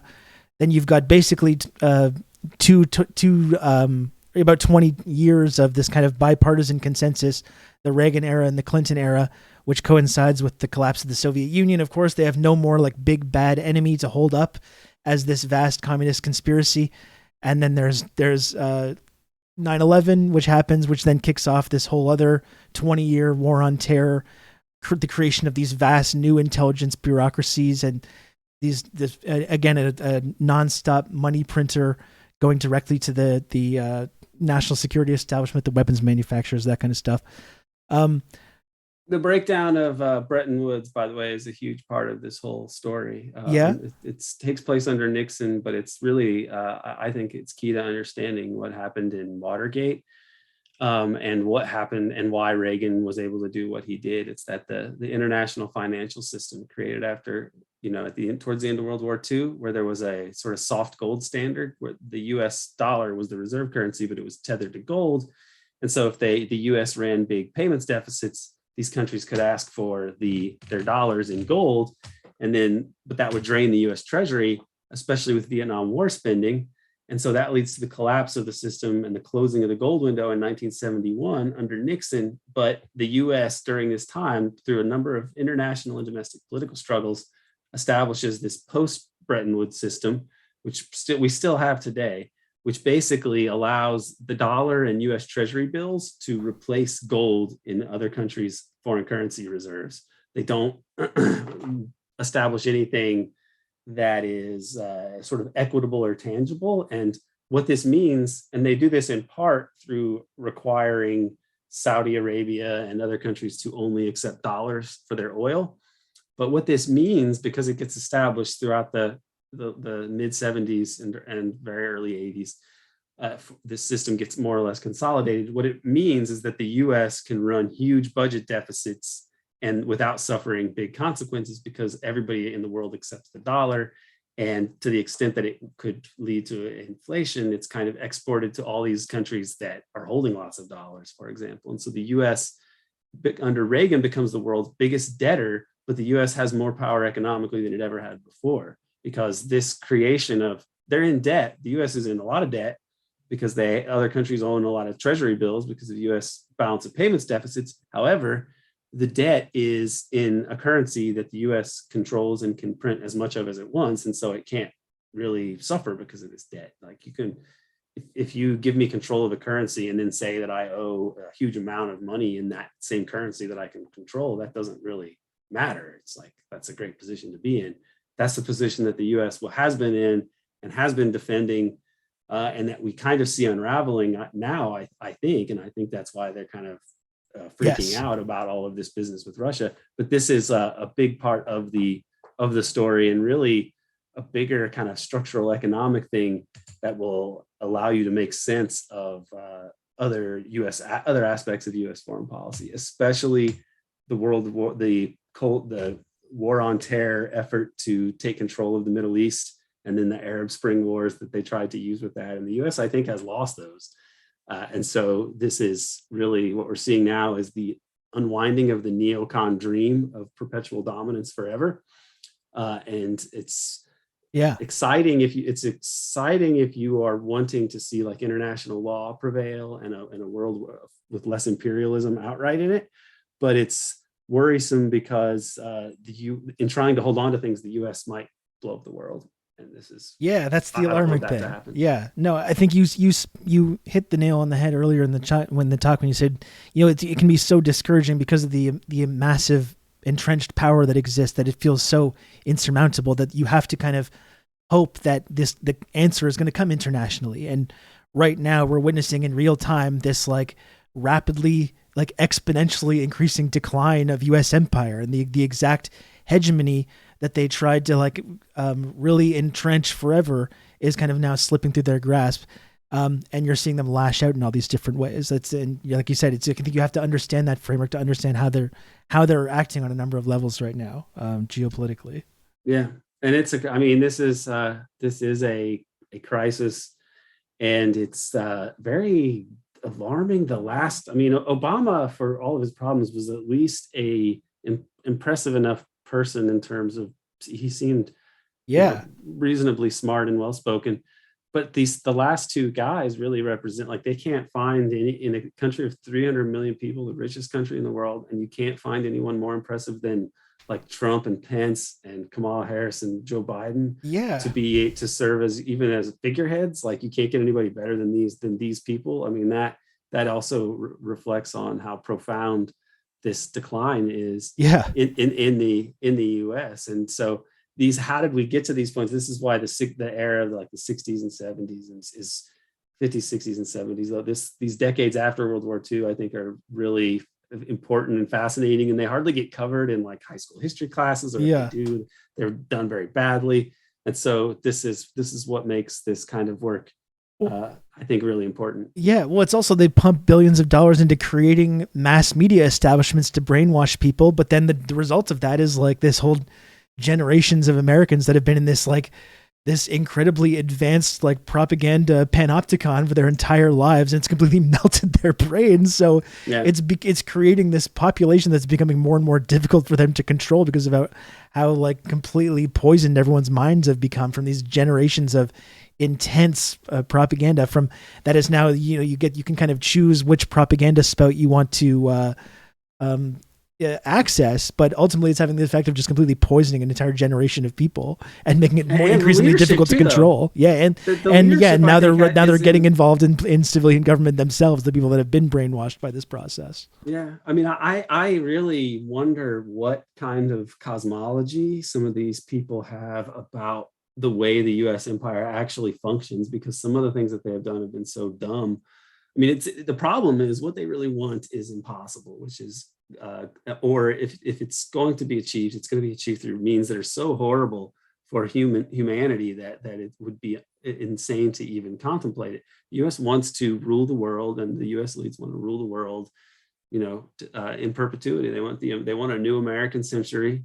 Then you've got basically about 20 years of this kind of bipartisan consensus, the Reagan era and the Clinton era, which coincides with the collapse of the Soviet Union. Of course, they have no more big bad enemy to hold up as this vast communist conspiracy. And then there's 9/11, which happens, which then kicks off this whole other 20-year war on terror, the creation of these vast new intelligence bureaucracies, and this again a nonstop money printer going directly to the national security establishment, the weapons manufacturers, that kind of stuff. The breakdown of Bretton Woods, by the way, is a huge part of this whole story. It takes place under Nixon, but it's really, I think it's key to understanding what happened in Watergate, and what happened and why Reagan was able to do what he did. It's that the international financial system created after, towards the end of World War II, where there was a sort of soft gold standard, where the US dollar was the reserve currency, but it was tethered to gold. And so if the US ran big payments deficits, these countries could ask for their dollars in gold, but that would drain the US Treasury, especially with Vietnam War spending. And so that leads to the collapse of the system and the closing of the gold window in 1971 under Nixon. But the US during this time, through a number of international and domestic political struggles, establishes this post-Bretton Woods system, which we still have today, which basically allows the dollar and US Treasury bills to replace gold in other countries' foreign currency reserves. They don't establish anything that is sort of equitable or tangible. And what this means, and they do this in part through requiring Saudi Arabia and other countries to only accept dollars for their oil. But what this means, because it gets established throughout the mid 70s and very early 80s, this system gets more or less consolidated. What it means is that the US can run huge budget deficits and without suffering big consequences, because everybody in the world accepts the dollar. And to the extent that it could lead to inflation, it's kind of exported to all these countries that are holding lots of dollars, for example. And so the US under Reagan becomes the world's biggest debtor, but the US has more power economically than it ever had before, because this creation of, they're in debt. The US is in a lot of debt because other countries own a lot of treasury bills because of the US balance of payments deficits. However, the debt is in a currency that the US controls and can print as much of as it wants. And so it can't really suffer because of this debt. Like you can, if you give me control of a currency and then say that I owe a huge amount of money in that same currency that I can control, that doesn't really matter. It's like, that's a great position to be in. That's the position that the US has been in and has been defending, and that we kind of see unraveling now, I think. And I think that's why they're kind of freaking out about all of this business with Russia. But this is a big part of the story, and really a bigger kind of structural economic thing that will allow you to make sense of other aspects of US foreign policy, especially the war on terror effort to take control of the Middle East, and then the Arab Spring wars that they tried to use with that. And the US, I think, has lost those. And so this is really what we're seeing now is the unwinding of the neocon dream of perpetual dominance forever. And it's exciting if you are wanting to see like international law prevail and a world with less imperialism outright in it. But it's worrisome because in trying to hold on to things, the US might blow up the world. And this is that's the alarming thing. Yeah, no, I think you hit the nail on the head earlier in the chat when you said, it can be so discouraging because of the massive entrenched power that exists, that it feels so insurmountable that you have to kind of hope that the answer is going to come internationally. And right now we're witnessing in real time this like rapidly, like exponentially increasing decline of U.S. empire and the exact hegemony that they tried to really entrench forever is kind of now slipping through their grasp. And you're seeing them lash out in all these different ways. And like you said, I think you have to understand that framework to understand how they're acting on a number of levels right now, geopolitically. Yeah. And this is a crisis, and it's very alarming. Obama, for all of his problems, was at least a impressive enough person in terms of he seemed reasonably smart and well-spoken, but the last two guys really represent, like, they can't find in a country of 300 million people, the richest country in the world, and you can't find anyone more impressive than like Trump and Pence and Kamala Harris and Joe Biden to serve as figureheads. Like, you can't get anybody better than these people. I mean, that also reflects on how profound this decline is in the US. And so how did we get to these points? This is why the era of like the 60s and 70s is 50s, 60s, and 70s. Though these decades after World War II, I think, are really important and fascinating, and they hardly get covered in like high school history classes, or if they do, they're done very badly. And so this is what makes this kind of work, I think, really important. Yeah, well, it's also they pump billions of dollars into creating mass media establishments to brainwash people, but then the result of that is like this whole generations of Americans that have been in this like this incredibly advanced like propaganda panopticon for their entire lives, and it's completely melted their brains. So Yeah. it's creating this population that's becoming more and more difficult for them to control because of how like completely poisoned everyone's minds have become from these generations of intense propaganda. From that is now, you know, you can kind of choose which propaganda spout you want to access, but ultimately it's having the effect of just completely poisoning an entire generation of people and making it more And increasingly leadership difficult to too, control. though. Yeah, and The and yeah, leadership, now I think, they're is getting involved in civilian government themselves, the people that have been brainwashed by this process. Yeah, I mean, I really wonder what kind of cosmology some of these people have about the way the U.S. empire actually functions, because some of the things that they have done have been so dumb. I mean, it's the problem is what they really want is impossible, which is, or if it's going to be achieved, it's going to be achieved through means that are so horrible for humanity that it would be insane to even contemplate it. The U.S. wants to rule the world, and the U.S. elites want to rule the world, you know, in perpetuity. They want a new American century,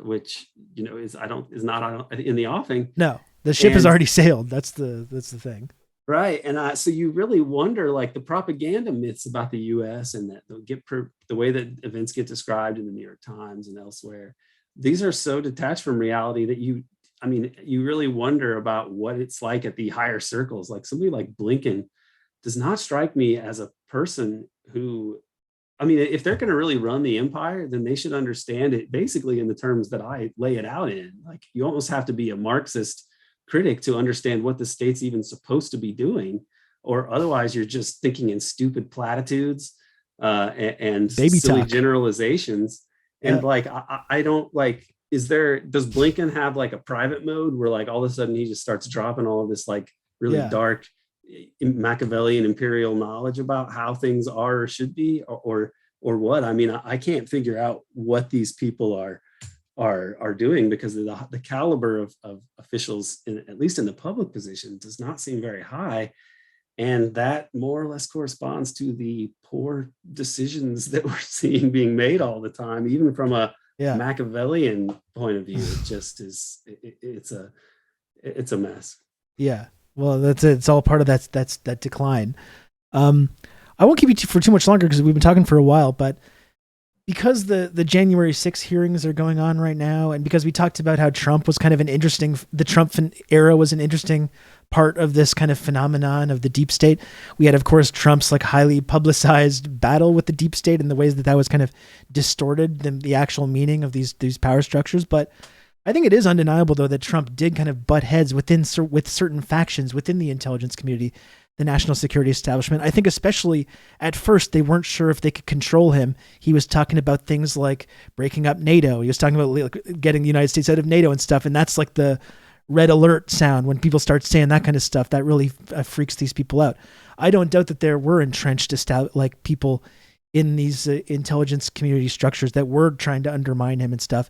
which, you know, is not in the offing. No, the ship has And already sailed. That's the thing. right. And so you really wonder, like, the propaganda myths about the U.S. and that the way that events get described in the New York Times and elsewhere, these are so detached from reality that you really wonder about what it's like at the higher circles. Like somebody like Blinken does not strike me as a person who, I mean, if they're going to really run the empire, then they should understand it basically in the terms that I lay it out in. Like, you almost have to be a Marxist critic to understand what the state's even supposed to be doing, or otherwise you're just thinking in stupid platitudes and Baby silly talk. generalizations. And Yeah. like, I don't like, does Blinken have like a private mode where like all of a sudden he just starts dropping all of this like really Yeah. dark Machiavellian imperial knowledge about how things are or should be, or what? I mean, I can't figure out what these people are doing, because the caliber of officials, at least in the public position, does not seem very high. And that more or less corresponds to the poor decisions that we're seeing being made all the time, even from a Machiavellian point of view. It just is, it's a mess. Yeah. Well, that's it. It's all part of that decline. I won't keep you for too much longer because we've been talking for a while, but because the January 6th hearings are going on right now, and because we talked about how Trump was kind of the Trump era was an interesting part of this kind of phenomenon of the deep state. We had, of course, Trump's like highly publicized battle with the deep state and the ways that was kind of distorted the actual meaning of these power structures. But I think it is undeniable, though, that Trump did kind of butt heads with certain factions within the intelligence community, the national security establishment. I think especially at first they weren't sure if they could control him. He was talking about things like breaking up NATO. He was talking about getting the United States out of NATO and stuff. And that's like the red alert sound when people start saying that kind of stuff. That really freaks these people out. I don't doubt that there were entrenched like people in these intelligence community structures that were trying to undermine him and stuff.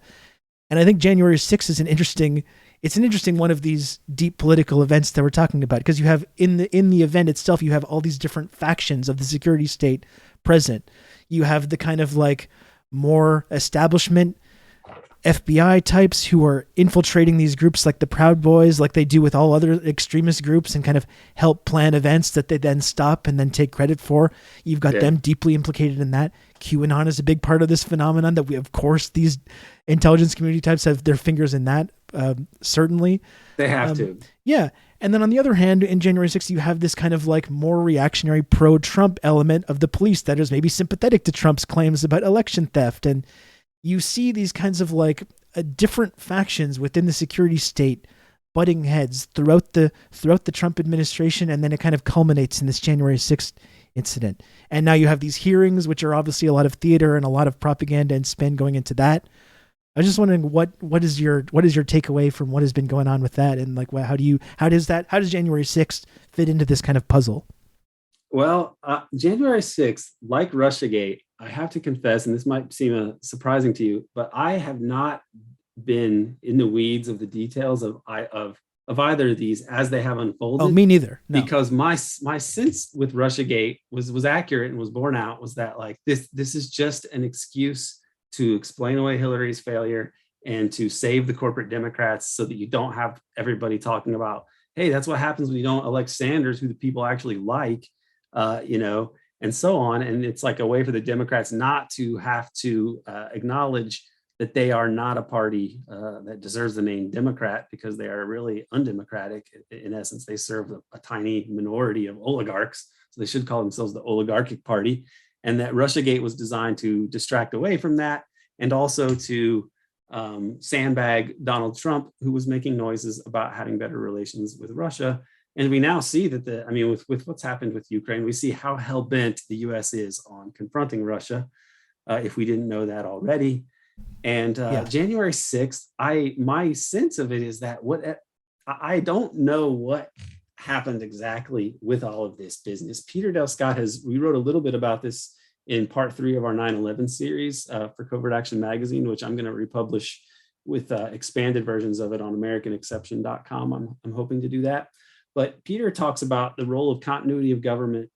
And I think January 6th is an interesting one of these deep political events that we're talking about, because you have in the event itself, you have all these different factions of the security state present. You have the kind of like more establishment FBI types who are infiltrating these groups like the Proud Boys, like they do with all other extremist groups, and kind of help plan events that they then stop and then take credit for. You've got them deeply implicated in that. QAnon is a big part of this phenomenon that of course, these intelligence community types have their fingers in that. Certainly. They have to. Yeah. And then on the other hand, in January 6th, you have this kind of like more reactionary pro-Trump element of the police that is maybe sympathetic to Trump's claims about election theft. And you see these kinds of like different factions within the security state butting heads throughout the Trump administration, and then it kind of culminates in this January 6th incident. And now you have these hearings, which are obviously a lot of theater and a lot of propaganda and spin going into that. I was just wondering what is your takeaway from what has been going on with that, and like how does January 6th fit into this kind of puzzle? Well, January 6th, like Russiagate, I have to confess, and this might seem surprising to you, but I have not been in the weeds of the details of either of these as they have unfolded. Oh, me neither. No. Because my sense with Russiagate was accurate and was borne out, was that like this is just an excuse to explain away Hillary's failure and to save the corporate Democrats so that you don't have everybody talking about, hey, that's what happens when you don't elect Sanders, who the people actually like, and so on. And it's like a way for the Democrats not to have to acknowledge that they are not a party that deserves the name Democrat, because they are really undemocratic. In essence, they serve a tiny minority of oligarchs. So they should call themselves the oligarchic party. And that Russiagate was designed to distract away from that, and also to sandbag Donald Trump, who was making noises about having better relations with Russia. And we now see that with what's happened with Ukraine, we see how hell-bent the US is on confronting Russia, if we didn't know that already. And January 6th, my sense of it is that I don't know what happened exactly with all of this business. Peter Del Scott we wrote a little bit about this in part 3 of our 9/11 series for Covert Action Magazine, which I'm going to republish with expanded versions of it on AmericanException.com. I'm hoping to do that. But Peter talks about the role of continuity of government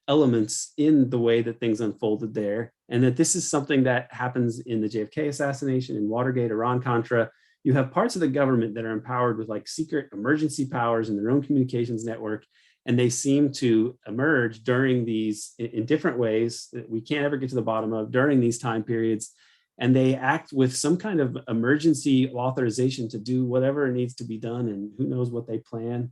elements in the way that things unfolded there, and that this is something that happens in the JFK assassination, in Watergate, Iran-Contra. You have parts of the government that are empowered with like secret emergency powers in their own communications network, and they seem to emerge during these in different ways that we can't ever get to the bottom of during these time periods. And they act with some kind of emergency authorization to do whatever needs to be done, and who knows what they plan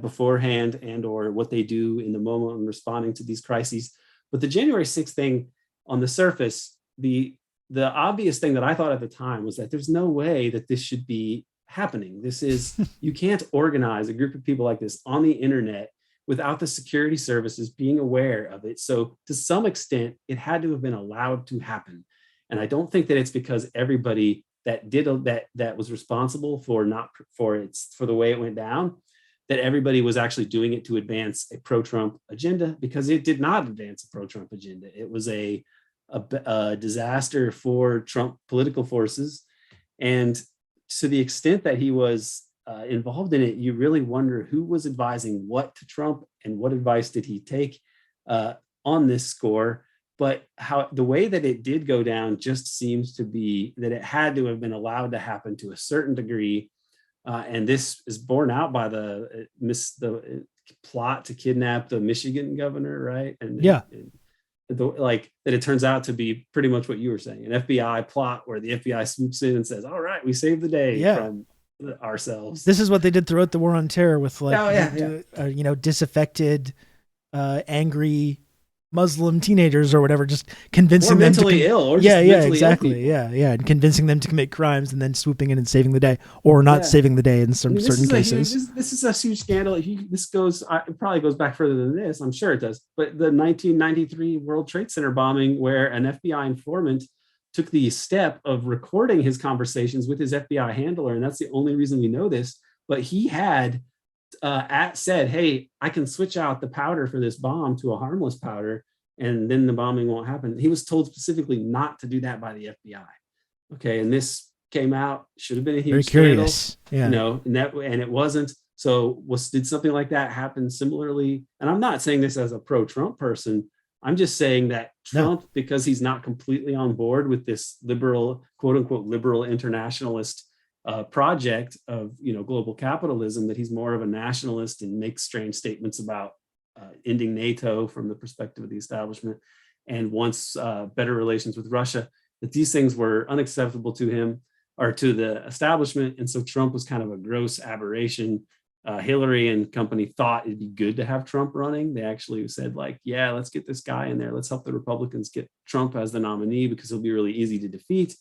beforehand and or what they do in the moment when responding to these crises. But the January 6th thing, on the surface, the obvious thing that I thought at the time was that there's no way that this should be happening. This is, you can't organize a group of people like this on the internet without the security services being aware of it. So to some extent, it had to have been allowed to happen. And I don't think that it's because everybody that did that was responsible for the way it went down, that everybody was actually doing it to advance a pro-Trump agenda, because it did not advance a pro-Trump agenda. It was a disaster for Trump political forces. And to the extent that he was involved in it, you really wonder who was advising what to Trump and what advice did he take on this score. But how the way that it did go down just seems to be that it had to have been allowed to happen to a certain degree. And this is borne out by the plot to kidnap the Michigan governor, right? And that it turns out to be pretty much what you were saying, an FBI plot where the FBI swoops in and says, all right, we saved the day from ourselves. This is what they did throughout the war on terror with disaffected, angry Muslim teenagers or whatever, just convincing them mentally ill, or exactly, and convincing them to commit crimes and then swooping in and saving the day, or not saving the day in certain cases. This is a huge scandal. It probably goes back further than this. I'm sure it does. But the 1993 World Trade Center bombing, where an FBI informant took the step of recording his conversations with his FBI handler, and that's the only reason we know this. But he had said, hey, I can switch out the powder for this bomb to a harmless powder, and then the bombing won't happen. He was told specifically not to do that by the FBI. Okay, and this came out, should have been a huge scandal, and it wasn't. So did something like that happen similarly? And I'm not saying this as a pro-Trump person. I'm just saying that Trump, because he's not completely on board with this liberal, quote unquote, liberal internationalist project of global capitalism, that he's more of a nationalist and makes strange statements about ending NATO from the perspective of the establishment, and wants better relations with Russia, that these things were unacceptable to him or to the establishment. And so Trump was kind of a gross aberration. Hillary and company thought it'd be good to have Trump running. They actually said, like, yeah, let's get this guy in there. Let's help the Republicans get Trump as the nominee because he'll be really easy to defeat.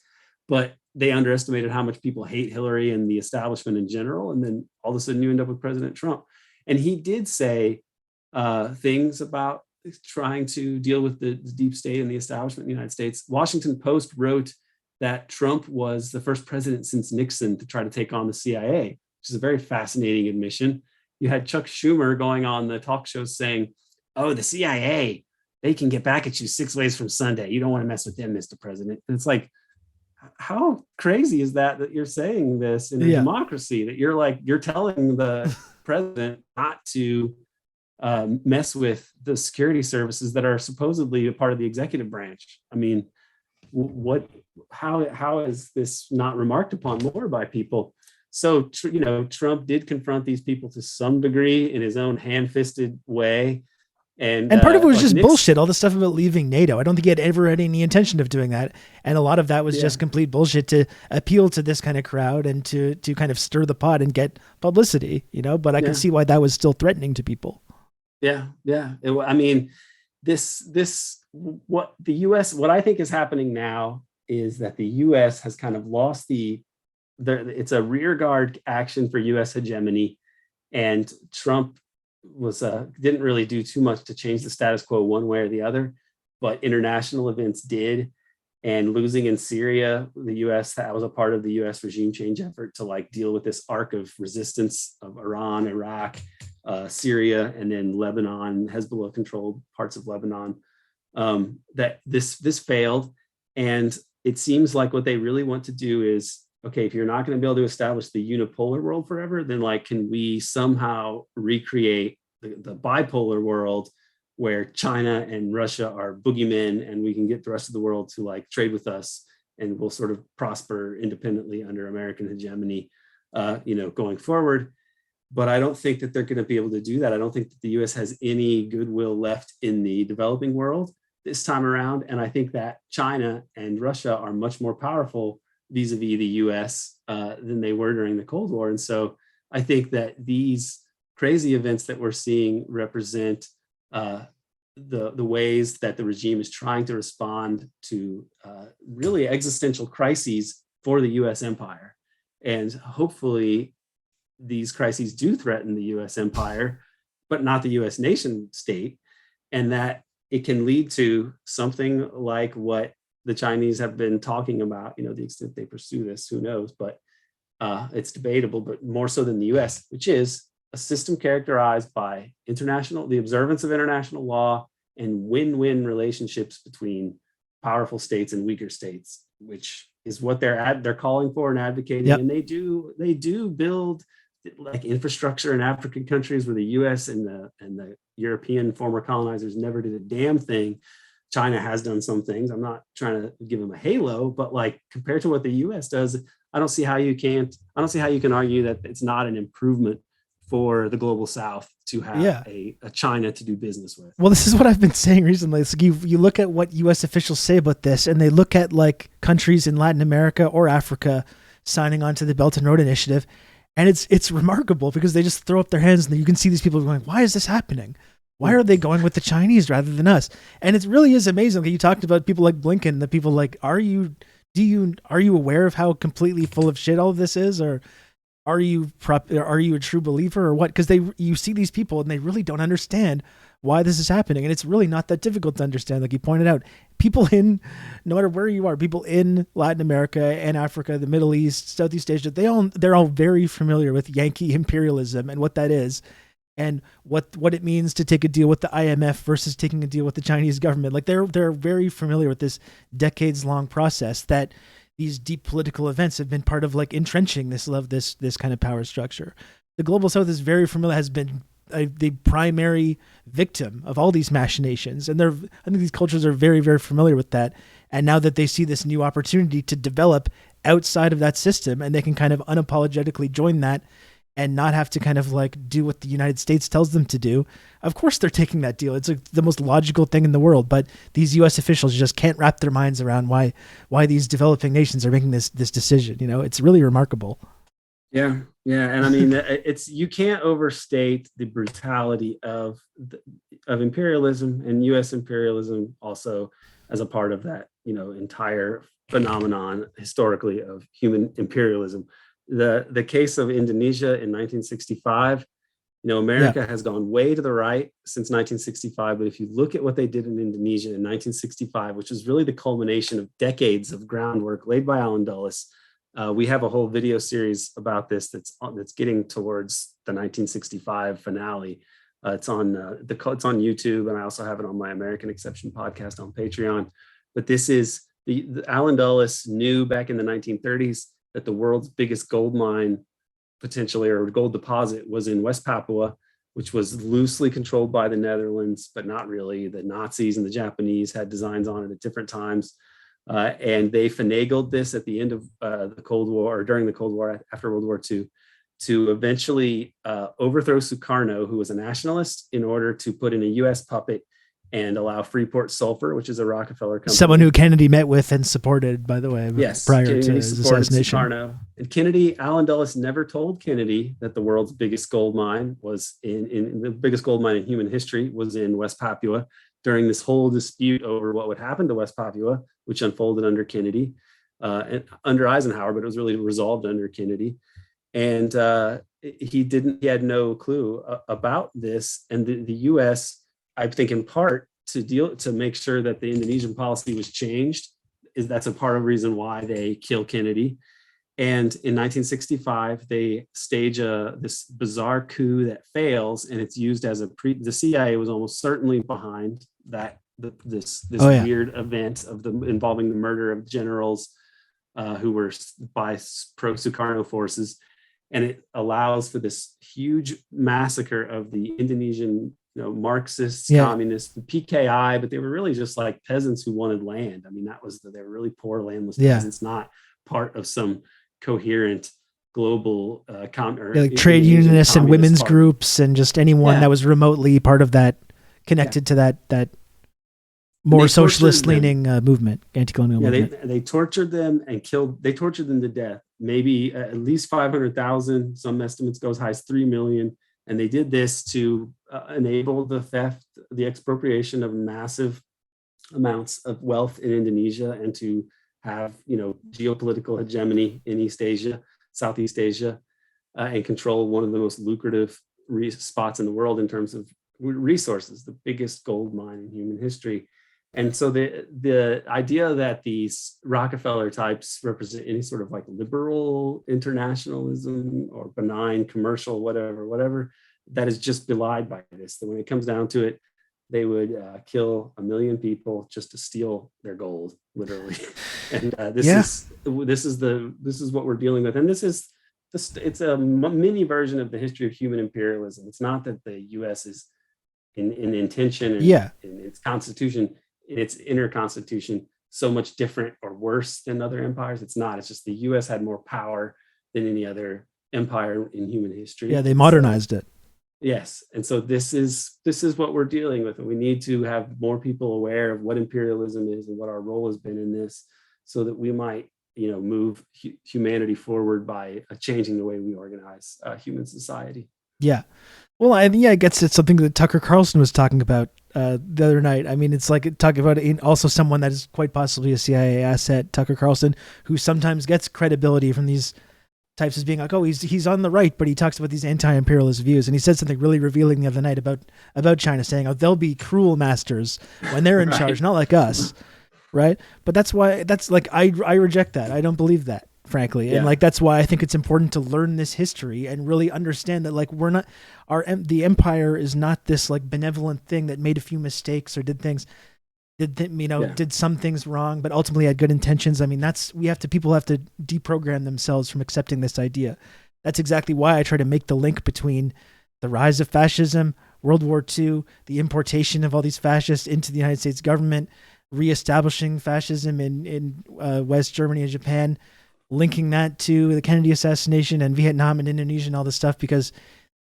But they underestimated how much people hate Hillary and the establishment in general. And then all of a sudden you end up with President Trump. And he did say things about trying to deal with the deep state and the establishment in the United States. Washington Post wrote that Trump was the first president since Nixon to try to take on the CIA, which is a very fascinating admission. You had Chuck Schumer going on the talk shows saying, oh, the CIA, they can get back at you 6 ways from Sunday. You don't want to mess with them, Mr. President. And it's like, how crazy is that you're saying this in a democracy, that you're telling the president not to mess with the security services that are supposedly a part of the executive branch? I mean, how is this not remarked upon more by people? So, Trump did confront these people to some degree in his own hand-fisted way. And part of it was just Nixon, bullshit. All the stuff about leaving NATO. I don't think he had ever had any intention of doing that. And a lot of that was just complete bullshit to appeal to this kind of crowd and to kind of stir the pot and get publicity, but I can see why that was still threatening to people. Yeah. I mean, what the U.S., what I think is happening now is that the U.S. has kind of lost it's a rearguard action for U.S. hegemony, and Trump didn't really do too much to change the status quo one way or the other, but international events did. And losing in Syria, the U.S. that was a part of the U.S. regime change effort to deal with this arc of resistance of Iran, Iraq, Syria, and then Lebanon, Hezbollah-controlled parts of Lebanon. That this failed, and it seems like what they really want to do is, okay, if you're not going to be able to establish the unipolar world forever, then can we somehow recreate the bipolar world where China and Russia are boogeymen, and we can get the rest of the world to trade with us, and we'll sort of prosper independently under American hegemony, going forward. But I don't think that they're going to be able to do that. I don't think that the U.S. has any goodwill left in the developing world this time around. And I think that China and Russia are much more powerful vis-a-vis the U.S. Than they were during the Cold War. And so I think that these crazy events that we're seeing represent the ways that the regime is trying to respond to really existential crises for the U.S. empire. And hopefully these crises do threaten the U.S. empire, but not the U.S. nation state, and that it can lead to something like what the Chinese have been talking about. The extent they pursue this, who knows, but it's debatable, but more so than the U.S., which is a system characterized by the observance of international law and win-win relationships between powerful states and weaker states, which is what they're calling for and advocating. Yep. And they do build infrastructure in African countries where the U.S. and the European former colonizers never did a damn thing. China has done some things. I'm not trying to give them a halo, but compared to what the U.S. does, I don't see how you can argue that it's not an improvement for the global South to have a China to do business with. Well, this is what I've been saying recently. It's you look at what U.S. officials say about this, and they look at countries in Latin America or Africa signing on to the Belt and Road Initiative, and it's remarkable because they just throw up their hands, and you can see these people going, "Why is this happening? Why are they going with the Chinese rather than us?" And it really is amazing. You talked about people like Blinken, the people are you aware of how completely full of shit all of this is, or are you a true believer or what? Because you see these people and they really don't understand why this is happening, and it's really not that difficult to understand. Like you pointed out, people no matter where you are, people in Latin America and Africa, the Middle East, Southeast Asia, they're all very familiar with Yankee imperialism and what that is, and what it means to take a deal with the IMF versus taking a deal with the Chinese government. They're very familiar with this decades-long process that these deep political events have been part of, entrenching this kind of power structure. The global South is very familiar, has been the primary victim of all these machinations, and I think these cultures are very, very familiar with that. And now that they see this new opportunity to develop outside of that system, and they can kind of unapologetically join that and not have to kind of do what the United States tells them to do, of course they're taking that deal. It's the most logical thing in the world, but these U.S. officials just can't wrap their minds around why these developing nations are making this decision. It's really remarkable. Yeah. And I mean, you can't overstate the brutality of imperialism, and U.S. imperialism also as a part of that, entire phenomenon historically of human imperialism. The case of Indonesia in 1965, America has gone way to the right since 1965. But if you look at what they did in Indonesia in 1965, which is really the culmination of decades of groundwork laid by Alan Dulles, we have a whole video series about this that's getting towards the 1965 finale. It's on YouTube, and I also have it on my American Exception podcast on Patreon. But this is the Alan Dulles knew back in the 1930s that the world's biggest gold mine, potentially, or gold deposit, was in West Papua, which was loosely controlled by the Netherlands, but not really. The Nazis and the Japanese had designs on it at different times. And they finagled this at the end of the Cold War, or during the Cold War, after World War II, to eventually overthrow Sukarno, who was a nationalist, in order to put in a U.S. puppet and allow Freeport Sulphur, which is a Rockefeller company. Someone who Kennedy met with and supported, by the way, prior Kennedy to his assassination. Sukarno. And Kennedy, Allen Dulles never told Kennedy that the world's biggest gold mine was in the biggest gold mine in human history was in West Papua, during this whole dispute over what would happen to West Papua, which unfolded under Kennedy, and under Eisenhower, but it was really resolved under Kennedy. And he had no clue about this. And the U.S., I think in part to make sure that the Indonesian policy was changed, that's a part of the reason why they kill Kennedy. And in 1965, they stage this bizarre coup that fails, and it's used as the CIA was almost certainly behind that, this weird event involving the murder of generals who were by pro-Sukarno forces. And it allows for this huge massacre of the Indonesian, Marxists, communists, the PKI, but they were really just like peasants who wanted land. I mean, they were really poor landless peasants, not part of some coherent global like trade unionists and women's groups and just anyone that was remotely part of that, connected to that more socialist leaning movement, anti-colonial movement. They tortured them and they tortured them to death. Maybe at least 500,000, some estimates go as high as 3 million. And they did this to enable the theft, the expropriation of massive amounts of wealth in Indonesia, and to have, geopolitical hegemony in East Asia, Southeast Asia, and control one of the most lucrative spots in the world in terms of resources, the biggest gold mine in human history. And so the idea that these Rockefeller types represent any sort of like liberal internationalism or benign commercial, whatever, that is just belied by this. That when it comes down to it, they would kill 1 million people just to steal their gold, literally. And this is what we're dealing with. And it's a mini version of the history of human imperialism. It's not that the U.S. is in intention and in its constitution, in its inner constitution, so much different or worse than other empires. It's not. It's just the U.S. had more power than any other empire in human history. Yeah, they modernized it. Yes, and so this is what we're dealing with, and we need to have more people aware of what imperialism is and what our role has been in this, so that we might, move humanity forward by changing the way we organize human society. Yeah. Well, I guess it's something that Tucker Carlson was talking about the other night. I mean, it's like talking about also someone that is quite possibly a CIA asset, Tucker Carlson, who sometimes gets credibility from these types as being like, oh, he's on the right, but he talks about these anti-imperialist views. And he said something really revealing the other night about China, saying, oh, they'll be cruel masters when they're in charge, not like us, right? But that's I reject that. I don't believe that, frankly. And that's why I think it's important to learn this history and really understand that we're not, the empire is not this benevolent thing that made a few mistakes or did things, did some things wrong, but ultimately had good intentions. I mean, people have to deprogram themselves from accepting this idea. That's exactly why I try to make the link between the rise of fascism, World War II, the importation of all these fascists into the United States government, reestablishing fascism in West Germany and Japan, linking that to the Kennedy assassination and Vietnam and Indonesia and all this stuff, because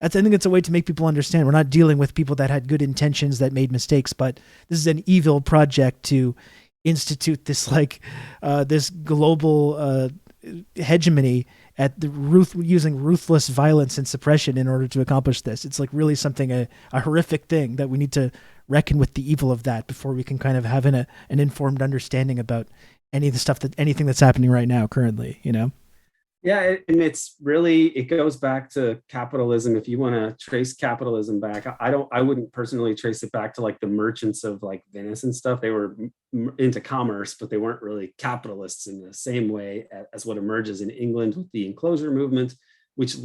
I think it's a way to make people understand we're not dealing with people that had good intentions that made mistakes, but this is an evil project to institute this this global hegemony at using ruthless violence and suppression in order to accomplish this. It's really something, a horrific thing that we need to reckon with the evil of that before we can kind of have an informed understanding about anything that's happening right now currently, Yeah, and it goes back to capitalism. If you want to trace capitalism back, I wouldn't personally trace it back to the merchants of Venice and stuff. They were into commerce, but they weren't really capitalists in the same way as what emerges in England with the enclosure movement, which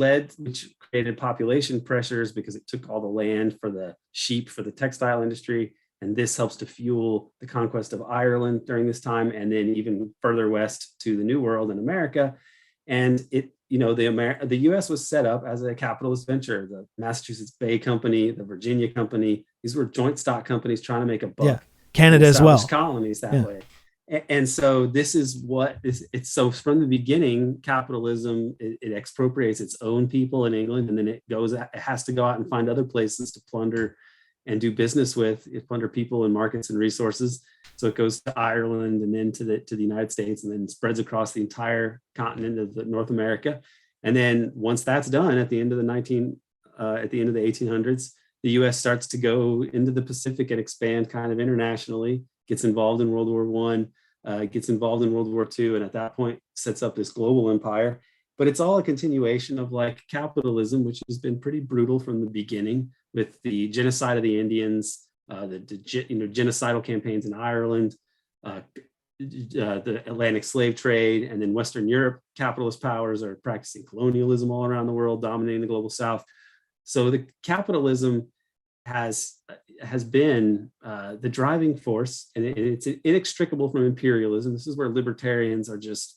created population pressures because it took all the land for the sheep for the textile industry. And this helps to fuel the conquest of Ireland during this time, and then even further west to the New World in America. And the U.S. was set up as a capitalist venture. The Massachusetts Bay Company, the Virginia Company, these were joint stock companies trying to make a buck. Yeah, Canada as well. Colonies that way. And so this is what is it's so from the beginning, capitalism, it expropriates its own people in England, and then it has to go out and find other places to plunder and do business with, plunder people and markets and resources. So it goes to Ireland and then to the United States, and then spreads across the entire continent of North America. And then once that's done, at the end of the 1800s, the U.S. starts to go into the Pacific and expand kind of internationally. Gets involved in World War I, gets involved in World War II, and at that point sets up this global empire. But it's all a continuation of like capitalism, which has been pretty brutal from the beginning, with the genocide of the Indians, the genocidal campaigns in Ireland, the Atlantic slave trade, and then Western Europe, capitalist powers are practicing colonialism all around the world, dominating the global South. So the capitalism has been the driving force, and it's inextricable from imperialism. This is where libertarians are just,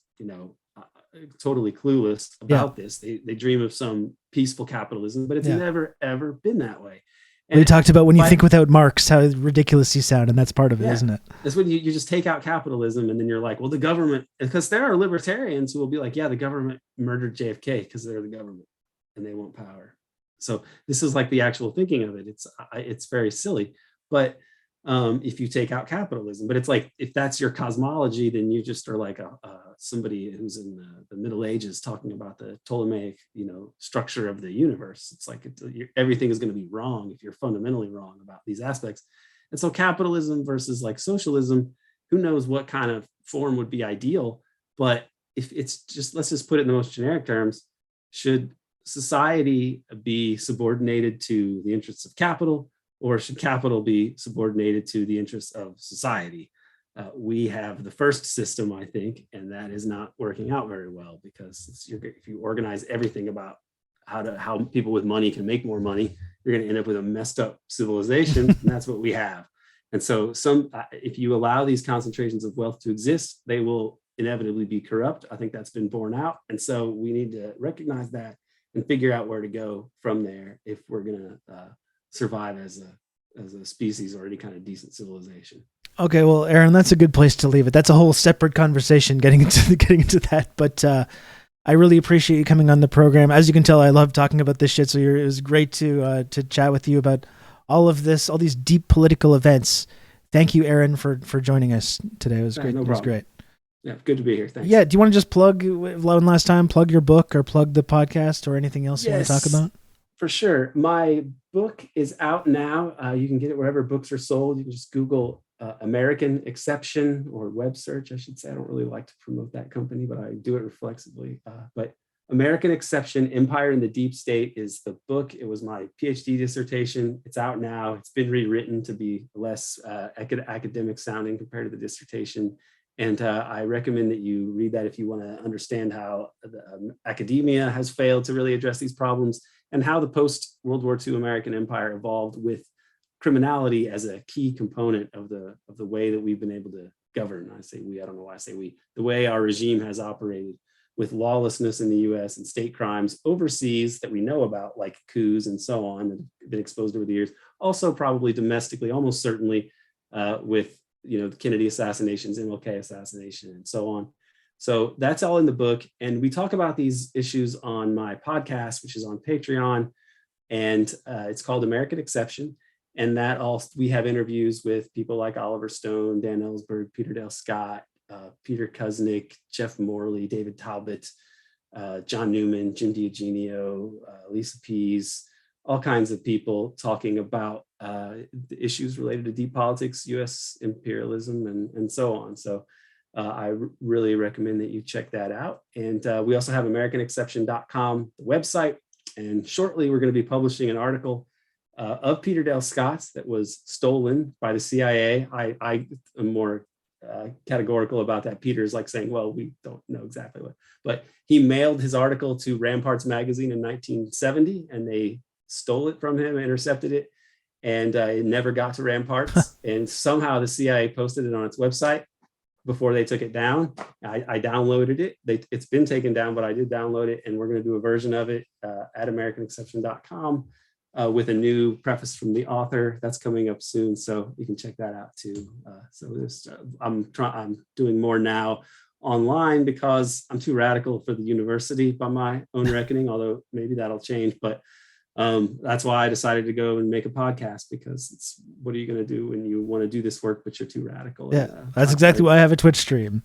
totally clueless about this. They dream of some peaceful capitalism, but it's never, ever been that way. And we talked about when you think without Marx, how ridiculous you sound, and that's part of it, isn't it? That's when you just take out capitalism, and then you're like, well, the government, because there are libertarians who will be like, yeah, the government murdered JFK because they're the government and they want power. So this is like the actual thinking of it. It's very silly, but if you take out capitalism, but it's like, if that's your cosmology, then you just are like somebody who's in the Middle Ages talking about the Ptolemaic, structure of the universe. It's like everything is going to be wrong if you're fundamentally wrong about these aspects. And so capitalism versus like socialism, who knows what kind of form would be ideal? But if it's just, let's just put it in the most generic terms, should society be subordinated to the interests of capital, or should capital be subordinated to the interests of society? We have the first system, I think, and that is not working out very well, because if you organize everything about how people with money can make more money, you're going to end up with a messed up civilization, and that's what we have. And so if you allow these concentrations of wealth to exist, they will inevitably be corrupt. I think that's been borne out. And so we need to recognize that and figure out where to go from there if we're going to survive as a species or any kind of decent civilization. Okay, well, Aaron, that's a good place to leave it. That's a whole separate conversation getting into that. But I really appreciate you coming on the program. As you can tell, I love talking about this shit. So it was great to chat with you about all of this, all these deep political events. Thank you, Aaron, for joining us today. It was great. No it was great. Yeah, good to be here. Thanks. Yeah, do you want to just plug one last time, plug your book or plug the podcast or anything else you want to talk about? For sure. My book is out now. You can get it wherever books are sold. You can just Google American Exception, or web search, I should say. I don't really like to promote that company, but I do it reflexively. But American Exception, Empire in the Deep State is the book. It was my PhD dissertation. It's out now. It's been rewritten to be less academic sounding compared to the dissertation. And I recommend that you read that if you want to understand how academia has failed to really address these problems, and how the post-World War II American empire evolved with criminality as a key component of the way that we've been able to govern. I say we, I don't know why I say we, the way our regime has operated with lawlessness in the US and state crimes overseas that we know about, like coups and so on, that have been exposed over the years. Also probably domestically, almost certainly with the Kennedy assassinations, MLK assassination, and so on. So that's all in the book. And we talk about these issues on my podcast, which is on Patreon. And it's called American Exception. And we have interviews with people like Oliver Stone, Dan Ellsberg, Peter Dale Scott, Peter Kuznick, Jeff Morley, David Talbot, John Newman, Jim D'Eugenio, Lisa Pease, all kinds of people talking about the issues related to deep politics, US imperialism, and so on. So I really recommend that you check that out. And we also have AmericanException.com, the website. And shortly, we're going to be publishing an article of Peter Dale Scott's that was stolen by the CIA. I am more categorical about that. Peter's like saying, well, we don't know exactly what, but he mailed his article to Ramparts magazine in 1970, and they stole it from him, intercepted it, and it never got to Ramparts. And somehow the CIA posted it on its website before they took it down. I downloaded it. It's been taken down, but I did download it, and we're going to do a version of it at AmericanException.com with a new preface from the author that's coming up soon. So you can check that out too. I'm doing more now online because I'm too radical for the university by my own reckoning, although maybe that'll change. But that's why I decided to go and make a podcast, because what are you going to do when you want to do this work, but you're too radical? Yeah, that's exactly why I have a Twitch stream.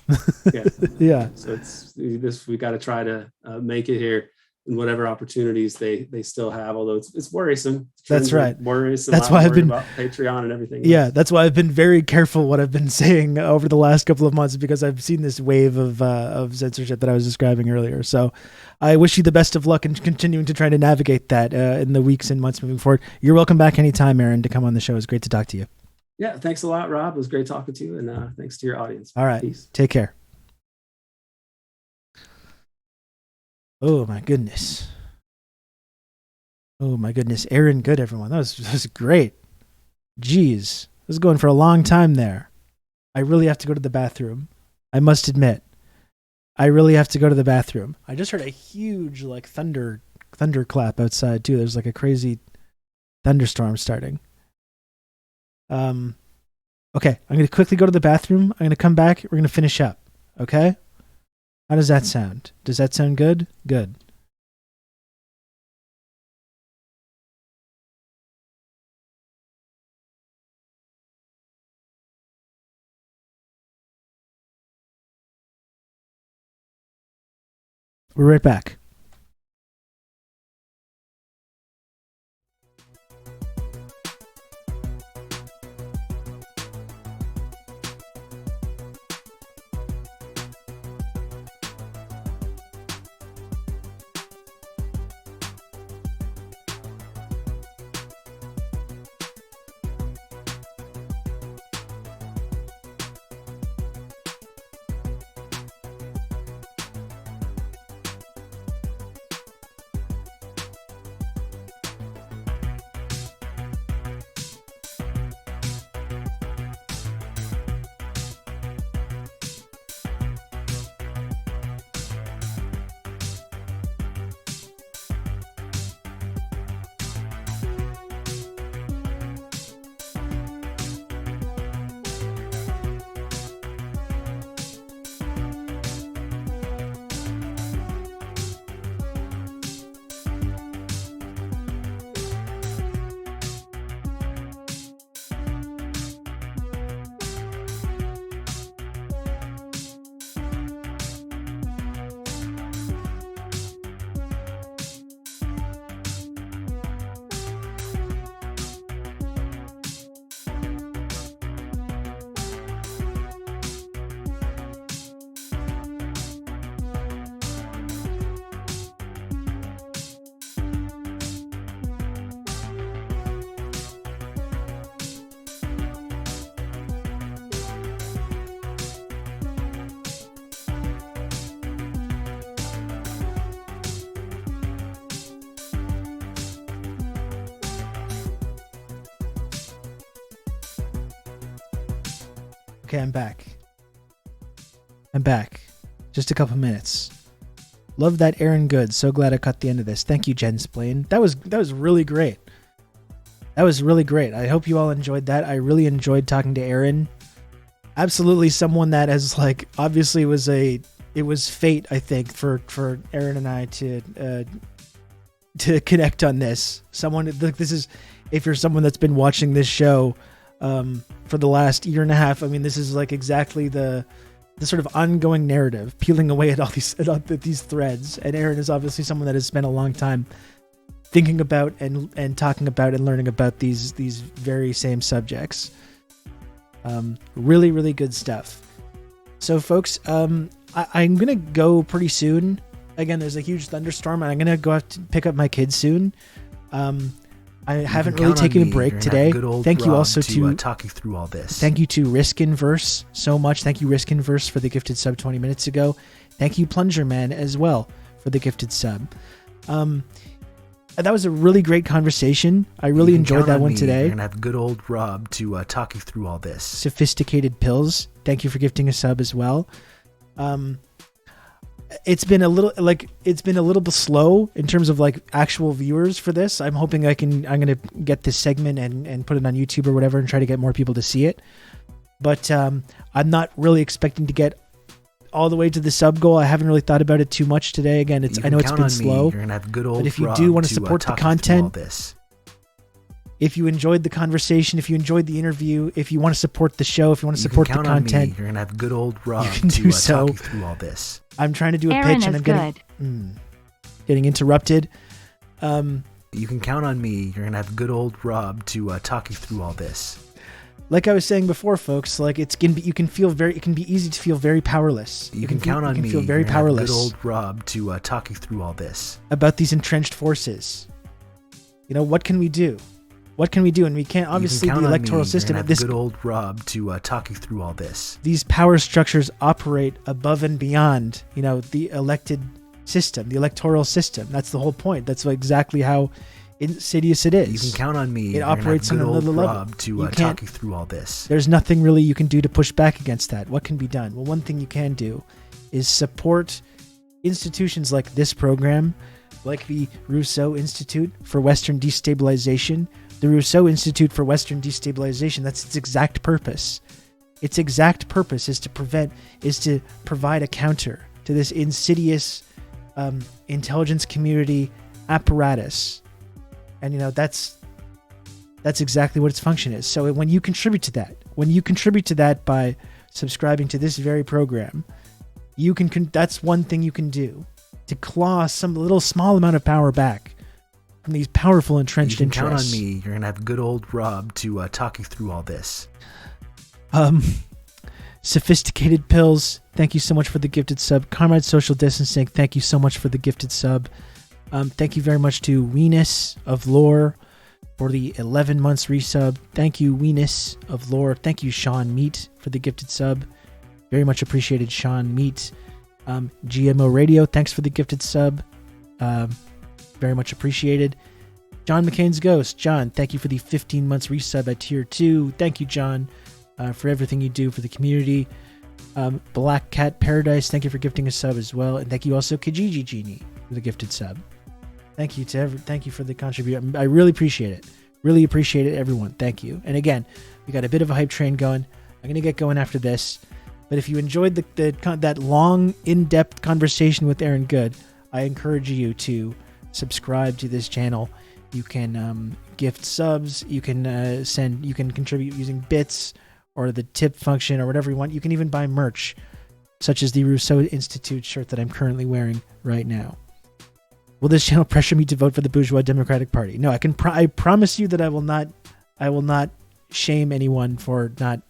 Yeah. Yeah. So we got to try to make it here, and whatever opportunities they still have, although it's worrisome. That's right. Worrisome. That's why I've been about Patreon and everything. Yeah, that's why I've been very careful what I've been saying over the last couple of months, because I've seen this wave of censorship that I was describing earlier. So I wish you the best of luck in continuing to try to navigate that in the weeks and months moving forward. You're welcome back anytime, Aaron, to come on the show. It's great to talk to you. Yeah, thanks a lot, Rob. It was great talking to you, and thanks to your audience. All right. Peace. Take care. Oh, my goodness. Oh, my goodness. Aaron Good, everyone. That was great. Jeez. This is going for a long time there. I really have to go to the bathroom. I must admit. I really have to go to the bathroom. I just heard a huge thunderclap outside too. There's like a crazy thunderstorm starting. Okay, I'm going to quickly go to the bathroom. I'm going to come back. We're going to finish up. Okay? How does that sound? Does that sound good? Good. We're right back. Okay, I'm back. Just a couple minutes. Love that, Aaron Good. So glad I caught the end of this. Thank you, Jen Splain. That was really great. That was really great. I hope you all enjoyed that. I really enjoyed talking to Aaron. Absolutely someone that has, like, obviously it was fate, I think, for Aaron and I to connect on this. This is, if you're someone that's been watching this show for the last year and a half, I mean, this is like exactly the sort of ongoing narrative, peeling away at all these threads. And Aaron is obviously someone that has spent a long time thinking about and talking about and learning about these very same subjects. Really, really good stuff. So, folks, I'm gonna go pretty soon. Again, there's a huge thunderstorm, and I'm gonna go have to pick up my kids soon. I haven't really taken a break today. Thank you also to talk you through all this. Thank you to Riskinverse so much. Thank you, Riskinverse, for the gifted sub 20 minutes ago. Thank you, Plunger Man, as well, for the gifted sub. That was a really great conversation. I really enjoyed that one today. You're gonna have good old Rob to talk you through all this. Sophisticated Pills, thank you for gifting a sub as well. it's been a little bit slow in terms of like actual viewers for this. I'm hoping I'm going to get this segment and put it on YouTube or whatever and try to get more people to see it. But I'm not really expecting to get all the way to the sub goal. I haven't really thought about it too much today. Again, I know it's been slow. You're gonna have good old but if you Rob do want to to support the talk you through all content, this. if you enjoyed the conversation, if you enjoyed the interview, if you want to support the show, if you want to support the count on me. content, You're gonna have good old Rob you can to do so. talk you through all this. I'm trying to do a Aaron pitch and is I'm getting interrupted. You can count on me. You're gonna have good old Rob to talk you through all this. Like I was saying before, folks, like it can be easy to feel very powerless. You can count on me. Feel very You're gonna have powerless good old Rob to talk you through all this. about these entrenched forces. You know, what can we do? What can we do? And we can't, obviously, the electoral system. You're gonna have good old Rob to talk you through all this. These power structures operate above and beyond, you know, the elected system, the electoral system. That's the whole point. That's exactly how insidious it is. You can count on me. It operates on another level. Rob to talk you through all this. There's nothing really you can do to push back against that. What can be done? Well, one thing you can do is support institutions like this program, like the Rousseau Institute for Western Destabilization. The Rousseau Institute for Western Destabilization, that's its exact purpose. Its exact purpose is to provide a counter to this insidious intelligence community apparatus. And, you know, that's exactly what its function is. So when you contribute to that by subscribing to this very program, you can that's one thing you can do to claw some little small amount of power back from these powerful entrenched interests. You can count on me. You're going to have good old Rob to talk you through all this. Sophisticated Pills, thank you so much for the gifted sub. Comrade Social Distancing, thank you so much for the gifted sub. Thank you very much to Weenus of Lore for the 11 months resub. Thank you, Weenus of Lore. Thank you, Sean Meat, for the gifted sub. Very much appreciated, Sean Meat. GMO Radio, thanks for the gifted sub. Very much appreciated. John McCain's Ghost. John, thank you for the 15 months resub at tier 2. Thank you, John, for everything you do for the community. Black Cat Paradise, thank you for gifting a sub as well. And thank you also, Kijiji Genie, for the gifted sub. Thank you for the contribution. I really appreciate it. Really appreciate it, everyone. Thank you. And again, we got a bit of a hype train going. I'm going to get going after this. But if you enjoyed that long, in-depth conversation with Aaron Good, I encourage you to subscribe to this channel. You can gift subs. You can you can contribute using bits or the tip function or whatever you want. You can even buy merch, such as the Rousseau Institute shirt that I'm currently wearing right now. Will this channel pressure me to vote for the bourgeois Democratic Party? No, I promise you that I will not shame anyone for not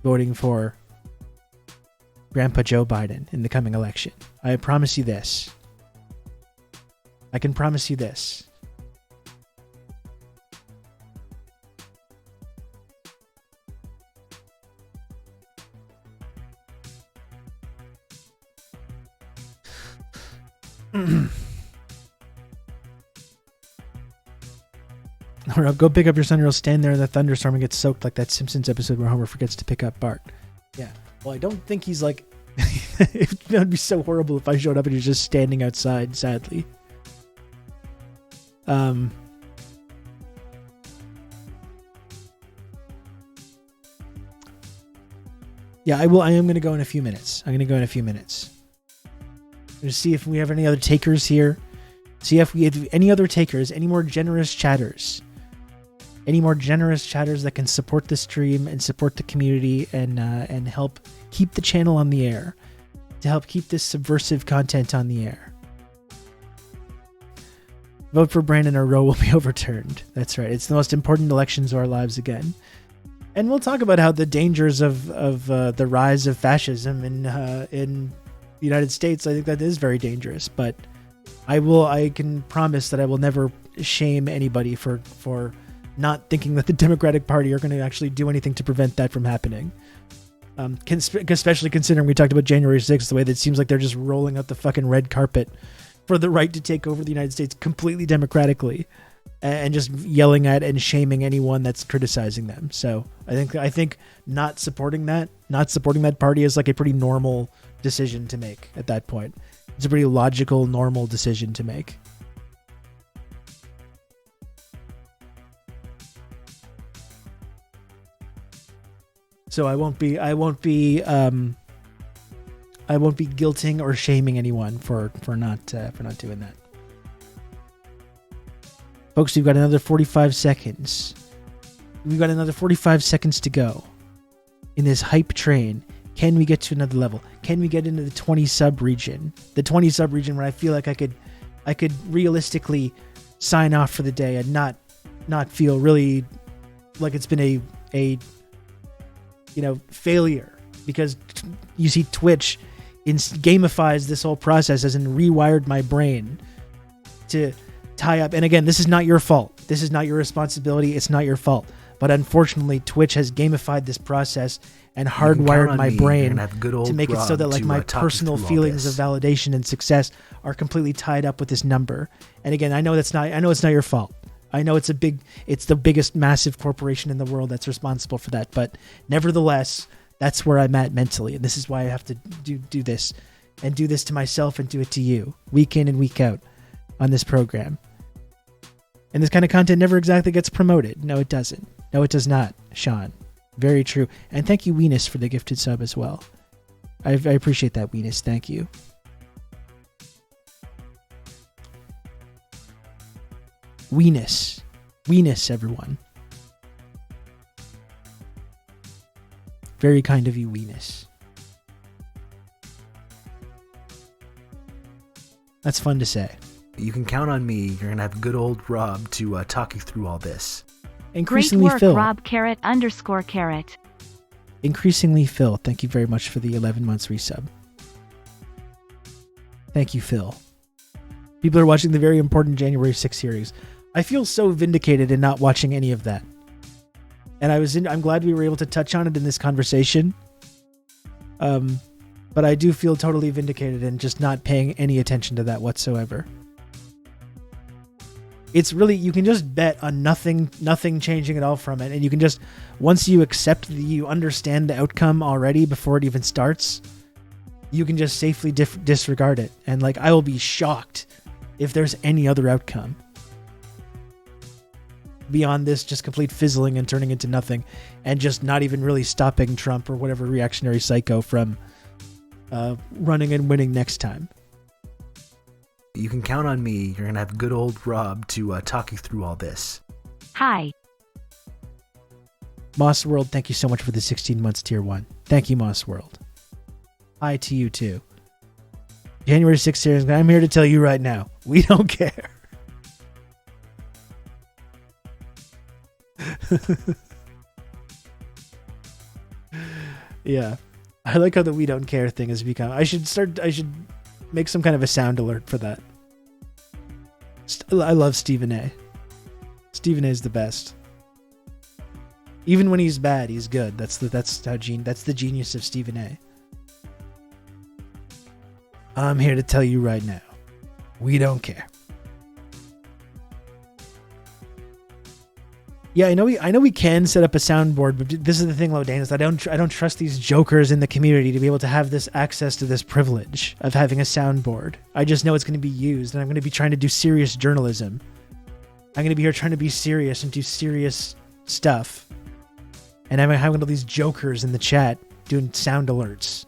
voting for Grandpa Joe Biden in the coming election. I promise you this. I can promise you this. Or go pick up your son, or he'll stand there in the thunderstorm and get soaked like that Simpsons episode where Homer forgets to pick up Bart. Yeah. Well, I don't think he's like... It would be so horrible if I showed up and he's just standing outside, sadly. Yeah, I will. I am going to go in a few minutes. I'm going to see if we have any other takers here. See if we have any other takers, any more generous chatters. Any more generous chatters that can support the stream and support the community and help keep the channel on the air. To help keep this subversive content on the air. Vote for Brandon or Roe will be overturned. That's right. It's the most important elections of our lives again. And we'll talk about how the dangers of the rise of fascism in the United States. I think that is very dangerous. But I can promise that I will never shame anybody for not thinking that the Democratic Party are going to actually do anything to prevent that from happening. Especially considering we talked about January 6th, the way that it seems like they're just rolling out the fucking red carpet for the right to take over the United States completely democratically and just yelling at and shaming anyone that's criticizing them. So I think not supporting that party is like a pretty normal decision to make at that point. It's a pretty logical, normal decision to make. So I won't be guilting or shaming anyone for not doing that. Folks, we've got another 45 seconds. We've got another 45 seconds to go in this hype train. Can we get to another level? Can we get into the 20 sub region? The 20 sub region where I feel like I could realistically sign off for the day and not feel really like it's been a failure, because you see Twitch gamifies this whole process as in rewired my brain to tie up. And again, this is not your fault. This is not your responsibility. It's not your fault. But unfortunately, Twitch has gamified this process and hardwired my brain to make it so that like my personal feelings of validation and success are completely tied up with this number. And again, I know it's not your fault. I know it's the biggest massive corporation in the world that's responsible for that. But nevertheless, that's where I'm at mentally. And this is why I have to do this, and do this to myself and do it to you week in and week out on this program. And this kind of content never exactly gets promoted. No, it doesn't. No, it does not, Sean. Very true. And thank you, Weenus, for the gifted sub as well. I appreciate that, Weenus. Thank you. Weenus, everyone. Very kind of you, Weenus. That's fun to say. You can count on me. You're going to have good old Rob to talk you through all this. Increasingly, Great work, Phil. Rob _carrot. Increasingly, Phil. Thank you very much for the 11 months resub. Thank you, Phil. People are watching the very important January 6th series. I feel so vindicated in not watching any of that. And I'm glad we were able to touch on it in this conversation. But I do feel totally vindicated in just not paying any attention to that whatsoever. It's really, you can just bet on nothing changing at all from it. And you can just, once you accept that you understand the outcome already before it even starts, you can just safely disregard it. And like, I will be shocked if there's any other outcome beyond this just complete fizzling and turning into nothing, and just not even really stopping Trump or whatever reactionary psycho from running and winning next time. You can count on me. You're going to have good old Rob to talk you through all this. Hi. Moss World, thank you so much for the 16 months tier 1. Thank you, Moss World. Hi to you too. January 6th series, I'm here to tell you right now, we don't care. Yeah. I like how the we don't care thing has become. I should make some kind of a sound alert for that. I love Stephen A. Stephen A is the best. Even when he's bad, he's good. That's the genius of Stephen A. I'm here to tell you right now, we don't care. Yeah, I know we can set up a soundboard, but this is the thing, Lodane, is I don't trust these jokers in the community to be able to have this access to this privilege of having a soundboard. I just know it's going to be used, and I'm going to be trying to do serious journalism. I'm going to be here trying to be serious and do serious stuff. And I'm having all these jokers in the chat doing sound alerts,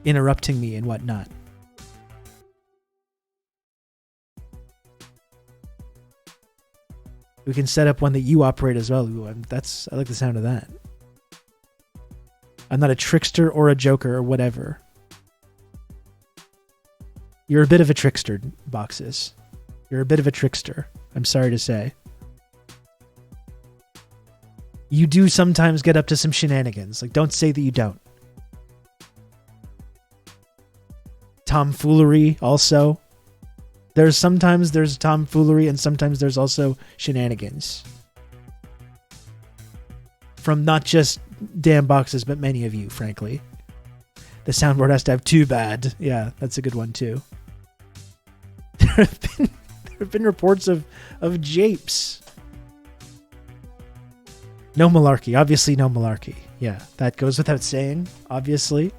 interrupting me and whatnot. We can set up one that you operate as well. Ooh, I like the sound of that. I'm not a trickster or a joker or whatever. You're a bit of a trickster, Boxes. You're a bit of a trickster. I'm sorry to say. You do sometimes get up to some shenanigans. Like, don't say that you don't. Tomfoolery also. Sometimes there's tomfoolery and sometimes there's also shenanigans. From not just damn Boxes, but many of you, frankly. The soundboard has to have too bad. Yeah, that's a good one too. There have been reports of japes. No malarkey. Obviously no malarkey. Yeah, that goes without saying, obviously.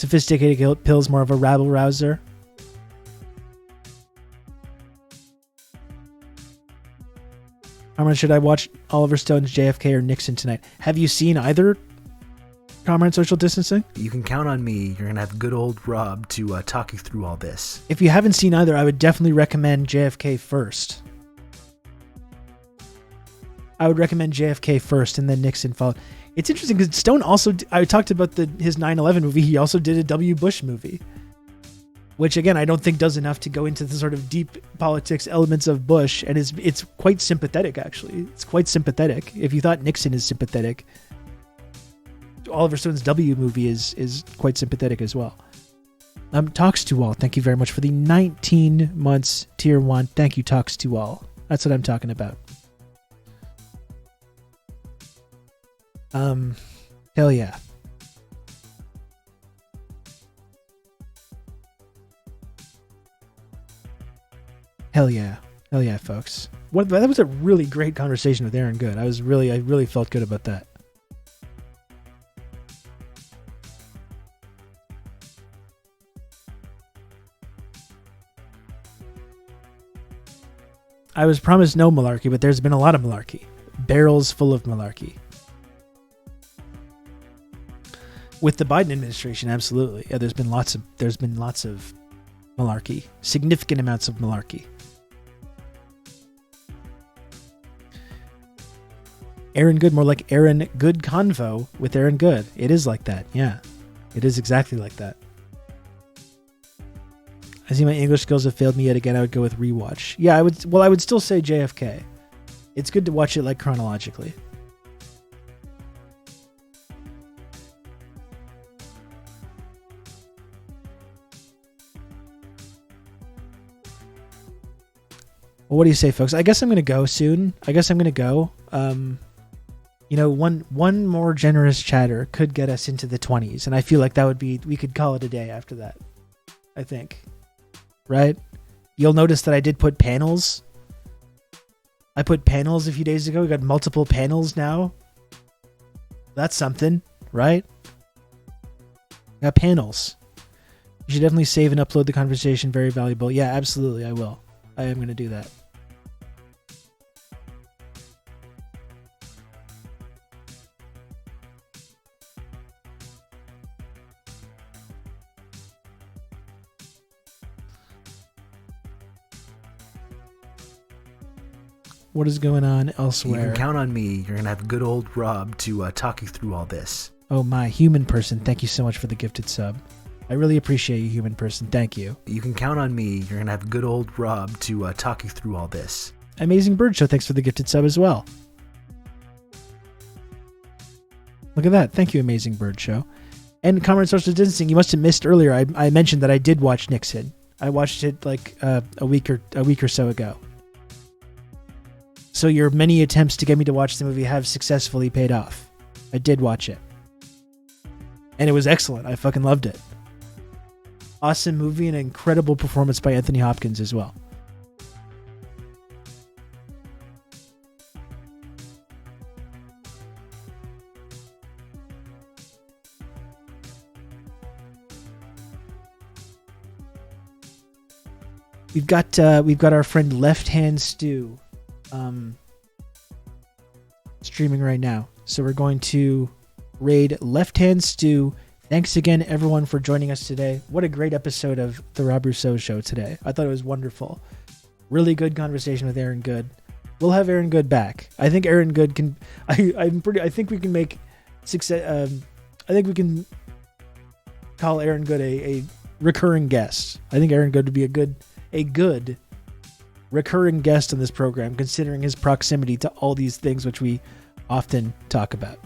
Sophisticated Pills more of a rabble rouser. How much should I watch Oliver Stone's JFK or Nixon tonight? Have you seen either? Comrade Social Distancing? You can count on me. You're going to have good old Rob to talk you through all this. If you haven't seen either, I would definitely recommend JFK first. I would recommend JFK first and then Nixon followed. It's interesting because Stone also, I talked about his 9/11 movie. He also did a W. Bush movie, which again, I don't think does enough to go into the sort of deep politics elements of Bush. And it's quite sympathetic, actually. It's quite sympathetic. If you thought Nixon is sympathetic, Oliver Stone's W movie is quite sympathetic as well. Talks to all. Thank you very much for the 19 months tier 1. Thank you, Talks to all. That's what I'm talking about. Hell yeah. Hell yeah. Hell yeah, folks. That was a really great conversation with Aaron Good. I really felt good about that. I was promised no malarkey, but there's been a lot of malarkey. Barrels full of malarkey. With the Biden administration, absolutely. Yeah, there's been lots of malarkey. Significant amounts of malarkey. Aaron Good, more like Aaron Good Convo with Aaron Good. It is like that, yeah. It is exactly like that. I see my English skills have failed me yet again. I would go with rewatch. Yeah, I would still say JFK. It's good to watch it like chronologically. Well, what do you say, folks? I guess I'm going to go soon. One more generous chatter could get us into the 20s, and I feel like we could call it a day after that. I think. Right? You'll notice that I did put panels. I put panels a few days ago. We got multiple panels now. That's something, right? Got panels. You should definitely save and upload the conversation. Very valuable. Yeah, absolutely. I will. I am going to do that. What is going on elsewhere? You can count on me. You're going to have good old Rob to talk you through all this. Oh, my human person. Thank you so much for the gifted sub. I really appreciate you, human person. Thank you. You can count on me. You're going to have good old Rob to talk you through all this. Amazing Bird Show. Thanks for the gifted sub as well. Look at that. Thank you, Amazing Bird Show. And Comrade Social Distancing, you must have missed earlier. I mentioned that I did watch Nixon. I watched it like a week or so ago. So your many attempts to get me to watch the movie have successfully paid off. I did watch it. And it was excellent. I fucking loved it. Awesome movie and an incredible performance by Anthony Hopkins as well. We've got our friend Left Hand Stew streaming right now. So we're going to raid Left Hand Stew. Thanks again, everyone, for joining us today. What a great episode of the Rob Rousseau Show today. I thought it was wonderful. Really good conversation with Aaron Good. We'll have Aaron Good back. I think Aaron Good can. I think we can make success. I think we can call Aaron Good a recurring guest. I think Aaron Good would be a good recurring guest on this program, considering his proximity to all these things which we often talk about.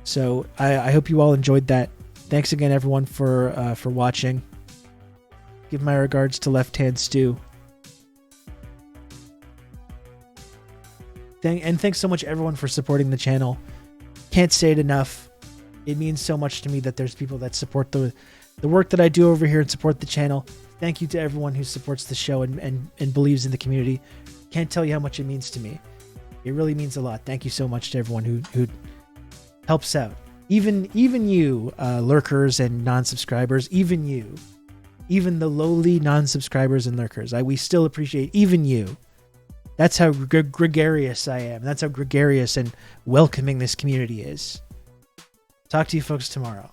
So I hope you all enjoyed that. Thanks again, everyone, for watching. Give my regards to Left Hand Stew. And thanks so much, everyone, for supporting the channel. Can't say it enough. It means so much to me that there's people that support the work that I do over here and support the channel. Thank you to everyone who supports the show and believes in the community. Can't tell you how much it means to me. It really means a lot. Thank you so much to everyone who helps out. Even you, lurkers and non-subscribers, even you, even the lowly non-subscribers and lurkers, we still appreciate even you. That's how gregarious I am. That's how gregarious and welcoming this community is. Talk to you folks tomorrow.